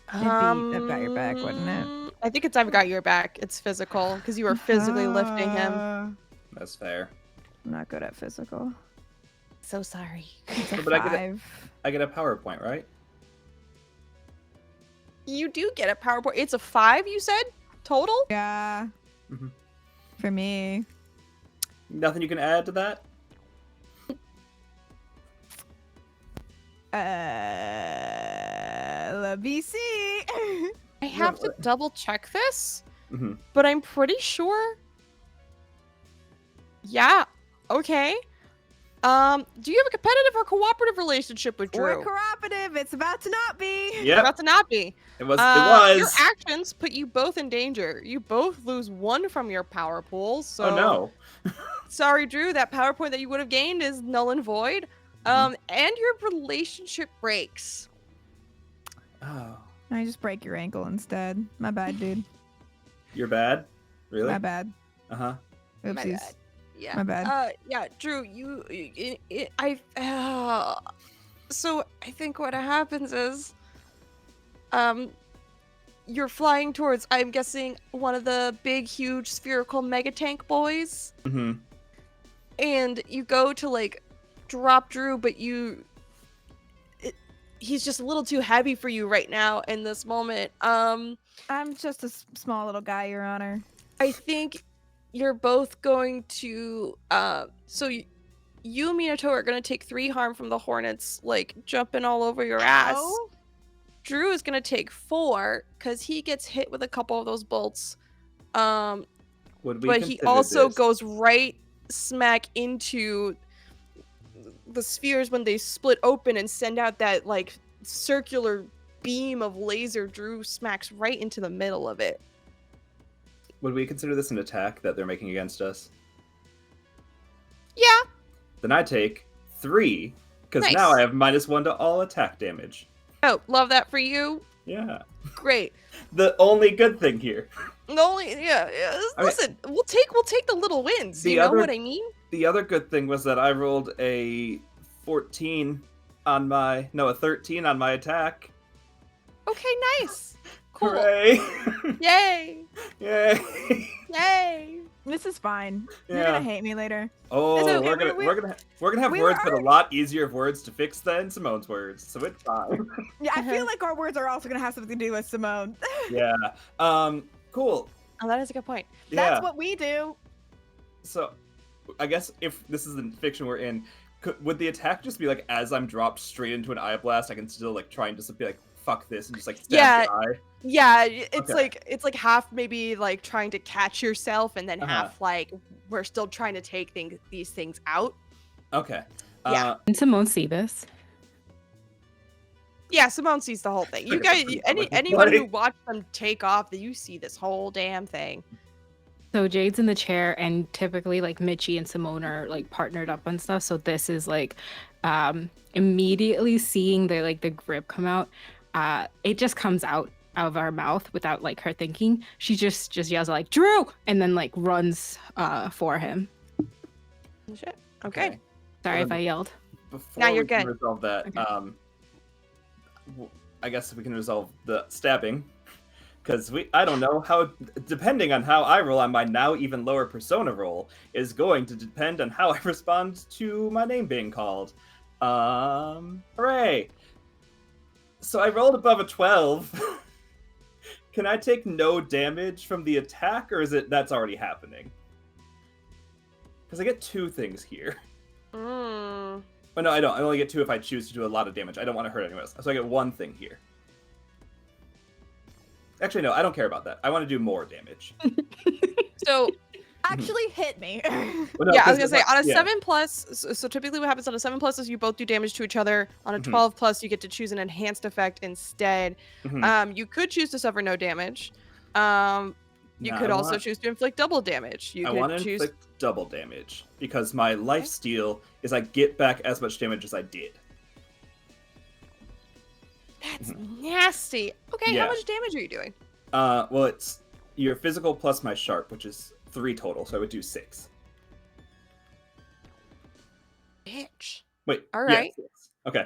[SPEAKER 6] It'd be I've got your back, wouldn't it?
[SPEAKER 1] I think it's I've got your back. It's physical because you are physically lifting him.
[SPEAKER 2] That's fair.
[SPEAKER 6] I'm not good at physical.
[SPEAKER 1] So sorry.
[SPEAKER 6] It's a
[SPEAKER 2] But
[SPEAKER 6] 5.
[SPEAKER 2] I get a PowerPoint, right?
[SPEAKER 1] You do get a PowerPoint. It's a 5, you said? Total?
[SPEAKER 6] Yeah.
[SPEAKER 2] Mhm.
[SPEAKER 6] For me.
[SPEAKER 2] Nothing you can add to that?
[SPEAKER 6] Let me see.
[SPEAKER 1] I have to double check this,
[SPEAKER 2] Mhm.
[SPEAKER 1] but I'm pretty sure. Yeah. Okay. Do you have a competitive or cooperative relationship with Drew?
[SPEAKER 6] We're cooperative. It's about to not be.
[SPEAKER 2] Yep.
[SPEAKER 1] About to not be.
[SPEAKER 2] It was.
[SPEAKER 1] Your actions put you both in danger. You both lose 1 from your power pool. So
[SPEAKER 2] Oh no.
[SPEAKER 1] sorry, Drew. That power point that you would have gained is null and void. And your relationship breaks.
[SPEAKER 2] Oh.
[SPEAKER 6] I just break your ankle instead. My bad, dude.
[SPEAKER 2] You're bad? Really?
[SPEAKER 6] My bad.
[SPEAKER 2] Uh-huh.
[SPEAKER 6] Oopsies.
[SPEAKER 1] bad. Yeah.
[SPEAKER 6] My bad.
[SPEAKER 1] Yeah, Drew. So I think what happens is, you're flying towards, I'm guessing, one of the big, huge, spherical mega tank boys,
[SPEAKER 2] Mm-hmm.
[SPEAKER 1] and you go to like drop Drew, but he's just a little too heavy for you right now in this moment.
[SPEAKER 6] I'm just a small little guy, Your Honor.
[SPEAKER 1] I think you're both going to so you and Minato are going to take 3 harm from the hornets, like jumping all over your ass.
[SPEAKER 6] Oh?
[SPEAKER 1] Drew is going to take 4 because he gets hit with a couple of those bolts.
[SPEAKER 2] Would we
[SPEAKER 1] But he
[SPEAKER 2] consider
[SPEAKER 1] also
[SPEAKER 2] this-
[SPEAKER 1] goes right smack into the spheres when they split open and send out that like circular beam of laser. Drew smacks right into the middle of it.
[SPEAKER 2] Would we consider this an attack that they're making against us?
[SPEAKER 1] Yeah.
[SPEAKER 2] Then I take 3, because
[SPEAKER 1] Nice.
[SPEAKER 2] now I have -1 to all attack damage.
[SPEAKER 1] Oh, love that for you.
[SPEAKER 2] Yeah.
[SPEAKER 1] Great.
[SPEAKER 2] The only good thing here.
[SPEAKER 1] The only yeah.
[SPEAKER 2] I mean-
[SPEAKER 1] Listen, we'll take the little wins.
[SPEAKER 2] The
[SPEAKER 1] You know
[SPEAKER 2] other-
[SPEAKER 1] what I mean?
[SPEAKER 2] The other good thing was that I rolled a 13 on my... No, a 13 on my attack.
[SPEAKER 1] Okay, nice. Cool.
[SPEAKER 2] Hooray!
[SPEAKER 1] Yay!
[SPEAKER 2] Yay!
[SPEAKER 1] Yay!
[SPEAKER 6] This is fine. You're
[SPEAKER 2] Yeah.
[SPEAKER 6] gonna hate me later.
[SPEAKER 2] Oh,
[SPEAKER 6] It's okay,
[SPEAKER 2] we're gonna have
[SPEAKER 6] we
[SPEAKER 2] words
[SPEAKER 6] were
[SPEAKER 2] that are a lot easier of words to fix than Simone's words, so it's fine.
[SPEAKER 6] Yeah, I feel like our words are also gonna have something to do with Simone.
[SPEAKER 2] Yeah. Cool.
[SPEAKER 1] Oh, that is a good point.
[SPEAKER 2] Yeah.
[SPEAKER 6] That's what we do.
[SPEAKER 2] So, I guess if this is the fiction we're in, would the attack just be like as I'm dropped straight into an eye blast, I can still like try and just be like fuck this, and just like
[SPEAKER 1] Yeah.
[SPEAKER 2] stab the eye.
[SPEAKER 1] Yeah, it's
[SPEAKER 2] Okay.
[SPEAKER 1] it's like half maybe like trying to catch yourself, and then
[SPEAKER 2] Uh-huh.
[SPEAKER 1] half like we're still trying to take these things out.
[SPEAKER 2] Okay.
[SPEAKER 1] Yeah.
[SPEAKER 5] Can Simone see this?
[SPEAKER 1] Yeah, Simone sees the whole thing. You
[SPEAKER 2] Like a
[SPEAKER 1] guys,
[SPEAKER 2] pretty public
[SPEAKER 1] anyone who
[SPEAKER 2] display.
[SPEAKER 1] watched them take off, you see this whole damn thing.
[SPEAKER 5] So Jade's in the chair, and typically like Mitchie and Simone are like partnered up on stuff. So this is like immediately seeing the grip come out. It just comes out of our mouth without like her thinking. She just yells like Drew, and then like runs for him.
[SPEAKER 1] Shit. Okay.
[SPEAKER 5] Sorry
[SPEAKER 2] Well,
[SPEAKER 5] if I yelled.
[SPEAKER 2] Before
[SPEAKER 1] Now you're
[SPEAKER 2] we can
[SPEAKER 1] good.
[SPEAKER 2] resolve that,
[SPEAKER 5] Okay.
[SPEAKER 2] I guess we can resolve the stabbing. Because I don't know how, depending on how I roll on my now even lower persona roll, is going to depend on how I respond to my name being called. Hooray! So I rolled above a 12. Can I take no damage from the attack, or is it that's already happening? Because I get 2 things here.
[SPEAKER 1] Mm.
[SPEAKER 2] Oh no, I don't. I only get 2 if I choose to do a lot of damage. I don't want to hurt anyone else. So I get 1 thing here. Actually, no, I don't care about that. I want to do more damage.
[SPEAKER 1] So
[SPEAKER 6] Actually hit me.
[SPEAKER 2] Well, no,
[SPEAKER 1] yeah, I was
[SPEAKER 2] 'cause
[SPEAKER 1] gonna say on a
[SPEAKER 2] yeah.
[SPEAKER 1] 7+. So typically, what happens on a 7+ is you both do damage to each other. On a
[SPEAKER 2] Mhm.
[SPEAKER 1] 12+, you get to choose an enhanced effect instead.
[SPEAKER 2] Mhm.
[SPEAKER 1] You could choose to suffer no damage. You
[SPEAKER 2] No,
[SPEAKER 1] could
[SPEAKER 2] I
[SPEAKER 1] also
[SPEAKER 2] want-
[SPEAKER 1] choose to inflict double damage. You
[SPEAKER 2] I
[SPEAKER 1] could
[SPEAKER 2] want to
[SPEAKER 1] choose.
[SPEAKER 2] inflict double damage because my life steal is I get back as much damage as I did.
[SPEAKER 1] That's nasty. Okay,
[SPEAKER 2] Yeah.
[SPEAKER 1] how much damage are you doing?
[SPEAKER 2] Well, it's your physical plus my sharp, which is 3 total, so I would do 6.
[SPEAKER 1] Bitch.
[SPEAKER 2] Wait,
[SPEAKER 1] All
[SPEAKER 2] yeah,
[SPEAKER 1] right.
[SPEAKER 2] 6. Okay.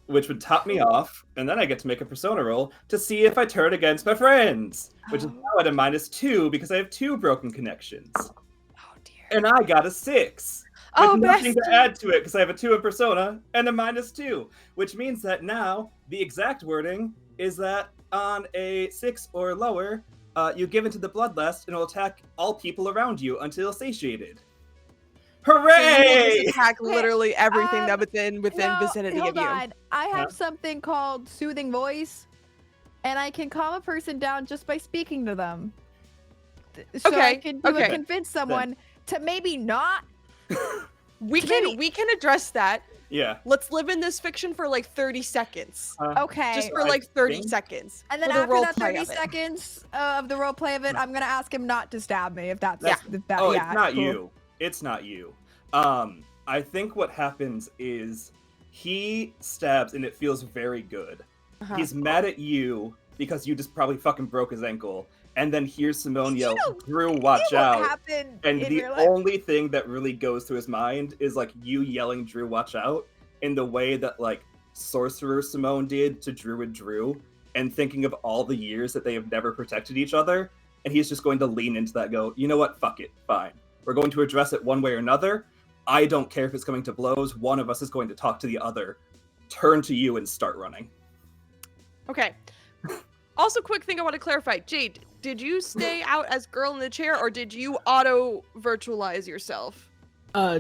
[SPEAKER 2] Which would top me off, and then I get to make a persona roll to see if I turn against my friends, which is
[SPEAKER 1] Oh.
[SPEAKER 2] now at a -2 because I have 2 broken connections.
[SPEAKER 1] Oh dear.
[SPEAKER 2] And I got a 6.
[SPEAKER 1] Oh,
[SPEAKER 2] With nothing to
[SPEAKER 1] bestie.
[SPEAKER 2] add to it because I have a 2 in persona and a -2, which means that now the exact wording is that on a 6 or lower, you give into the bloodlust and will attack all people around you until satiated.
[SPEAKER 1] So you will
[SPEAKER 2] Hooray!
[SPEAKER 1] just attack literally everything that within
[SPEAKER 6] No,
[SPEAKER 1] vicinity
[SPEAKER 6] hold
[SPEAKER 1] of you.
[SPEAKER 6] on. I have
[SPEAKER 2] Huh?
[SPEAKER 6] something called soothing voice, and I can calm a person down just by speaking to them. So I
[SPEAKER 1] Okay,
[SPEAKER 6] can do
[SPEAKER 1] okay.
[SPEAKER 6] convince someone to maybe not.
[SPEAKER 1] We
[SPEAKER 6] Maybe-
[SPEAKER 1] can address that.
[SPEAKER 2] Yeah.
[SPEAKER 1] Let's live in this fiction for like 30 seconds.
[SPEAKER 6] Okay.
[SPEAKER 1] Just for
[SPEAKER 2] I
[SPEAKER 1] like 30
[SPEAKER 2] think-
[SPEAKER 1] seconds.
[SPEAKER 6] And then
[SPEAKER 1] for the
[SPEAKER 6] after that
[SPEAKER 1] roleplay
[SPEAKER 6] 30
[SPEAKER 1] of it.
[SPEAKER 6] seconds of the role play of it, I'm gonna ask him not to stab me if that's
[SPEAKER 1] Yeah.
[SPEAKER 6] if that,
[SPEAKER 2] Oh,
[SPEAKER 6] yeah,
[SPEAKER 2] it's not
[SPEAKER 6] cool.
[SPEAKER 2] you. It's not you. I think what happens is he stabs and it feels very good.
[SPEAKER 1] Uh-huh.
[SPEAKER 2] He's mad at you because you just probably fucking broke his ankle, and then hears Simone yell, "Drew, watch
[SPEAKER 6] It won't
[SPEAKER 2] out!"
[SPEAKER 6] happen
[SPEAKER 2] And
[SPEAKER 6] in
[SPEAKER 2] the
[SPEAKER 6] real life.
[SPEAKER 2] only thing that really goes through his mind is like you yelling, "Drew, watch out!" in the way that like Sorcerer Simone did to Druid Drew, and thinking of all the years that they have never protected each other, and he's just going to lean into that, go, "You know what? Fuck it, fine. We're going to address it one way or another. I don't care if it's coming to blows. One of us is going to talk to the other. Turn to you and start running."
[SPEAKER 1] Okay. Also, quick thing I want to clarify. Jade, did you stay out as girl in the chair, or did you auto virtualize yourself?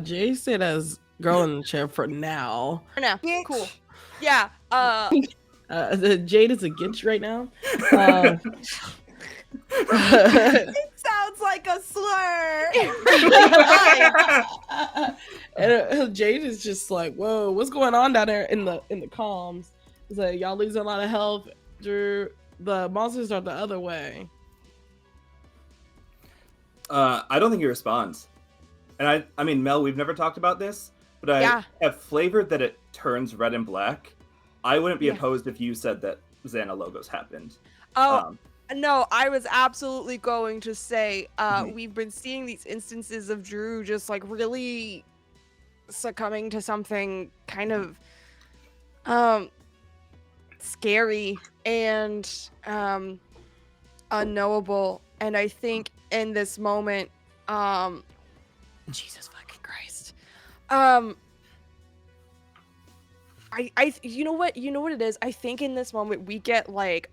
[SPEAKER 4] Jay said as girl in the chair for now.
[SPEAKER 1] For now.
[SPEAKER 6] Bitch.
[SPEAKER 1] Cool. Yeah.
[SPEAKER 4] Jade is a gitch right now.
[SPEAKER 6] It sounds like a slur.
[SPEAKER 4] And Jade is just like, "Whoa, what's going on down there in the comms?" It's like, "Y'all losing a lot of health. Drew, the monsters are the other way."
[SPEAKER 2] I don't think he responds. And I mean, Mel, we've never talked about this, but I
[SPEAKER 1] Yeah.
[SPEAKER 2] have flavored that it turns red and black. I wouldn't be
[SPEAKER 1] Yeah.
[SPEAKER 2] opposed if you said that X.A.N.A logos happened.
[SPEAKER 1] Oh, no, I was absolutely going to say,
[SPEAKER 2] Mhm.
[SPEAKER 1] we've been seeing these instances of Drew just like really succumbing to something kind of scary and unknowable. And I think in this moment, Jesus fucking Christ. You know what it is? I think in this moment we get like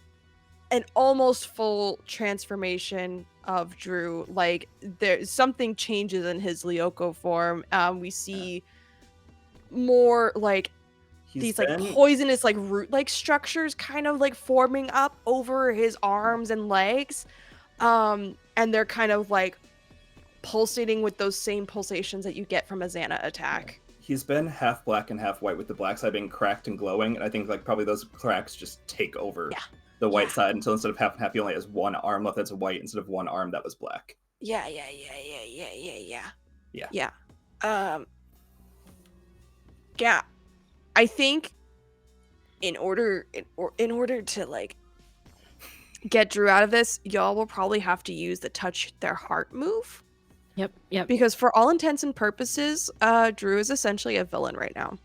[SPEAKER 1] an almost full transformation of Drew. Like there's something changes in his Lyoko form. We see more like these like poisonous like root-like structures kind of like forming up over his arms and legs. And they're kind of like pulsating with those same pulsations that you get from a X.A.N.A attack.
[SPEAKER 2] He's been half black and half white, with the black side being cracked and glowing, and I think like probably those cracks just take over the white side until instead of half and half, he only has one arm left that's white instead of one arm that was black.
[SPEAKER 1] Yeah. I think in order to like get Drew out of this, y'all will probably have to use the touch their heart move.
[SPEAKER 5] Yep.
[SPEAKER 1] Because for all intents and purposes, Drew is essentially a villain right now.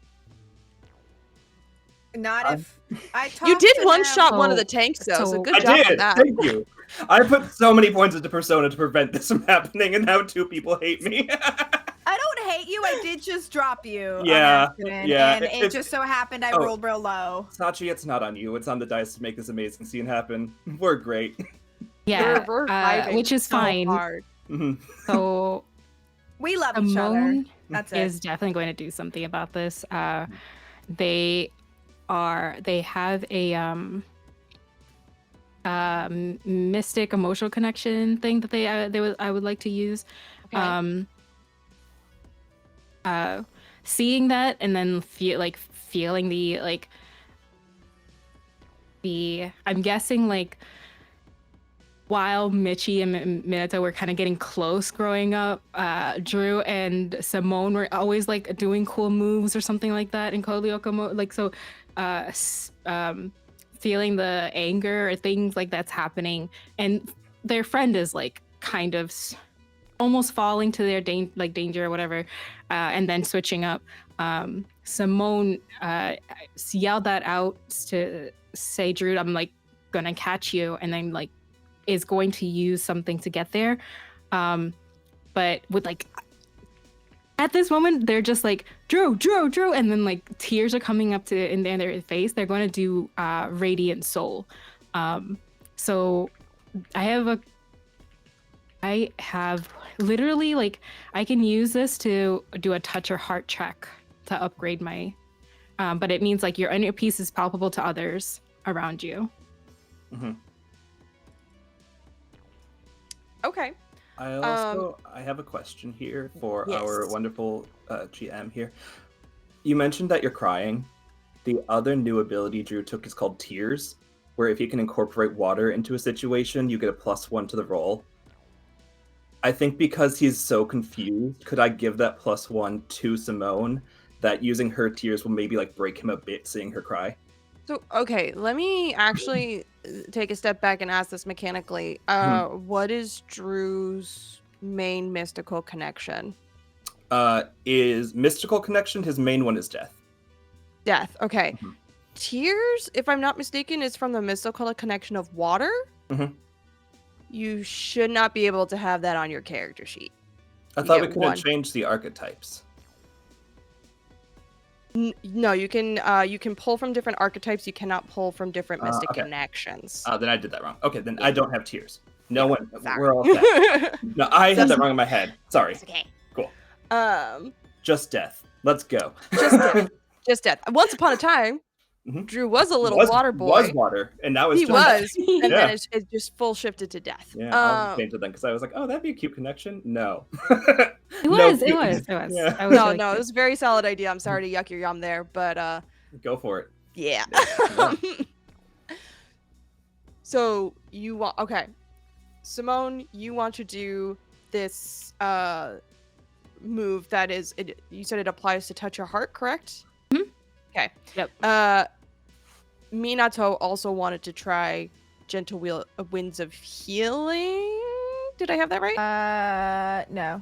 [SPEAKER 7] Not if I talked
[SPEAKER 1] You did
[SPEAKER 7] to
[SPEAKER 1] one
[SPEAKER 7] them.
[SPEAKER 1] shot one of the tanks though, so good
[SPEAKER 2] I
[SPEAKER 1] job
[SPEAKER 2] did.
[SPEAKER 1] on that.
[SPEAKER 2] Thank you. I put so many points into Persona to prevent this from happening, and now 2 people hate me.
[SPEAKER 7] I don't hate you. I did just drop you.
[SPEAKER 2] Yeah,
[SPEAKER 7] on accident,
[SPEAKER 2] yeah,
[SPEAKER 7] and it just so happened I rolled real low.
[SPEAKER 2] Sachi, it's not on you. It's on the dice to make this amazing scene happen. We're great.
[SPEAKER 5] Yeah,
[SPEAKER 1] We're vibing
[SPEAKER 5] which is
[SPEAKER 1] so
[SPEAKER 5] fine.
[SPEAKER 1] hard.
[SPEAKER 5] So
[SPEAKER 7] We love each other.
[SPEAKER 5] Simone
[SPEAKER 7] That's
[SPEAKER 5] is
[SPEAKER 7] it.
[SPEAKER 5] definitely going to do something about this. They have a mystic emotional connection thing that I would like to use.
[SPEAKER 1] Okay.
[SPEAKER 5] Seeing that and then feeling the I'm guessing like while Michi and Minato were kind of getting close growing up, Drew and Simone were always like doing cool moves or something like that in Kolyoko mode. Like, so feeling the anger or things like that's happening, and their friend is like kind of almost falling to their danger or whatever, and then switching up. Simone yelled that out to say, Drew, I'm like gonna catch you, and then like is going to use something to get there. But with like at this moment they're just like Drew, and then like tears are coming up to in their face. They're going to do Radiant Soul. So I have literally like I can use this to do a touch or heart check to upgrade my but it means like your inner piece is palpable to others around you.
[SPEAKER 1] Okay.
[SPEAKER 2] I have a question here for our wonderful GM here. You mentioned that you're crying. The other new ability Drew took is called Tears, where if you can incorporate water into a situation, you get a +1 to the roll. I think because he's so confused, could I give that +1 to Simone, that using her tears will maybe like break him a bit seeing her cry?
[SPEAKER 1] So, okay, let me actually take a step back and ask this mechanically. What is Drew's main mystical connection?
[SPEAKER 2] Is mystical connection, his main one is death.
[SPEAKER 1] Death, okay. Tears, if I'm not mistaken, is from the mystical connection of water. You should not be able to have that on your character sheet.
[SPEAKER 2] I thought we could have changed the archetypes.
[SPEAKER 1] No, you can pull from different archetypes. You cannot pull from different mystic connections.
[SPEAKER 2] Then I did that wrong. Okay, then I don't have tears. No one. Sorry. We're all set. No, I had that wrong in my head. Sorry.
[SPEAKER 1] It's okay.
[SPEAKER 2] Cool.
[SPEAKER 1] Just
[SPEAKER 2] death. Let's go.
[SPEAKER 1] Just death. Once upon a time, Drew was a little water boy.
[SPEAKER 2] Was water, and now it's
[SPEAKER 1] and then it just full shifted to death.
[SPEAKER 2] Yeah, I'll change it then because I was like, oh, that'd be a cute connection. No.
[SPEAKER 5] It was.
[SPEAKER 2] Yeah.
[SPEAKER 1] No, it was a very solid idea. I'm sorry to yuck your yum there, but
[SPEAKER 2] go for it.
[SPEAKER 1] Yeah. So you want Simone, you want to do this move that is you said it applies to touch your heart, correct? Okay.
[SPEAKER 5] Yep.
[SPEAKER 1] Minato also wanted to try gentle winds of healing. Did I have that right?
[SPEAKER 6] No.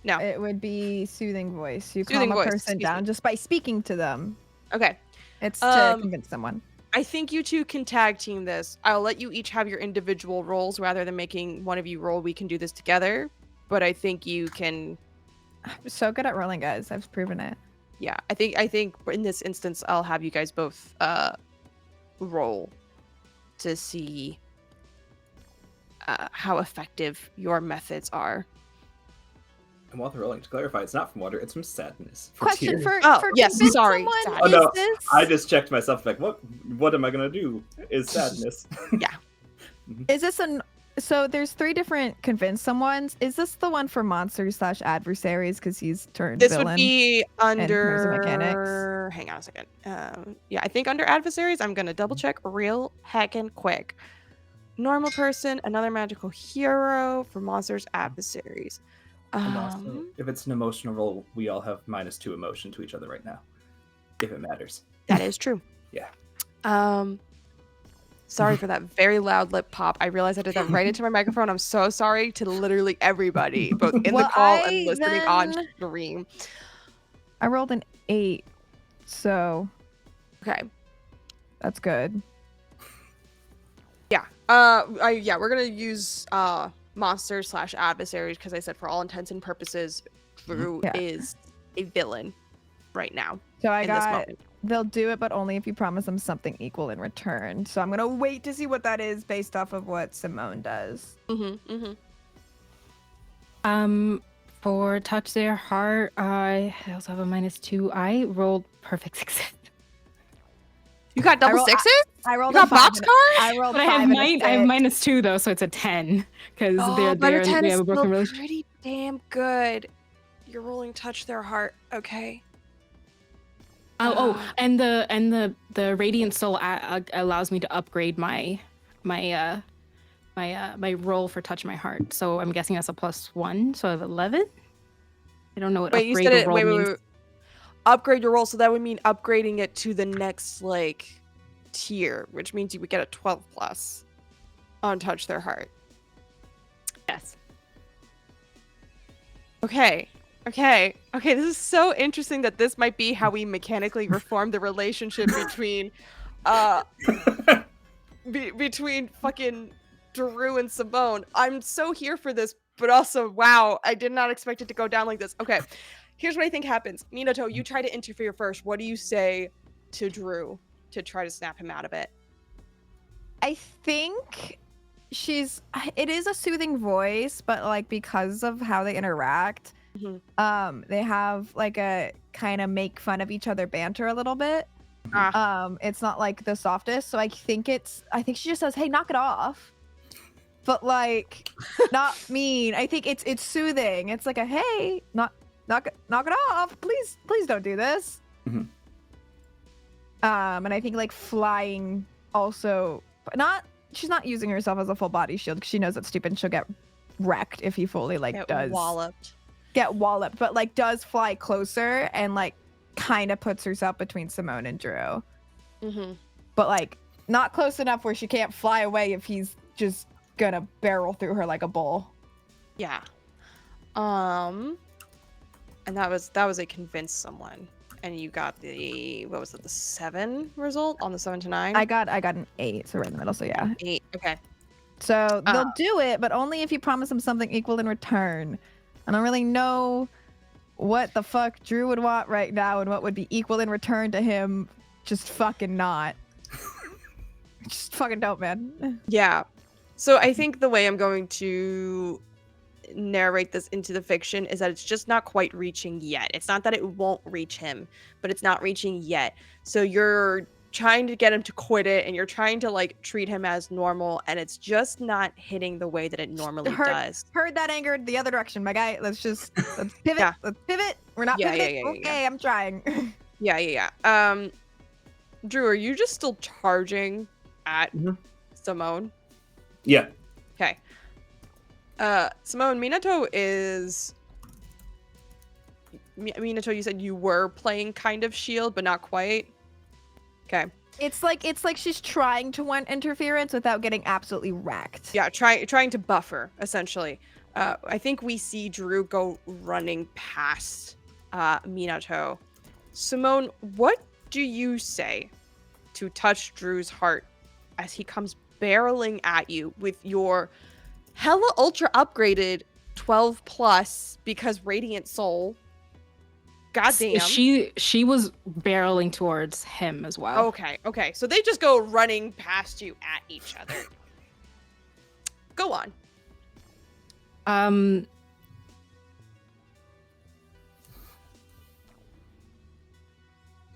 [SPEAKER 1] No.
[SPEAKER 6] It would be soothing voice. You
[SPEAKER 1] Soothing
[SPEAKER 6] calm a
[SPEAKER 1] voice,
[SPEAKER 6] person
[SPEAKER 1] excuse
[SPEAKER 6] down
[SPEAKER 1] me.
[SPEAKER 6] just by speaking to them.
[SPEAKER 1] Okay.
[SPEAKER 6] It's to convince someone.
[SPEAKER 1] I think you two can tag team this. I'll let you each have your individual roles rather than making one of you roll. We can do this together, but I think you can.
[SPEAKER 6] I'm so good at rolling, guys. I've proven it.
[SPEAKER 1] Yeah, I think in this instance, I'll have you guys both roll to see how effective your methods are.
[SPEAKER 2] And while they're rolling, to clarify, it's not from wonder, it's from sadness.
[SPEAKER 6] Question
[SPEAKER 2] tears.
[SPEAKER 6] for
[SPEAKER 1] yes,
[SPEAKER 6] convince
[SPEAKER 1] sorry,
[SPEAKER 6] someone,
[SPEAKER 1] sad.
[SPEAKER 2] Oh,
[SPEAKER 6] is
[SPEAKER 2] no,
[SPEAKER 6] this
[SPEAKER 2] I just checked myself, like, what am I gonna do? Is sadness.
[SPEAKER 6] is this an so there's 3 different convince someone's. Is this the one for monsters / adversaries because he's turned
[SPEAKER 1] This
[SPEAKER 6] villain?
[SPEAKER 1] would be
[SPEAKER 6] here's the mechanics.
[SPEAKER 1] under. Hang on a second. Yeah, I think under adversaries. I'm gonna double check real heckin' quick. Normal person, another magical hero for monsters adversaries.
[SPEAKER 2] And also, if it's an emotional roll, we all have -2 emotion to each other right now. If it matters.
[SPEAKER 1] That is true.
[SPEAKER 2] Yeah.
[SPEAKER 1] Sorry for that very loud lip pop. I realized I did that right into my microphone. I'm so sorry to literally everybody, both in the call and listening on stream.
[SPEAKER 6] I rolled an 8, so
[SPEAKER 1] Okay.
[SPEAKER 6] that's good.
[SPEAKER 1] Yeah. Yeah, we're gonna use monsters / adversaries because I said for all intents and purposes, Drew
[SPEAKER 6] Yeah.
[SPEAKER 1] is a villain right now.
[SPEAKER 6] So I
[SPEAKER 1] in this
[SPEAKER 6] got
[SPEAKER 1] moment.
[SPEAKER 6] they'll do it, but only if you promise them something equal in return. So I'm gonna wait to see what that is based off of what Simone does.
[SPEAKER 5] For touch their heart, I also have a -2. I rolled perfect success.
[SPEAKER 1] You got double
[SPEAKER 6] roll-
[SPEAKER 1] sixes?
[SPEAKER 6] I rolled
[SPEAKER 1] You got
[SPEAKER 6] a 5
[SPEAKER 1] boxcars?
[SPEAKER 6] I rolled
[SPEAKER 5] But I
[SPEAKER 6] 5
[SPEAKER 5] have
[SPEAKER 6] and a
[SPEAKER 5] I have
[SPEAKER 6] 6.
[SPEAKER 5] -2 though, so it's a 10 because
[SPEAKER 1] Oh, but a 10
[SPEAKER 5] they
[SPEAKER 1] is
[SPEAKER 5] have a broken
[SPEAKER 1] still
[SPEAKER 5] relationship.
[SPEAKER 1] pretty damn good. You're rolling touch their heart. Okay.
[SPEAKER 5] And the radiant soul allows me to upgrade my roll for touch my heart. So I'm guessing that's a +1. So I have 11. I don't know what
[SPEAKER 1] Wait, you
[SPEAKER 5] upgrade
[SPEAKER 1] said
[SPEAKER 5] or
[SPEAKER 1] it.
[SPEAKER 5] roll means.
[SPEAKER 1] Wait. Upgrade your roll, so that would mean upgrading it to the next like tier, which means you would get a 12+ on touch their heart.
[SPEAKER 5] Yes.
[SPEAKER 1] Okay. This is so interesting that this might be how we mechanically reform the relationship between between fucking Drew and Simone. I'm so here for this, but also wow, I did not expect it to go down like this. Okay. Here's what I think happens. Minato, you try to interfere first. What do you say to Drew to try to snap him out of it?
[SPEAKER 6] I think it is a soothing voice, but like because of how they interact, they have like a kind of make fun of each other banter a little bit. It's not like the softest, so I think she just says, "Hey, knock it off," but like not mean. I think it's soothing. It's like a hey, knock it off, please don't do this. And I think like flying also, but she's not using herself as a full body shield because she knows that's stupid and she'll get wrecked if he fully like
[SPEAKER 1] Get walloped,
[SPEAKER 6] but like does fly closer and like kind of puts herself between Simone and Drew, but like not close enough where she can't fly away if he's just gonna barrel through her like a bull.
[SPEAKER 1] Yeah. And that was a convince someone. And you got the what was it, the 7 result on the 7 to 9?
[SPEAKER 6] I got an 8, so right in the middle. So yeah,
[SPEAKER 1] 8. Okay.
[SPEAKER 6] So they'll do it, but only if you promise them something equal in return. I don't really know what the fuck Drew would want right now and what would be equal in return to him. Just fucking not. Just fucking don't, man.
[SPEAKER 1] Yeah. So I think the way I'm going to narrate this into the fiction is that it's just not quite reaching yet. It's not that it won't reach him, but it's not reaching yet. So you're trying to get him to quit it and you're trying to like treat him as normal and it's just not hitting the way that it normally does.
[SPEAKER 6] Heard that anger the other direction, my guy. Let's pivot.
[SPEAKER 1] Yeah.
[SPEAKER 6] Let's pivot. We're not pivoting. Okay, I'm trying.
[SPEAKER 1] Yeah. Drew, are you just still charging at Simone?
[SPEAKER 2] Yeah.
[SPEAKER 1] Okay. Simone, Minato, you said you were playing kind of shield, but not quite. Okay.
[SPEAKER 6] It's like she's trying to want interference without getting absolutely wrecked.
[SPEAKER 1] Yeah, trying to buffer, essentially. I think we see Drew go running past Minato. Simone, what do you say to touch Drew's heart as he comes barreling at you with your hella ultra upgraded 12+ because Radiant Soul? Goddamn.
[SPEAKER 5] She was barreling towards him as well.
[SPEAKER 1] Okay. So they just go running past you at each other. Go on.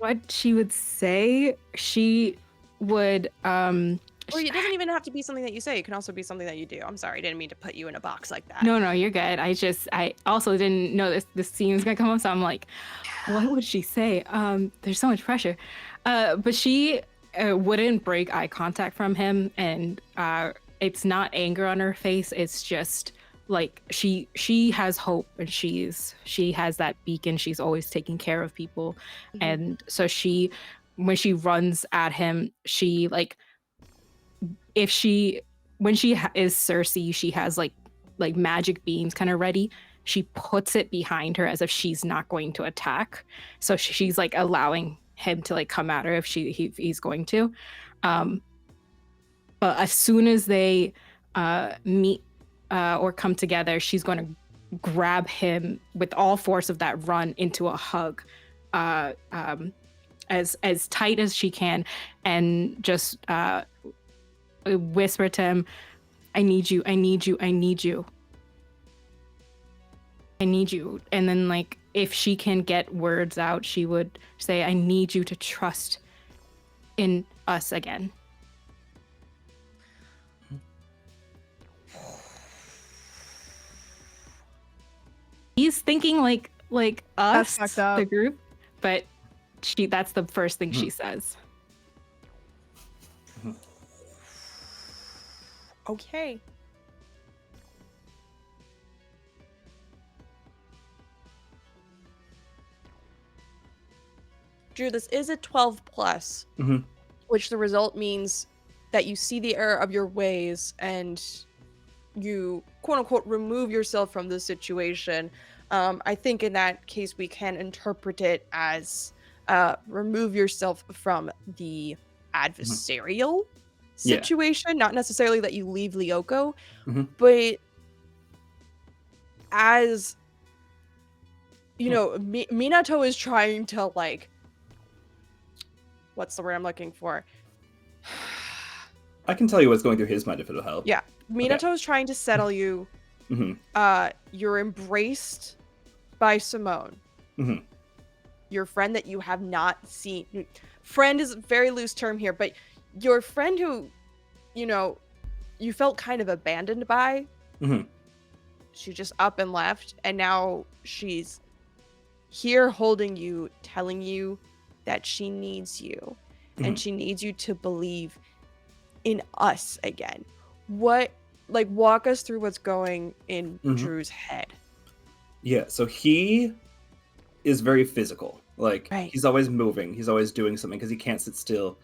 [SPEAKER 5] What she would say, she would
[SPEAKER 1] Or it doesn't even have to be something that you say. It can also be something that you do. I'm sorry, I didn't mean to put you in a box like that.
[SPEAKER 5] No, you're good. I also didn't know this scene was gonna come up, so I'm like, what would she say? There's so much pressure. But she wouldn't break eye contact from him, and it's not anger on her face. It's just like she has hope, and she has that beacon. She's always taking care of people, and so when she runs at him, she like if she when she is Cersei, she has like magic beams kind of ready. She puts it behind her as if she's not going to attack. So she's like allowing him to like come at her if he's going to. But as soon as they meet or come together, she's going to grab him with all force of that run into a hug, as tight as she can, and just whisper to him, I need you, I need you, I need you. I need you. And then like if she can get words out, she would say, I need you to trust in us again. He's thinking like us,
[SPEAKER 6] fucked up.
[SPEAKER 5] the group, but that's the first thing she says.
[SPEAKER 1] Okay. Drew, this is a 12 plus, which the result means that you see the error of your ways and you quote unquote remove yourself from the situation. I think in that case we can interpret it as remove yourself from the adversarial situation, not necessarily that you leave Lyoko, but as you know, Minato is trying to like, what's the word I'm looking for?
[SPEAKER 2] I can tell you what's going through his mind if it'll help.
[SPEAKER 1] Yeah, Minato is trying to settle you. You're embraced by Simone, your friend that you have not seen. Friend is a very loose term here, but your friend who, you know, you felt kind of abandoned by. She just up and left, and now she's here holding you, telling you that she needs you, and she needs you to believe in us again. What, like, walk us through what's going in Drew's head.
[SPEAKER 2] Yeah, so he is very physical. Like,
[SPEAKER 1] Right.
[SPEAKER 2] He's always moving. He's always doing something because he can't sit still.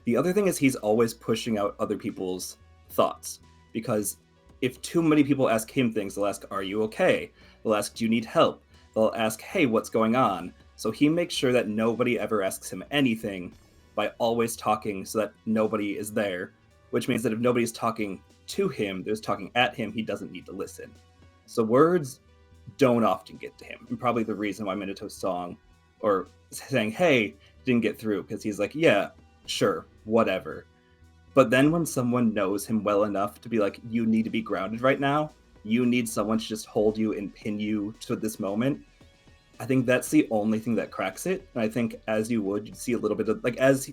[SPEAKER 2] The other thing is he's always pushing out other people's thoughts. Because if too many people ask him things, they'll ask, are you okay? They'll ask, do you need help? They'll ask, hey, what's going on? So he makes sure that nobody ever asks him anything by always talking so that nobody is there. Which means that if nobody's talking to him, there's talking at him, he doesn't need to listen. So words don't often get to him. And probably the reason why Minato's song, or saying, hey, didn't get through, because he's like, yeah, sure, whatever. But then when someone knows him well enough to be like, you need to be grounded right now, you need someone to just hold you and pin you to this moment, I think that's the only thing that cracks it. And I think as you would, you'd see a little bit of, like, as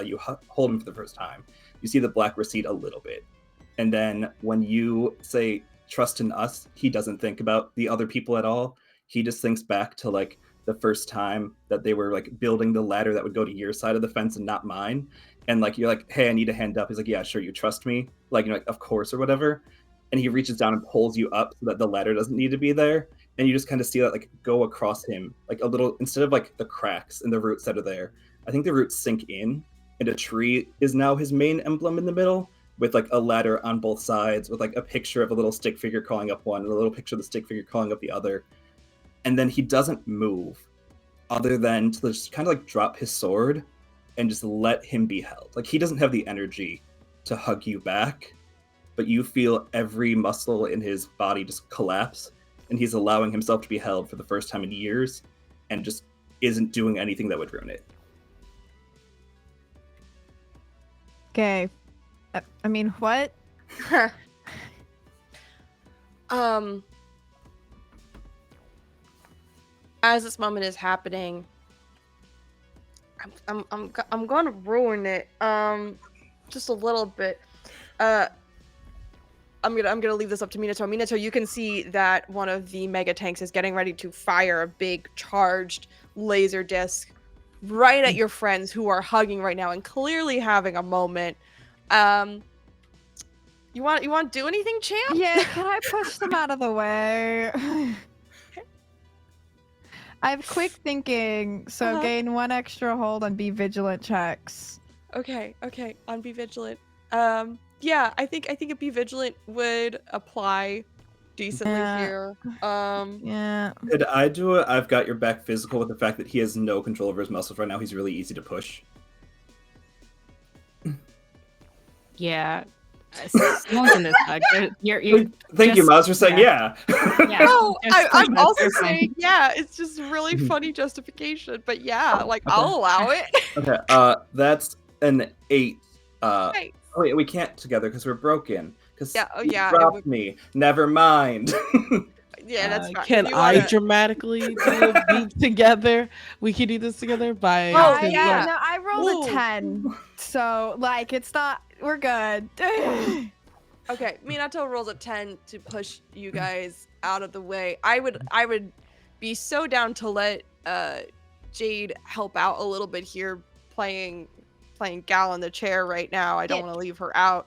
[SPEAKER 2] you hold him for the first time, you see the black recede a little bit. And then when you say, trust in us, he doesn't think about the other people at all. He just thinks back to, like, the first time that they were, like, building the ladder that would go to your side of the fence and not mine. And, like, you're like, hey, I need a hand up. He's like, yeah, sure, you trust me? Like, you know, like, of course, or whatever. And he reaches down and pulls you up so that the ladder doesn't need to be there. And you just kind of see that, like, go across him, like, a little, instead of, like, the cracks and the roots that are there, I think the roots sink in, and a tree is now his main emblem in the middle, with, like, a ladder on both sides, with, like, a picture of a little stick figure crawling up one, and a little picture of the stick figure crawling up the other. And then he doesn't move, other than to just kind of, like, drop his sword and just let him be held. Like, he doesn't have the energy to hug you back, but you feel every muscle in his body just collapse, and he's allowing himself to be held for the first time in years, and just isn't doing anything that would ruin it.
[SPEAKER 6] Okay. I mean, what?
[SPEAKER 1] As this moment is happening, I'm going to ruin it. Just a little bit. I'm gonna leave this up to Minato. Minato, you can see that one of the mega tanks is getting ready to fire a big charged laser disc right at your friends who are hugging right now and clearly having a moment. You want to do anything, champ?
[SPEAKER 6] Yeah, can I push them out of the way? I have quick thinking, so gain 1 extra hold on be vigilant checks.
[SPEAKER 1] Okay. On be vigilant. Yeah, I think a be vigilant would apply decently here.
[SPEAKER 6] Yeah.
[SPEAKER 2] Did I do it? I've got your back physical with the fact that he has no control over his muscles right now. He's really easy to push.
[SPEAKER 5] Yeah. Simone's in this bug. You're
[SPEAKER 2] Thank you, Miles, for saying yeah.
[SPEAKER 5] Yeah.
[SPEAKER 1] No,
[SPEAKER 5] Just
[SPEAKER 1] I'm
[SPEAKER 5] push
[SPEAKER 1] also
[SPEAKER 5] us, they're fine.
[SPEAKER 1] saying yeah. It's just really funny justification, but yeah, like I'll allow it.
[SPEAKER 2] Okay, that's an 8.
[SPEAKER 1] Nice.
[SPEAKER 2] Oh wait, we can't together because we're broken. Because
[SPEAKER 1] Yeah,
[SPEAKER 2] you
[SPEAKER 1] it
[SPEAKER 2] dropped
[SPEAKER 1] would-
[SPEAKER 2] me. Never mind.
[SPEAKER 1] Yeah, that's fine.
[SPEAKER 4] Can
[SPEAKER 1] You
[SPEAKER 4] I
[SPEAKER 1] wanna-
[SPEAKER 4] dramatically do a beat together? We can do this together by.
[SPEAKER 1] Oh,
[SPEAKER 6] I,
[SPEAKER 1] yeah.
[SPEAKER 6] No, I rolled
[SPEAKER 1] Ooh.
[SPEAKER 6] a 10. So, like, it's not. We're good.
[SPEAKER 1] Okay, Minato rolls a 10 to push you guys out of the way. I would be so down to let Jade help out a little bit here, playing Gal in the chair right now. I don't want to leave her out.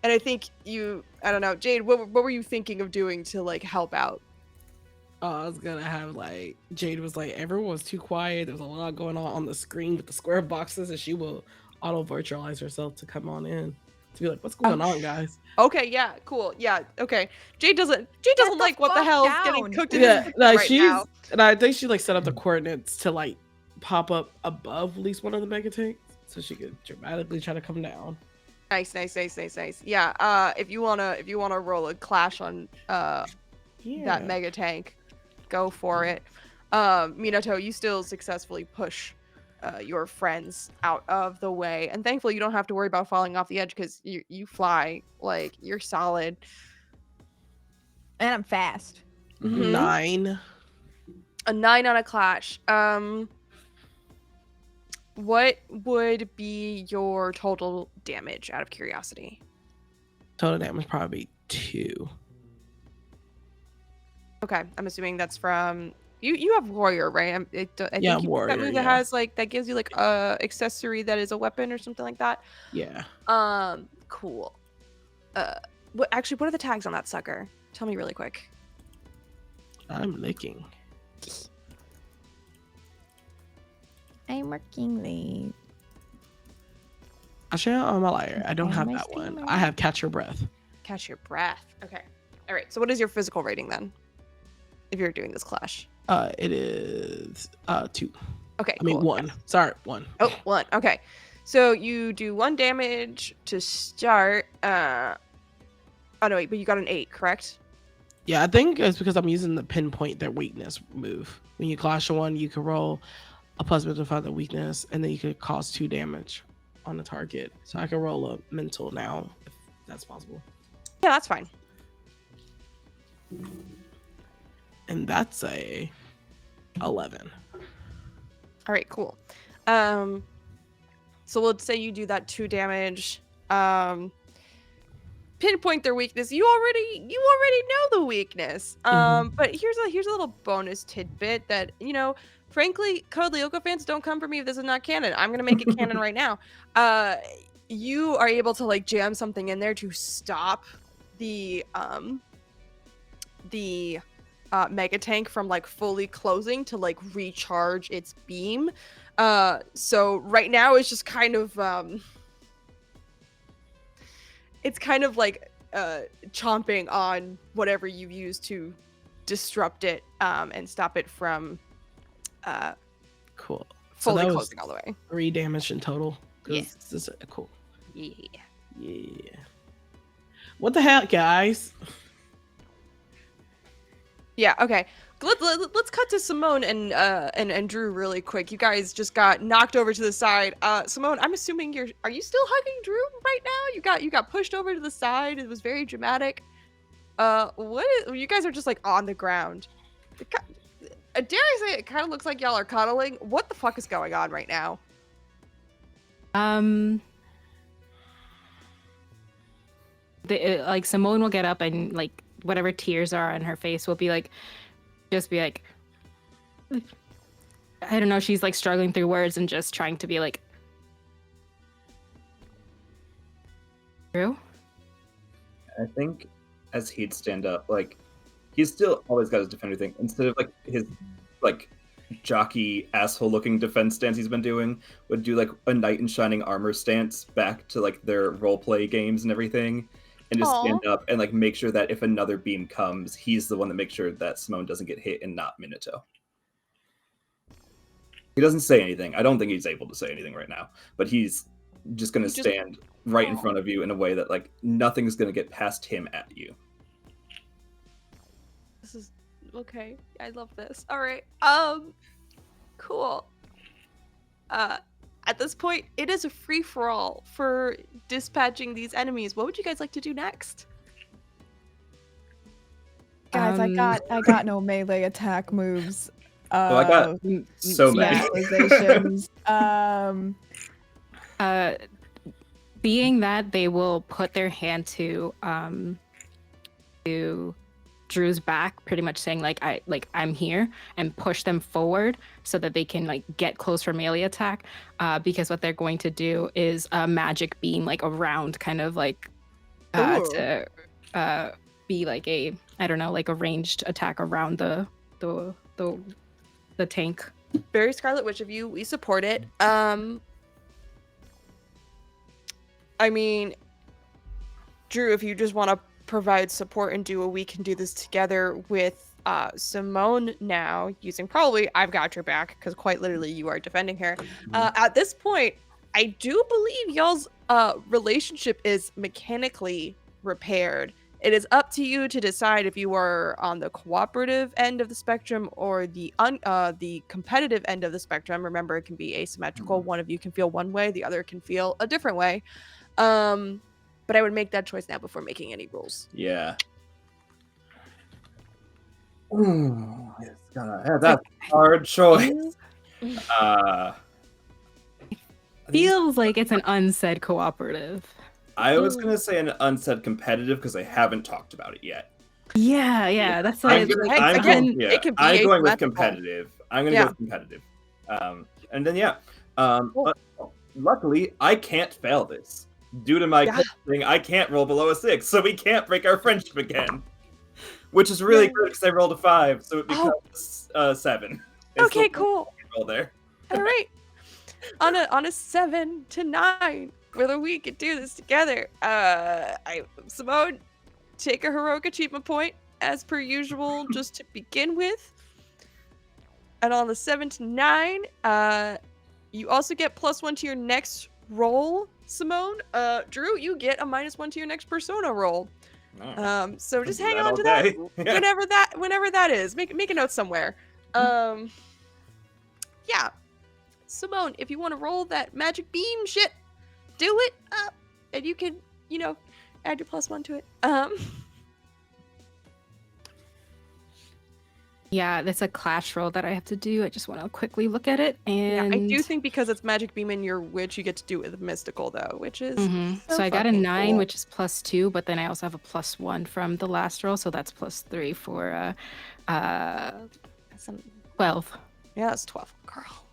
[SPEAKER 1] And I think I don't know, Jade, what were you thinking of doing to like help out?
[SPEAKER 4] I was gonna have like Jade was like everyone was too quiet. There was a lot going on the screen with the square boxes, and she will auto virtualize herself to come on in to be like, "What's going on, guys?"
[SPEAKER 1] Okay, yeah, cool, yeah, okay. Jade doesn't like what the
[SPEAKER 7] fuck
[SPEAKER 1] hell's
[SPEAKER 7] down.
[SPEAKER 1] getting cooked in
[SPEAKER 4] Yeah,
[SPEAKER 1] his
[SPEAKER 4] like
[SPEAKER 1] right now.
[SPEAKER 4] and I think she like set up the coordinates to like pop up above at least one of the mega tanks, so she could dramatically try to come down.
[SPEAKER 1] Nice. Yeah. If you wanna roll a clash on that mega tank, go for it. Minato, you still successfully push your friends out of the way, and thankfully you don't have to worry about falling off the edge because you fly, like you're solid.
[SPEAKER 6] And I'm fast.
[SPEAKER 1] Mhm.
[SPEAKER 4] 9.
[SPEAKER 1] A 9 on a clash. What would be your total damage out of curiosity?
[SPEAKER 4] Total damage probably 2.
[SPEAKER 1] Okay, I'm assuming that's from you have warrior, right? I think
[SPEAKER 4] Yeah,
[SPEAKER 1] you
[SPEAKER 4] warrior,
[SPEAKER 1] that move that
[SPEAKER 4] yeah.
[SPEAKER 1] has like that gives you like a accessory that is a weapon or something like that.
[SPEAKER 4] Yeah.
[SPEAKER 1] Cool. What are the tags on that sucker? Tell me really quick.
[SPEAKER 4] I'm licking.
[SPEAKER 6] I'm working late.
[SPEAKER 4] Actually, I'm a liar. I don't
[SPEAKER 6] Okay,
[SPEAKER 4] have
[SPEAKER 6] my
[SPEAKER 4] that one.
[SPEAKER 6] steamer.
[SPEAKER 4] I have catch your breath.
[SPEAKER 1] Catch your breath. Okay. All right. So what is your physical rating then? If you're doing this clash.
[SPEAKER 4] It is 2.
[SPEAKER 1] Okay.
[SPEAKER 4] I mean
[SPEAKER 1] cool.
[SPEAKER 4] 1. Sorry, 1.
[SPEAKER 1] Oh, 1. Okay. So you do 1 damage to start. Oh no, wait, but you got an 8, correct?
[SPEAKER 4] Yeah, I think it's because I'm using the pinpoint their weakness move. When you clash one, you can roll a plus identify the weakness, and then you could cause 2 damage on the target. So I can roll a mental now, if that's possible.
[SPEAKER 1] Yeah, that's fine.
[SPEAKER 4] And that's a 11.
[SPEAKER 1] All right, cool. So let's say you do that 2 damage. Pinpoint their weakness. You already know the weakness. But here's a little bonus tidbit that, frankly, Code Lyoko fans, don't come for me if this is not canon. I'm gonna make it canon right now. You are able to like jam something in there to stop the mega tank from like fully closing to like recharge its beam. So right now it's just kind of it's kind of like chomping on whatever you use to disrupt it and stop it from
[SPEAKER 4] Cool.
[SPEAKER 1] fully
[SPEAKER 4] that was
[SPEAKER 1] closing all the way.
[SPEAKER 4] 3 damage in total. 'Cause
[SPEAKER 1] Yeah.
[SPEAKER 4] This is cool.
[SPEAKER 1] Yeah.
[SPEAKER 4] Yeah. What the hell, guys?
[SPEAKER 1] Yeah, okay. Let's cut to Simone and Drew really quick. You guys just got knocked over to the side. Simone, I'm assuming are you still hugging Drew right now? You got pushed over to the side. It was very dramatic. You guys are just like on the ground. dare I say it kind of looks like y'all are cuddling. What the fuck is going on right now?
[SPEAKER 5] Like Simone will get up and like whatever tears are on her face will be like, just be like, I don't know. She's like struggling through words and just trying to be like, Drew.
[SPEAKER 2] I think as he'd stand up, like he's still always got his defender thing instead of like his like jockey asshole looking defense stance he's been doing, would do like a knight in shining armor stance back to like their role play games and everything, and just stand up and like make sure that if another beam comes, he's the one that makes sure that Simone doesn't get hit and not Minato. He doesn't say anything. I don't think he's able to say anything right now, but he's just going to stand right in front of you in a way that like nothing's going to get past him at you.
[SPEAKER 1] This is okay. I love this. All right. Cool. At this point, it is a free-for-all for dispatching these enemies. What would you guys like to do next?
[SPEAKER 6] Guys, I got no melee attack moves.
[SPEAKER 2] Well, I got so many.
[SPEAKER 6] Specializations.
[SPEAKER 5] Being that they will put their hand to Drew's back, pretty much saying I'm here, and push them forward so that they can like get close for melee attack. Because what they're going to do is a magic beam like around, kind of like to be like a, I don't know, like a ranged attack around the tank.
[SPEAKER 1] Very Scarlet Witch of you. We support it. I mean, Drew, if you just want to provide support and do we can do this together with Simone now, using probably I've got your back, because quite literally you are defending her. At this point, I do believe y'all's relationship is mechanically repaired. It is up to you to decide if you are on the cooperative end of the spectrum or the competitive end of the spectrum. Remember, it can be asymmetrical. One of you can feel one way, the other can feel a different way. But I would make that choice now before making any rules.
[SPEAKER 2] Yeah. That's a hard choice.
[SPEAKER 5] Feels like it's an unsaid cooperative.
[SPEAKER 2] I was gonna say an unsaid competitive because I haven't talked about it yet.
[SPEAKER 5] Yeah, that's what
[SPEAKER 2] I'm going with competitive. I'm gonna go with competitive. And then but luckily I can't fail this. Due to my thing, I can't roll below a 6, so we can't break our friendship again. Which is really good because I rolled a 5, so it becomes 7.
[SPEAKER 1] Okay, cool.
[SPEAKER 2] Roll there.
[SPEAKER 1] All right. On a 7 to 9, whether we could do this together. Simone, take a heroic achievement point as per usual, just to begin with. And on the 7 to 9, you also get +1 to your next roll. Simone, Drew, you get a -1 to your next persona roll. So just hang on to that whenever that is. Make a note somewhere. Yeah. Simone, if you want to roll that magic beam shit, do it up, and you can, add your +1 to it.
[SPEAKER 5] Yeah, that's a clash roll that I have to do. I just want to quickly look at it. And
[SPEAKER 1] I do think because it's magic beam in your witch, you get to do it with mystical though, which is
[SPEAKER 5] so I got a 9,
[SPEAKER 1] cool.
[SPEAKER 5] which is +2, but then I also have a +1 from the last roll, so that's +3 for 12.
[SPEAKER 1] Yeah, that's 12. Girl.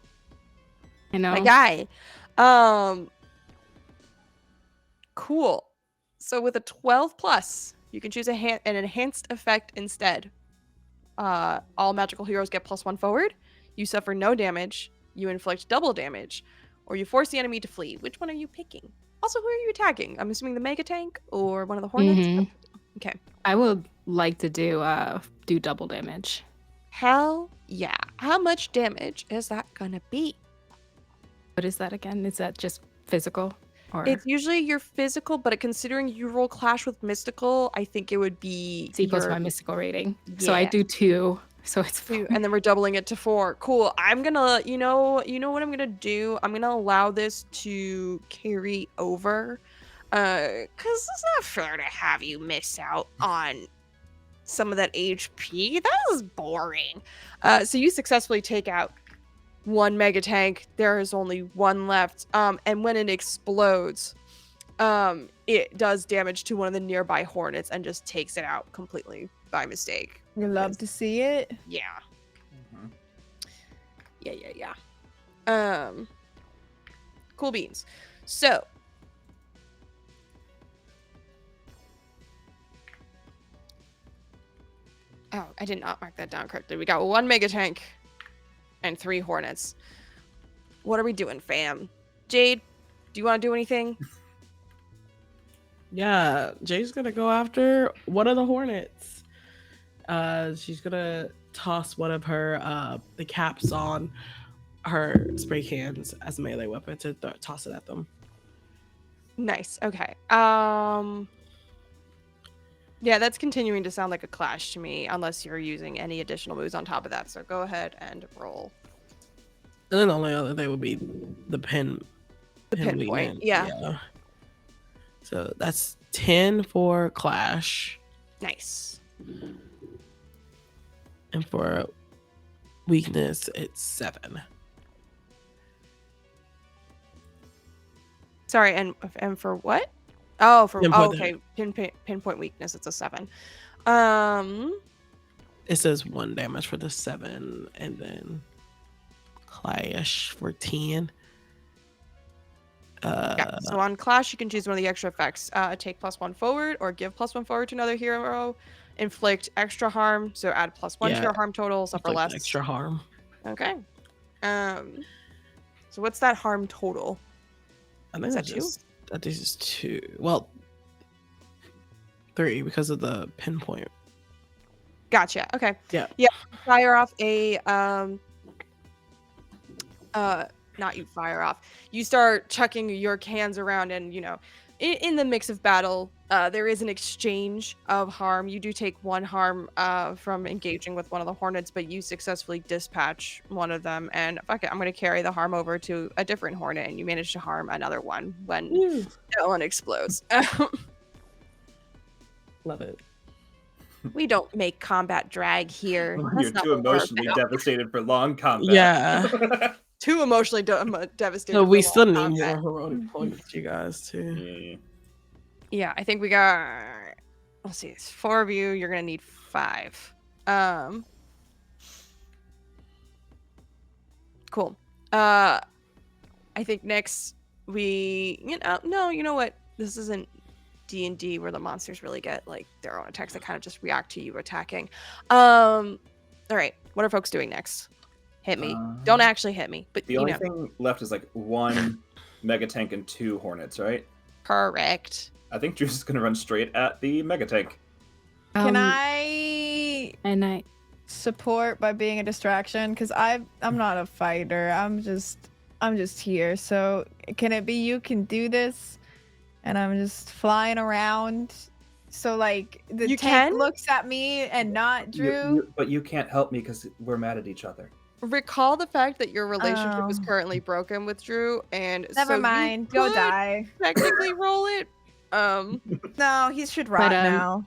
[SPEAKER 5] I know.
[SPEAKER 1] My guy. Cool. So with a 12+, you can choose an enhanced effect instead. All magical heroes get +1 forward. You suffer no damage. You inflict double damage, or you force the enemy to flee. Which one are you picking? Also, who are you attacking? I'm assuming the mega tank or one of the hornets. Okay.
[SPEAKER 5] I would like to do double damage.
[SPEAKER 1] Hell yeah! How much damage is that gonna be?
[SPEAKER 5] What is that again? Is that just physical? Or
[SPEAKER 1] it's usually your physical, but considering you roll clash with mystical, I think it would be
[SPEAKER 5] C plus my mystical rating.
[SPEAKER 1] Yeah.
[SPEAKER 5] So I do 2, so it's
[SPEAKER 1] 2, and then we're doubling it to 4. Cool. I'm gonna, you know what I'm gonna do? I'm gonna allow this to carry over, because it's not fair to have you miss out on some of that HP. That was boring. So you successfully take out one mega tank. There is only one left. And when it explodes, it does damage to one of the nearby hornets and just takes it out completely by mistake.
[SPEAKER 6] You love to see it.
[SPEAKER 1] Yeah.
[SPEAKER 2] Mhm.
[SPEAKER 1] Yeah. Cool beans. So oh, I did not mark that down correctly. We got one mega tank and 3 hornets. What are we doing, fam? Jade, do you want to do anything?
[SPEAKER 4] Yeah, Jay's gonna go after one of the hornets. She's gonna toss one of her the caps on her spray cans as a melee weapon to toss it at them.
[SPEAKER 1] Nice. Okay. Yeah, that's continuing to sound like a clash to me, unless you're using any additional moves on top of that. So go ahead and roll.
[SPEAKER 4] And then the only other thing would be the pinpoint.
[SPEAKER 1] Pinpoint, yeah.
[SPEAKER 4] So that's 10 for clash,
[SPEAKER 1] Nice.
[SPEAKER 4] and for weakness, it's 7.
[SPEAKER 1] Sorry, and for what? Oh, for
[SPEAKER 4] Pinpoint
[SPEAKER 1] okay. Pinpoint weakness. It's a 7.
[SPEAKER 4] It says 1 damage for the 7, and then clash for 10.
[SPEAKER 1] Yeah. So on clash, you can choose one of the extra effects. Take +1 forward, or give +1 forward to another hero. Inflict extra harm, so add +1 to your harm total. Suffer
[SPEAKER 4] like
[SPEAKER 1] less.
[SPEAKER 4] extra harm.
[SPEAKER 1] Okay. So what's that harm total?
[SPEAKER 4] I think
[SPEAKER 1] Is that
[SPEAKER 4] that's
[SPEAKER 1] 2?
[SPEAKER 4] I think it's 2. Well, 3 because of the pinpoint.
[SPEAKER 1] Gotcha. Okay.
[SPEAKER 4] Yeah.
[SPEAKER 1] Yeah. Fire off a not you fire off. You start chucking your cans around, and in the mix of battle, there is an exchange of harm. You do take 1 harm from engaging with one of the hornets, but you successfully dispatch one of them, and fuck it, I'm gonna carry the harm over to a different hornet, and you manage to harm another one when that one explodes.
[SPEAKER 4] Love it.
[SPEAKER 1] We don't make combat drag here.
[SPEAKER 2] When
[SPEAKER 1] That's
[SPEAKER 2] you're
[SPEAKER 1] not
[SPEAKER 2] too
[SPEAKER 1] what we're
[SPEAKER 2] emotionally
[SPEAKER 1] about.
[SPEAKER 2] devastated for long combat.
[SPEAKER 4] Yeah.
[SPEAKER 1] Too emotionally devastated.
[SPEAKER 4] So we
[SPEAKER 1] for
[SPEAKER 4] still
[SPEAKER 1] long
[SPEAKER 4] need
[SPEAKER 1] combat.
[SPEAKER 4] more heroic points, you guys, too.
[SPEAKER 1] Yeah, I think we got. Let's see, it's 4 of you. You're gonna need 5. Cool. I think next we. No, you know what? This isn't D&D where the monsters really get like their own attacks. They kind of just react to you attacking. All right. What are folks doing next? Hit me. Don't actually hit me, but
[SPEAKER 2] The only thing left is like 1 mega tank and 2 hornets, right?
[SPEAKER 1] Correct.
[SPEAKER 2] I think Drew's just gonna run straight at the mega tank.
[SPEAKER 6] Can I
[SPEAKER 5] And I
[SPEAKER 6] support by being a distraction? Because I'm not a fighter. I'm just here. So can it be you can do this, and I'm just flying around? So like the
[SPEAKER 1] You
[SPEAKER 6] tank
[SPEAKER 1] can?
[SPEAKER 6] looks at me and not Drew.
[SPEAKER 2] But you can't help me because we're mad at each other.
[SPEAKER 1] Recall the fact that your relationship is
[SPEAKER 6] Oh.
[SPEAKER 1] currently broken with Drew, and
[SPEAKER 6] Never
[SPEAKER 1] so
[SPEAKER 6] mind.
[SPEAKER 1] You
[SPEAKER 6] Go
[SPEAKER 1] could
[SPEAKER 6] die.
[SPEAKER 1] technically roll it.
[SPEAKER 6] No, he should rot now.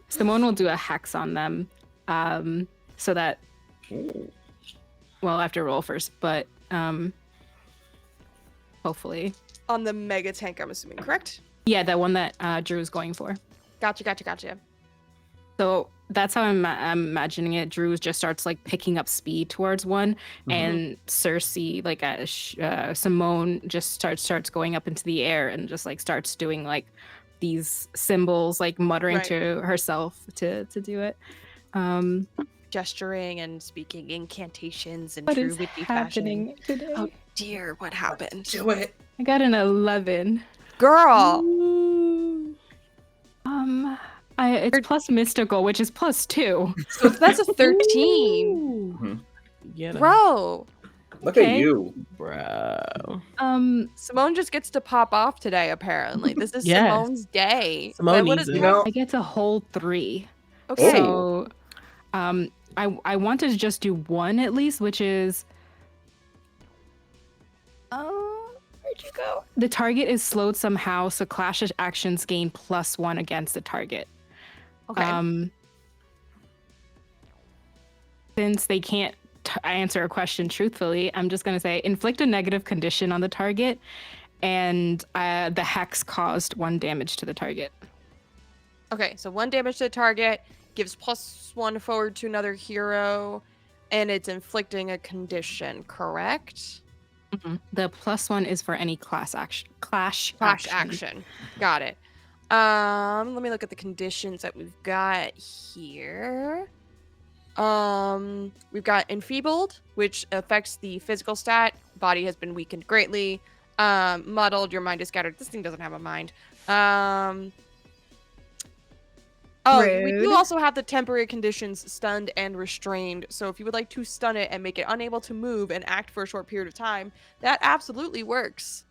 [SPEAKER 5] Simone will do a hex on them, so that well, I have to roll first, but hopefully
[SPEAKER 1] On the mega tank, I'm assuming, correct?
[SPEAKER 5] yeah, the one that Drew is going for.
[SPEAKER 1] Gotcha.
[SPEAKER 5] So that's how I'm imagining it. Drew just starts like picking up speed towards one, and Cersei, like Simone, just starts going up into the air and just like starts doing like these symbols, like muttering
[SPEAKER 1] Right.
[SPEAKER 5] to herself to do it.
[SPEAKER 1] Gesturing and speaking incantations in
[SPEAKER 5] What
[SPEAKER 1] true
[SPEAKER 5] is
[SPEAKER 1] witty
[SPEAKER 5] happening today?
[SPEAKER 1] fashion. Oh dear, what happened?
[SPEAKER 2] Do it.
[SPEAKER 5] I got an 11.
[SPEAKER 1] Girl!
[SPEAKER 5] It's plus mystical, which is +2.
[SPEAKER 1] So that's a 13.
[SPEAKER 4] Get him,
[SPEAKER 1] Bro!
[SPEAKER 2] Look at
[SPEAKER 5] Okay.
[SPEAKER 2] you.
[SPEAKER 4] bro.
[SPEAKER 1] Simone just gets to pop off today, apparently. This is
[SPEAKER 4] Yes.
[SPEAKER 1] Simone's day.
[SPEAKER 4] Simone
[SPEAKER 1] What
[SPEAKER 4] needs
[SPEAKER 1] is-
[SPEAKER 4] it.
[SPEAKER 2] know,
[SPEAKER 5] I get a whole 3.
[SPEAKER 1] Okay.
[SPEAKER 5] So, I wanted to just do 1 at least, which is, Where'd you go? The target is slowed somehow, so clash actions gain +1 against the target.
[SPEAKER 1] Okay.
[SPEAKER 5] Since they can't answer a question truthfully, I'm just going to say inflict a negative condition on the target, and the hex caused 1 damage to the target.
[SPEAKER 1] Okay, so 1 damage to the target, gives +1 forward to another hero, and it's inflicting a condition, correct?
[SPEAKER 5] Mm-hmm. The +1 is for any clash action.
[SPEAKER 1] Got it. Let me look at the conditions that we've got here. We've got enfeebled, which affects the physical stat. Body has been weakened greatly. Muddled, your mind is scattered. This thing doesn't have a mind. We do
[SPEAKER 6] Rude.
[SPEAKER 1] also have the temporary conditions stunned and restrained. So if you would like to stun it and make it unable to move and act for a short period of time, that absolutely works.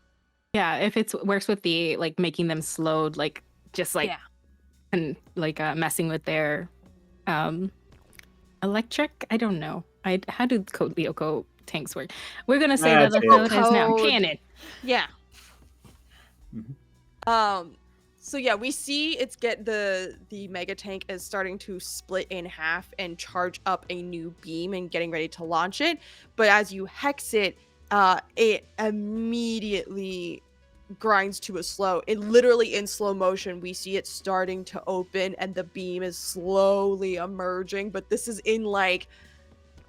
[SPEAKER 5] Yeah, if it works with the like making them slowed, like just like and like messing with their electric. I don't know. How do code Lyoko tanks work? We're gonna say that the code is now canon.
[SPEAKER 1] Yeah.
[SPEAKER 2] Mhm.
[SPEAKER 1] So yeah, we see it's the mega tank is starting to split in half and charge up a new beam and getting ready to launch it. But as you hex it, it immediately grinds to a slow. It literally in slow motion, we see it starting to open and the beam is slowly emerging, but this is in like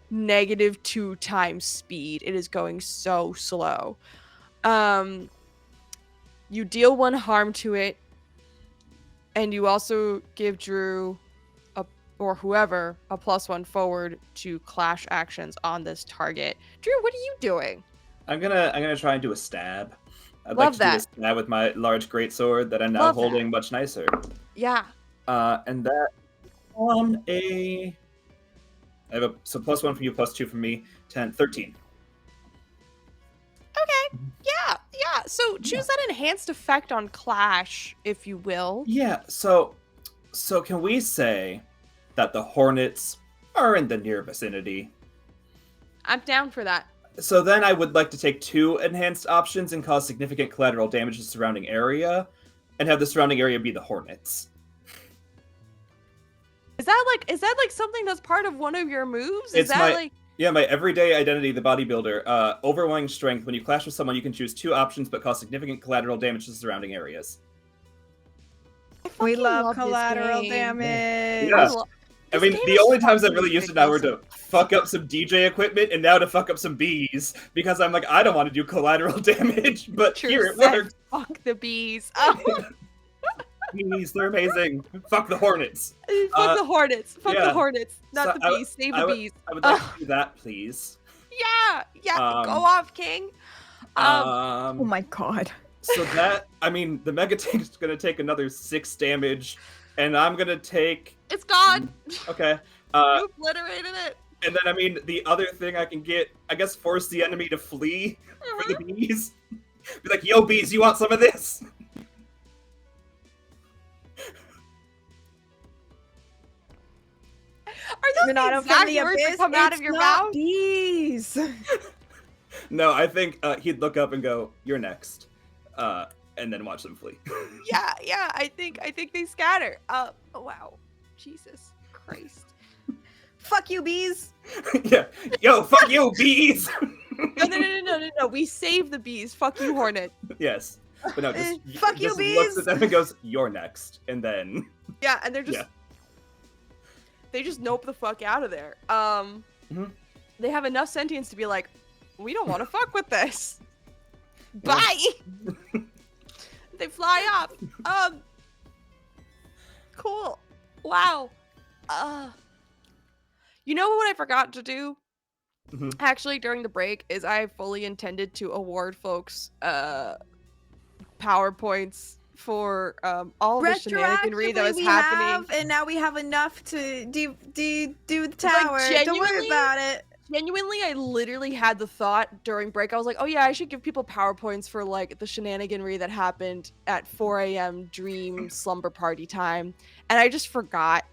[SPEAKER 1] -2 times speed. It is going so slow. You deal 1 harm to it, and you also give Drew or whoever a +1 forward to clash actions on this target. Drew, what are you doing?
[SPEAKER 2] I'm gonna try and do a stab. I'd
[SPEAKER 1] Love
[SPEAKER 2] like to
[SPEAKER 1] that.
[SPEAKER 2] do a stab with my large greatsword that I'm now
[SPEAKER 1] Love that.
[SPEAKER 2] holding much nicer.
[SPEAKER 1] Yeah.
[SPEAKER 2] And that on I have +1 from you, +2 from me, 10, 13.
[SPEAKER 1] Okay. Yeah. So choose that enhanced effect on clash, if you will.
[SPEAKER 2] Yeah, so can we say that the Hornets are in the near vicinity?
[SPEAKER 1] I'm down for that.
[SPEAKER 2] So then I would like to take 2 enhanced options and cause significant collateral damage to the surrounding area, and have the surrounding area be the Hornets.
[SPEAKER 1] Is that like something that's part of one of your moves?
[SPEAKER 2] It's my everyday identity, the bodybuilder. Overwhelming strength. When you clash with someone, you can choose 2 options, but cause significant collateral damage to the surrounding areas.
[SPEAKER 6] We love
[SPEAKER 1] this
[SPEAKER 6] collateral
[SPEAKER 1] game.
[SPEAKER 6] damage.
[SPEAKER 2] Yeah. I
[SPEAKER 1] This
[SPEAKER 2] mean,
[SPEAKER 1] game
[SPEAKER 2] the
[SPEAKER 1] is
[SPEAKER 2] only times I've
[SPEAKER 1] fucking
[SPEAKER 2] really used it now were to fuck up some DJ equipment, and now to fuck up some bees, because I'm like, I don't want to do collateral damage, but
[SPEAKER 1] True
[SPEAKER 2] here it
[SPEAKER 1] said,
[SPEAKER 2] works.
[SPEAKER 1] Fuck the bees. Oh.
[SPEAKER 2] Bees, they're amazing. Fuck the Hornets.
[SPEAKER 1] Fuck the Hornets. Fuck
[SPEAKER 2] yeah.
[SPEAKER 1] the Hornets. Not
[SPEAKER 2] So
[SPEAKER 1] the bees. Save the bees.
[SPEAKER 2] I would like to do that, please.
[SPEAKER 1] Yeah. Go
[SPEAKER 2] Um,
[SPEAKER 1] off, King.
[SPEAKER 6] Oh my god.
[SPEAKER 2] So that, I mean, the Mega Tank's gonna take another 6 damage, and I'm gonna take...
[SPEAKER 1] It's gone.
[SPEAKER 2] Okay.
[SPEAKER 1] You obliterated it.
[SPEAKER 2] And then, I mean, the other thing I can get, I guess, force the enemy to flee for the bees. Be like, yo, bees, you want some of this?
[SPEAKER 1] Are those the exact words that come out of your mouth?
[SPEAKER 6] Bees.
[SPEAKER 2] No, I think he'd look up and go, "You're next," and then watch them flee.
[SPEAKER 1] Yeah. I think they scatter. Oh wow, Jesus Christ.
[SPEAKER 6] Fuck you, bees.
[SPEAKER 2] Yeah, yo, fuck you, bees.
[SPEAKER 1] No. We save the bees. Fuck you, Hornet.
[SPEAKER 2] Yes, but no, just
[SPEAKER 6] Fuck you,
[SPEAKER 2] just looks
[SPEAKER 6] bees.
[SPEAKER 2] at them and goes, "You're next," and then
[SPEAKER 1] Yeah, and they're just
[SPEAKER 2] Yeah.
[SPEAKER 1] they just nope the fuck out of there.
[SPEAKER 2] Mhm.
[SPEAKER 1] They have enough sentience to be like, we don't want to fuck with this. Bye. They fly off. Cool. Wow. You know what I forgot to do?
[SPEAKER 2] Mhm.
[SPEAKER 1] Actually, during the break, is I fully intended to award folks PowerPoints for all the shenaniganry that was happening.
[SPEAKER 6] And now we have enough to do the tower. Don't worry
[SPEAKER 1] genuinely-
[SPEAKER 6] about it.
[SPEAKER 1] Genuinely, I literally had the thought during break. I was like, oh yeah, I should give people PowerPoints for like the shenaniganry that happened at 4 a.m. dream slumber party time. And I just forgot.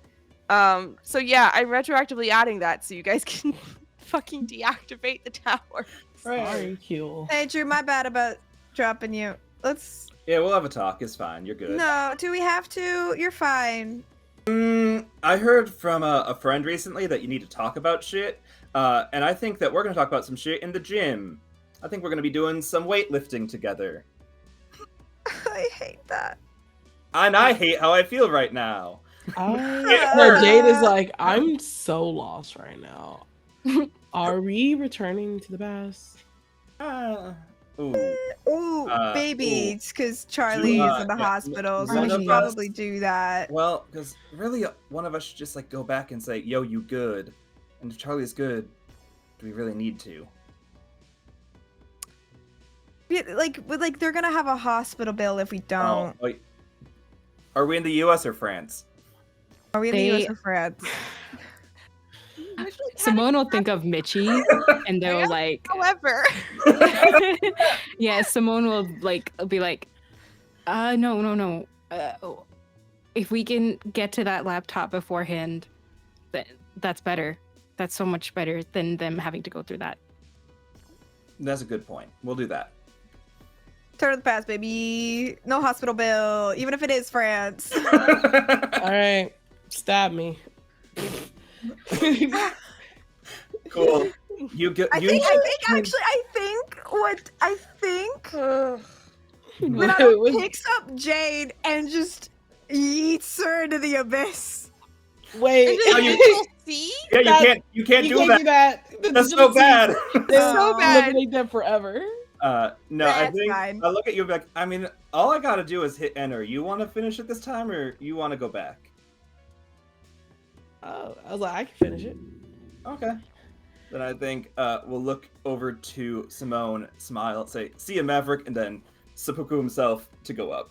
[SPEAKER 1] So yeah, I'm retroactively adding that so you guys can fucking deactivate the tower.
[SPEAKER 4] Sorry, Q.
[SPEAKER 6] Hey, Drew, my bad about dropping you. Let's.
[SPEAKER 2] Yeah, we'll have a talk. It's fine. You're good.
[SPEAKER 6] No, do we have to? You're fine.
[SPEAKER 2] I heard from a friend recently that you need to talk about shit, and I think that we're going to talk about some shit in the gym. I think we're going to be doing some weightlifting together.
[SPEAKER 6] I hate that.
[SPEAKER 2] And I hate how I feel right now.
[SPEAKER 4] Jade is like, I'm so lost right now. Are we returning to the past?
[SPEAKER 6] Baby, because Charlie is in the hospital, so we should probably do that.
[SPEAKER 2] Well, because really, one of us should just like go back and say, "Yo, you good?" And if Charlie's good, do we really need to?
[SPEAKER 6] Yeah, like they're gonna have a hospital bill if we don't.
[SPEAKER 2] Oh, wait. Are we in the U.S. or France?
[SPEAKER 6] Are we in the U.S. or France?
[SPEAKER 5] Simone will think of Mitchie, and they'll like.
[SPEAKER 1] However,
[SPEAKER 5] yeah, Simone will be like, no. If we can get to that laptop beforehand, that's better. That's so much better than them having to go through that.
[SPEAKER 2] That's a good point. We'll do that.
[SPEAKER 6] Turn of the past, baby. No hospital bill, even if it is France.
[SPEAKER 4] All right, stab me.
[SPEAKER 2] Cool. You get.
[SPEAKER 6] I think Minata picks up Jade and just yeets her into the abyss.
[SPEAKER 4] Wait,
[SPEAKER 1] see?
[SPEAKER 2] Yeah, you can't do that. That's so bad.
[SPEAKER 6] So bad.
[SPEAKER 4] Eliminate them forever.
[SPEAKER 2] No,
[SPEAKER 6] That's
[SPEAKER 2] I think
[SPEAKER 6] fine.
[SPEAKER 2] I look at you and be like, I mean, all I gotta do is hit enter. You want to finish it this time, or you want to go back?
[SPEAKER 4] Oh, I was like, I can finish it.
[SPEAKER 2] Okay. Then I think we'll look over to Simone, smile, say, "See you, Maverick," and then seppuku himself to go up.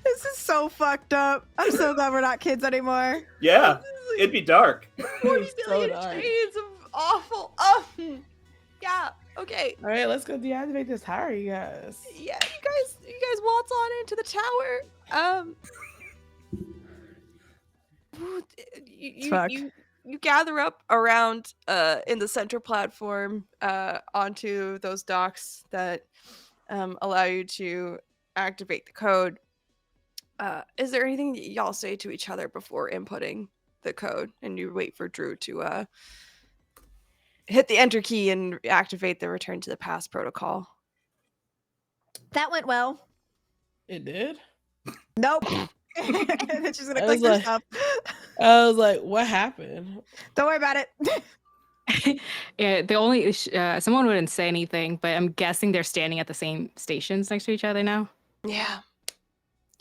[SPEAKER 6] This is so fucked up. I'm so glad we're not kids anymore.
[SPEAKER 2] Yeah, it'd be dark.
[SPEAKER 1] 40
[SPEAKER 4] So
[SPEAKER 1] billion
[SPEAKER 4] dark.
[SPEAKER 1] shades of awful. Yeah. Okay.
[SPEAKER 4] All right, let's go deactivate this tower, you guys.
[SPEAKER 1] Yeah, you guys waltz on into the tower. You gather up around in the center platform onto those docks that allow you to activate the code. Is there anything that y'all say to each other before inputting the code, and you wait for Drew to hit the enter key and activate the return to the past protocol?
[SPEAKER 7] That went well.
[SPEAKER 4] It did?
[SPEAKER 6] Nope. She's gonna
[SPEAKER 4] I
[SPEAKER 6] click
[SPEAKER 4] was like-
[SPEAKER 6] herself.
[SPEAKER 4] I was like, what happened?
[SPEAKER 6] Don't worry about it.
[SPEAKER 5] Yeah, the only someone wouldn't say anything, but I'm guessing they're standing at the same stations next to each other now.
[SPEAKER 1] Yeah.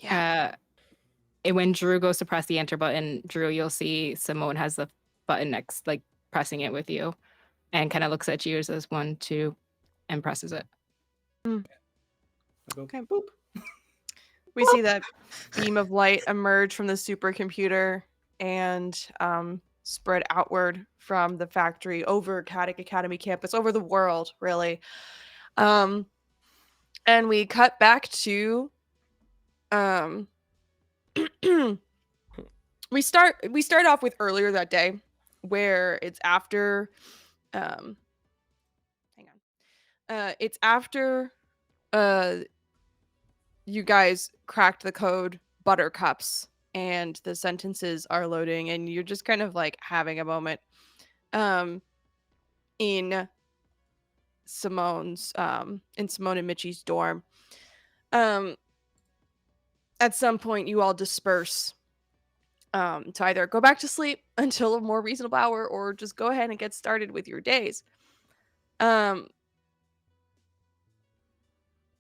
[SPEAKER 5] And when Drew goes to press the enter button, Drew, you'll see Simone has the button next, like pressing it with you, and kind of looks at you, says 1, 2, and presses it.
[SPEAKER 2] Okay. Boop.
[SPEAKER 1] We see that beam of light emerge from the supercomputer and spread outward from the factory over Caddick Academy campus, over the world, really. And we cut back to we start off with earlier that day, where it's after it's after you guys cracked the code buttercups, and the sentences are loading, and you're just kind of like having a moment in Simone and Mitchie's dorm. At some point you all disperse to either go back to sleep until a more reasonable hour, or just go ahead and get started with your days.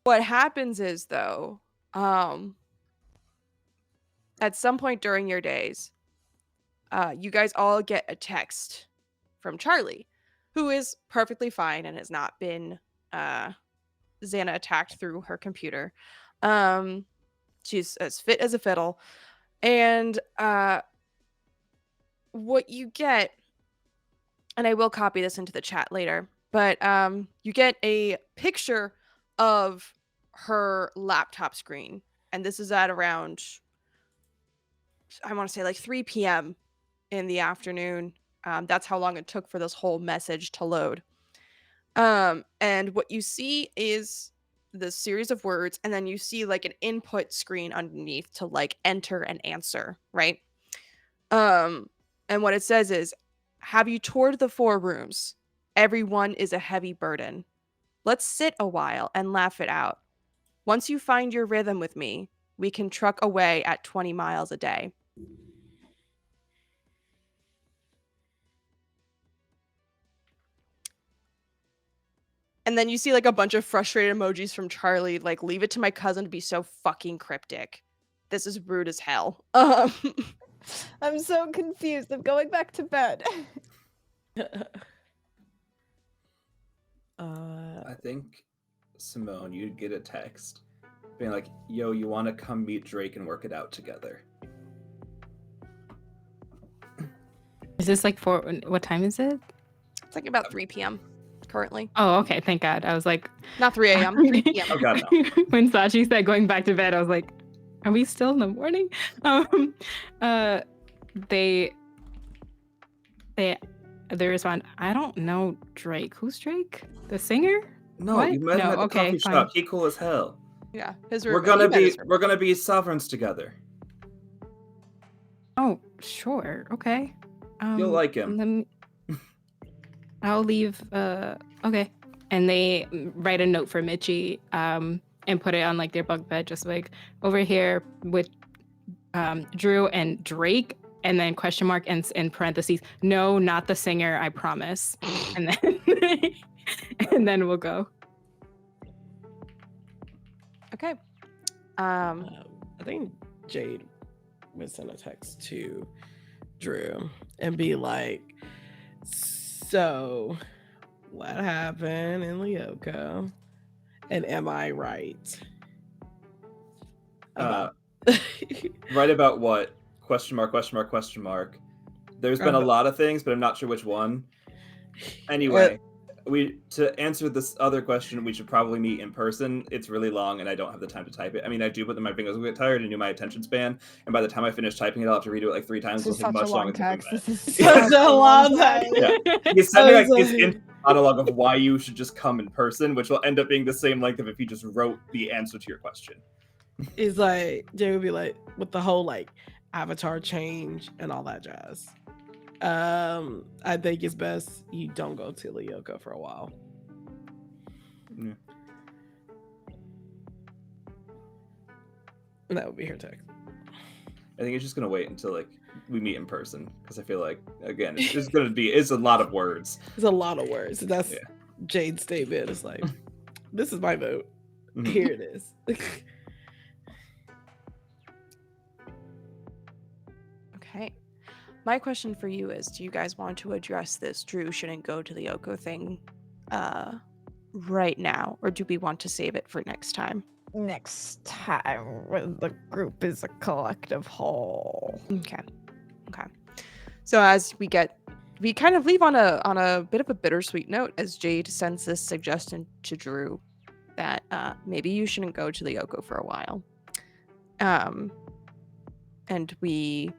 [SPEAKER 1] What happens is, though, at some point during your days, you guys all get a text from Charlie, who is perfectly fine and has not been Xana attacked through her computer. She's as fit as a fiddle. And what you get, and I will copy this into the chat later, but you get a picture of her laptop screen. And this is at around, I want to say like 3 p.m. in the afternoon. That's how long it took for this whole message to load. And what you see is the series of words, and then you see like an input screen underneath to like enter an answer, right? And what it says is, have you toured the 4 rooms? Everyone is a heavy burden. Let's sit a while and laugh it out. Once you find your rhythm with me, we can truck away at 20 miles a day. And then you see like a bunch of frustrated emojis from Charlie, like, leave it to my cousin to be so fucking cryptic. This is rude as hell.
[SPEAKER 6] I'm so confused. I'm going back to bed.
[SPEAKER 2] I think, Simone, you'd get a text being like, yo, you want to come meet Drake and work it out together?
[SPEAKER 5] Is this like for what time is it?
[SPEAKER 1] It's like about 3 p.m. currently.
[SPEAKER 5] Oh, okay. Thank God. I was like,
[SPEAKER 1] Not 3 a.m., 3 p.m.
[SPEAKER 2] Oh God, no.
[SPEAKER 5] When Sachi said going back to bed, I was like, are we still in the morning? They respond, I don't know Drake. Who's Drake? The singer?
[SPEAKER 2] No,
[SPEAKER 5] What?
[SPEAKER 2] you met him
[SPEAKER 5] No,
[SPEAKER 2] at the
[SPEAKER 5] okay,
[SPEAKER 2] coffee
[SPEAKER 5] fine.
[SPEAKER 2] shop. He cool as hell.
[SPEAKER 1] Yeah, his
[SPEAKER 2] We're
[SPEAKER 1] roommate.
[SPEAKER 2] gonna be sovereigns together.
[SPEAKER 5] Oh, sure. Okay.
[SPEAKER 2] You'll like him.
[SPEAKER 5] I'll leave. Okay. And they write a note for Mitchie and put it on like their bunk bed, just like over here with Drew and Drake, and then question mark and in parentheses, no, not the singer, I promise. And then and then we'll go.
[SPEAKER 1] Okay.
[SPEAKER 4] I think Jade would send a text to Drew and be like, so what happened in Lyoko? And am I right?
[SPEAKER 2] Right about what? Question mark, question mark, question mark. There's been a lot of things, but I'm not sure which one. Anyway, to answer this other question, we should probably meet in person. It's really long and I don't have the time to type it. I mean, I do, but then my fingers will get tired and my attention span. And by the time I finish typing it, I'll have to read it like 3 times.
[SPEAKER 6] This is
[SPEAKER 2] It'll take
[SPEAKER 6] such a
[SPEAKER 2] much
[SPEAKER 6] long
[SPEAKER 2] longer
[SPEAKER 6] text.
[SPEAKER 2] than 3
[SPEAKER 6] This is
[SPEAKER 2] minutes.
[SPEAKER 6] such a long text.
[SPEAKER 2] Yeah. He's sending like this monologue of why you should just come in person, which will end up being the same length of if he just wrote the answer to your question.
[SPEAKER 4] It's like, Jay would be like, with the whole like avatar change and all that jazz. I think it's best you don't go to Lyoko for a while.
[SPEAKER 2] Yeah.
[SPEAKER 4] And that would be her text.
[SPEAKER 2] I think it's just gonna wait until like we meet in person because I feel like again it's a lot of words.
[SPEAKER 4] It's a lot of words. That's
[SPEAKER 2] Yeah.
[SPEAKER 4] Jade's statement. It's like, this is my vote.
[SPEAKER 2] Mhm.
[SPEAKER 4] Here it is.
[SPEAKER 1] Okay. My question for you is, do you guys want to address this Drew shouldn't go to the Oko thing right now, or do we want to save it for next time?
[SPEAKER 6] Next time, when the group is a collective whole.
[SPEAKER 1] Okay. So as we kind of leave on a bit of a bittersweet note as Jade sends this suggestion to Drew that maybe you shouldn't go to the Oko for a while. And we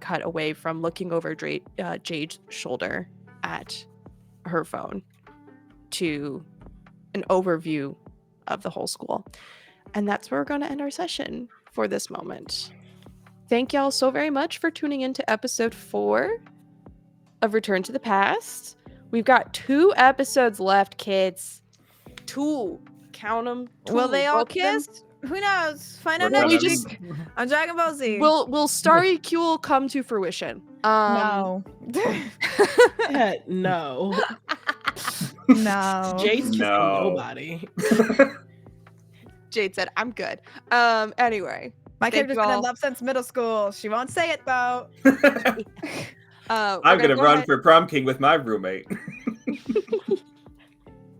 [SPEAKER 1] cut away from looking over Jade's shoulder at her phone to an overview of the whole school. And that's where we're going to end our session for this moment. Thank y'all so very much for tuning into episode 4 of Return to the Past. We've got 2 episodes left, kids. 2. Count them.
[SPEAKER 6] Will they all kiss? Who knows? Find out
[SPEAKER 2] We're
[SPEAKER 6] next
[SPEAKER 2] gonna-
[SPEAKER 6] week on Dragon Ball Z.
[SPEAKER 1] Will Starry Q come to fruition?
[SPEAKER 6] No.
[SPEAKER 4] No.
[SPEAKER 6] No.
[SPEAKER 4] Jade's kissing
[SPEAKER 2] No.
[SPEAKER 4] nobody.
[SPEAKER 1] Jade said, I'm good. Anyway.
[SPEAKER 6] My
[SPEAKER 1] Thank
[SPEAKER 6] character's
[SPEAKER 1] you
[SPEAKER 6] been in
[SPEAKER 1] all.
[SPEAKER 6] love since middle school. She won't say it though.
[SPEAKER 2] I'm gonna run for prom king with my roommate.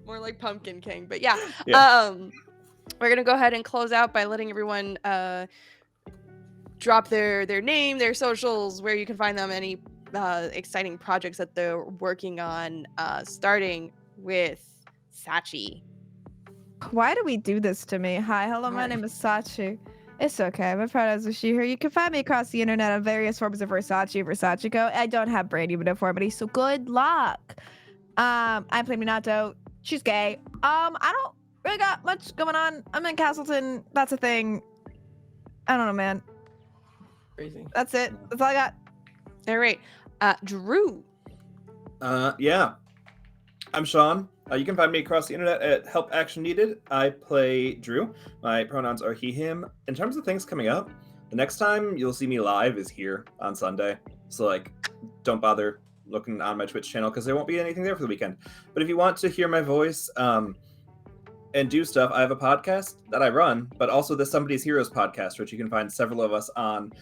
[SPEAKER 1] More like Pumpkin King, but yeah.
[SPEAKER 2] Yeah.
[SPEAKER 1] We're gonna go ahead and close out by letting everyone drop their name, their socials, where you can find them, any exciting projects that they're working on, starting with Sachi.
[SPEAKER 6] Why do we do this to me? Hi, hello, my name is Sachi. It's okay. My pronouns are she, her. You can find me across the internet on various forms of Versace, Versachiko. I don't have brain deformity, so good luck. I play Minato. She's gay. I don't really got much going on. I'm in Castleton. That's a thing. I don't know, man.
[SPEAKER 4] Crazy.
[SPEAKER 6] That's it. That's all I got.
[SPEAKER 1] All right. Drew.
[SPEAKER 2] Yeah. I'm Sean. You can find me across the internet at Help Action Needed. I play Drew. My pronouns are he, him. In terms of things coming up, the next time you'll see me live is here on Sunday. So, like, don't bother looking on my Twitch channel because there won't be anything there for the weekend. But if you want to hear my voice and do stuff, I have a podcast that I run, but also the Somebody's Heroes podcast, which you can find several of us on,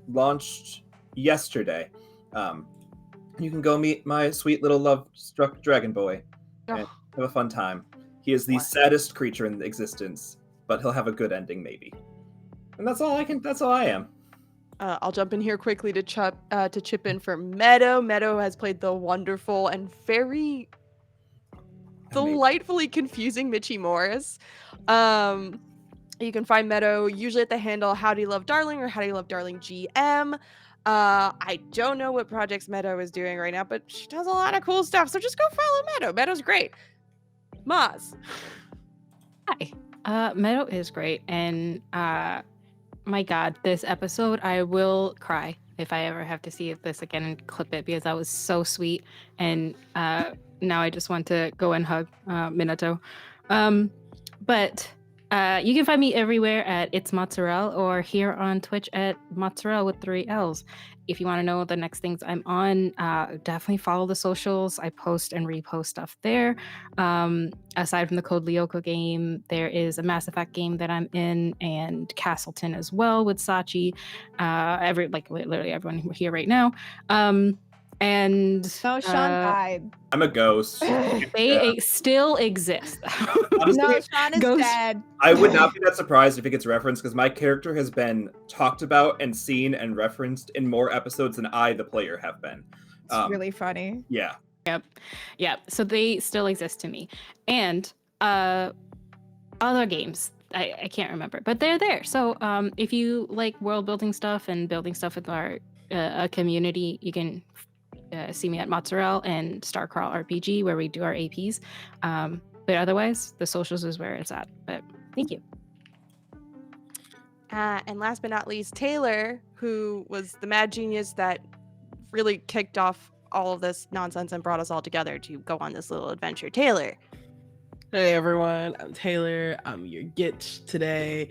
[SPEAKER 2] launched yesterday. You can go meet my sweet little love-struck dragon boy and have a fun time. He is the saddest creature in existence, but he'll have a good ending, maybe. And that's all I am.
[SPEAKER 1] I'll jump in here quickly to chip in for Meadow. Meadow has played the wonderful and very delightfully confusing Mitchie Morris. You can find Meadow usually at the handle Howdy Love Darling or Howdy Love Darling GM. I don't know what projects Meadow is doing right now, but she does a lot of cool stuff. So just go follow Meadow. Meadow's great. Maz.
[SPEAKER 5] Hi. Meadow is great, and my God, this episode, I will cry if I ever have to see this again and clip it because that was so sweet. And now I just want to go and hug Minato. But you can find me everywhere at It's Mozzarella or here on Twitch at Mozzarella with 3 L's. If you want to know the next things I'm on, definitely follow the socials. I post and repost stuff there. Aside from the Code Lyoko game, there is a Mass Effect game that I'm in, and Castleton as well with Sachi. Literally everyone here right now. And
[SPEAKER 6] No, Sean died.
[SPEAKER 2] I'm a ghost.
[SPEAKER 5] They still exist.
[SPEAKER 2] Honestly,
[SPEAKER 6] No, Sean is dead.
[SPEAKER 2] I would not be that surprised if it gets referenced because my character has been talked about and seen and referenced in more episodes than I, the player, have been.
[SPEAKER 6] It's really funny.
[SPEAKER 2] Yeah.
[SPEAKER 5] Yep. So they still exist to me. And other games, I can't remember, but they're there. So if you like world building stuff and building stuff with our community, you can see me at Mozzarella and Starcrawl RPG, where we do our APs. But otherwise, the socials is where it's at. But thank you.
[SPEAKER 1] And last but not least, Taylor, who was the mad genius that really kicked off all of this nonsense and brought us all together to go on this little adventure. Taylor.
[SPEAKER 4] Hey everyone, I'm Taylor. I'm your Gitch today,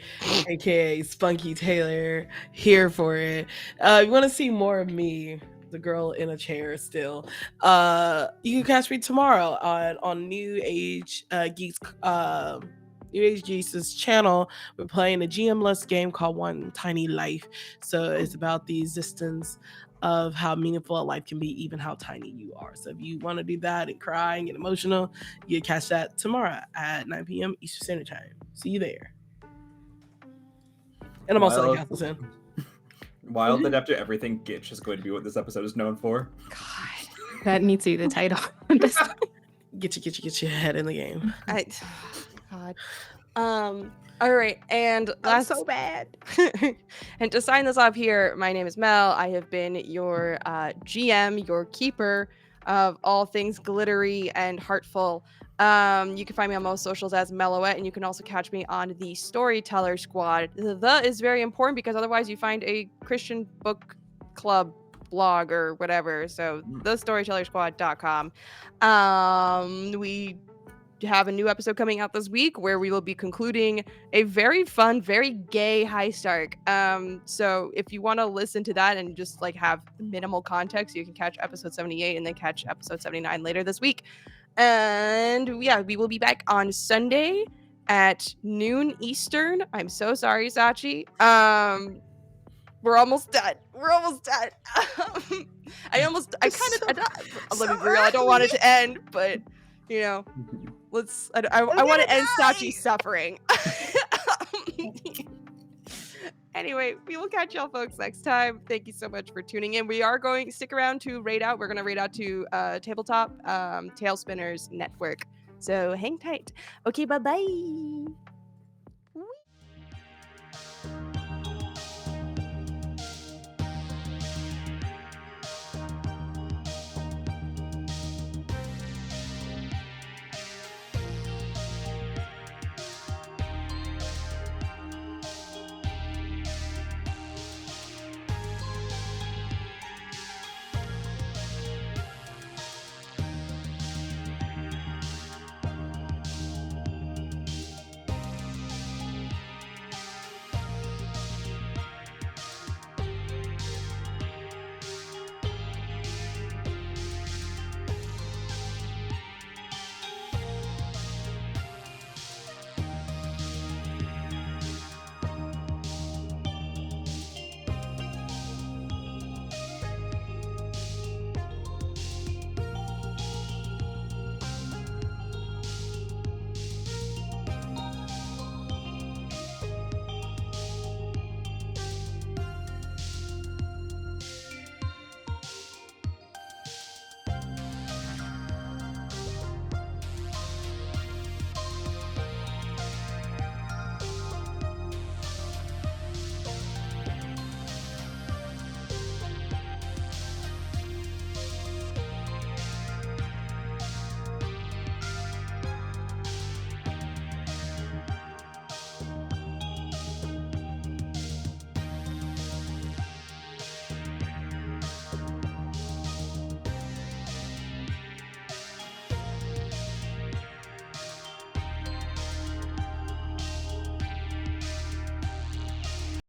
[SPEAKER 4] aka Spunky Taylor, here for it. You want to see more of me, the girl in a chair still, you can catch me tomorrow on New Age Geeks New Age Geeks' channel. We're playing a GM-less game called One Tiny Life. So it's about the existence of how meaningful a life can be, even how tiny you are. So if you want to do that and cry and get emotional, you can catch that tomorrow at 9 p.m. Eastern Standard Time. See you there. And I'm also in Castleton.
[SPEAKER 2] Wild that after everything, Gitch is going to be what this episode is known for.
[SPEAKER 5] God, that needs to be the title.
[SPEAKER 4] Get your head in the game.
[SPEAKER 1] God. All right, and
[SPEAKER 6] That's so bad.
[SPEAKER 1] And to sign this off here, my name is Mel. I have been your GM, your keeper of all things glittery and heartful. You can find me on most socials as Mellowette, and you can also catch me on the Storyteller Squad. The is very important because otherwise you find a Christian book club blog or whatever. So thestorytellersquad.com. We have a new episode coming out this week where we will be concluding a very fun, very gay heist arc. So if you want to listen to that and just like have minimal context, you can catch episode 78 and then catch episode 79 later this week. And yeah, we will be back on Sunday at noon Eastern. I'm so sorry, Sachi. We're almost done. Let me be real. I don't want it to end, but you know, I want to end Sachi's suffering. Anyway, we will catch y'all folks next time. Thank you so much for tuning in. We are going stick around to raid out. We're going to raid out to Tabletop Tail Spinners Network. So hang tight. Okay, bye-bye.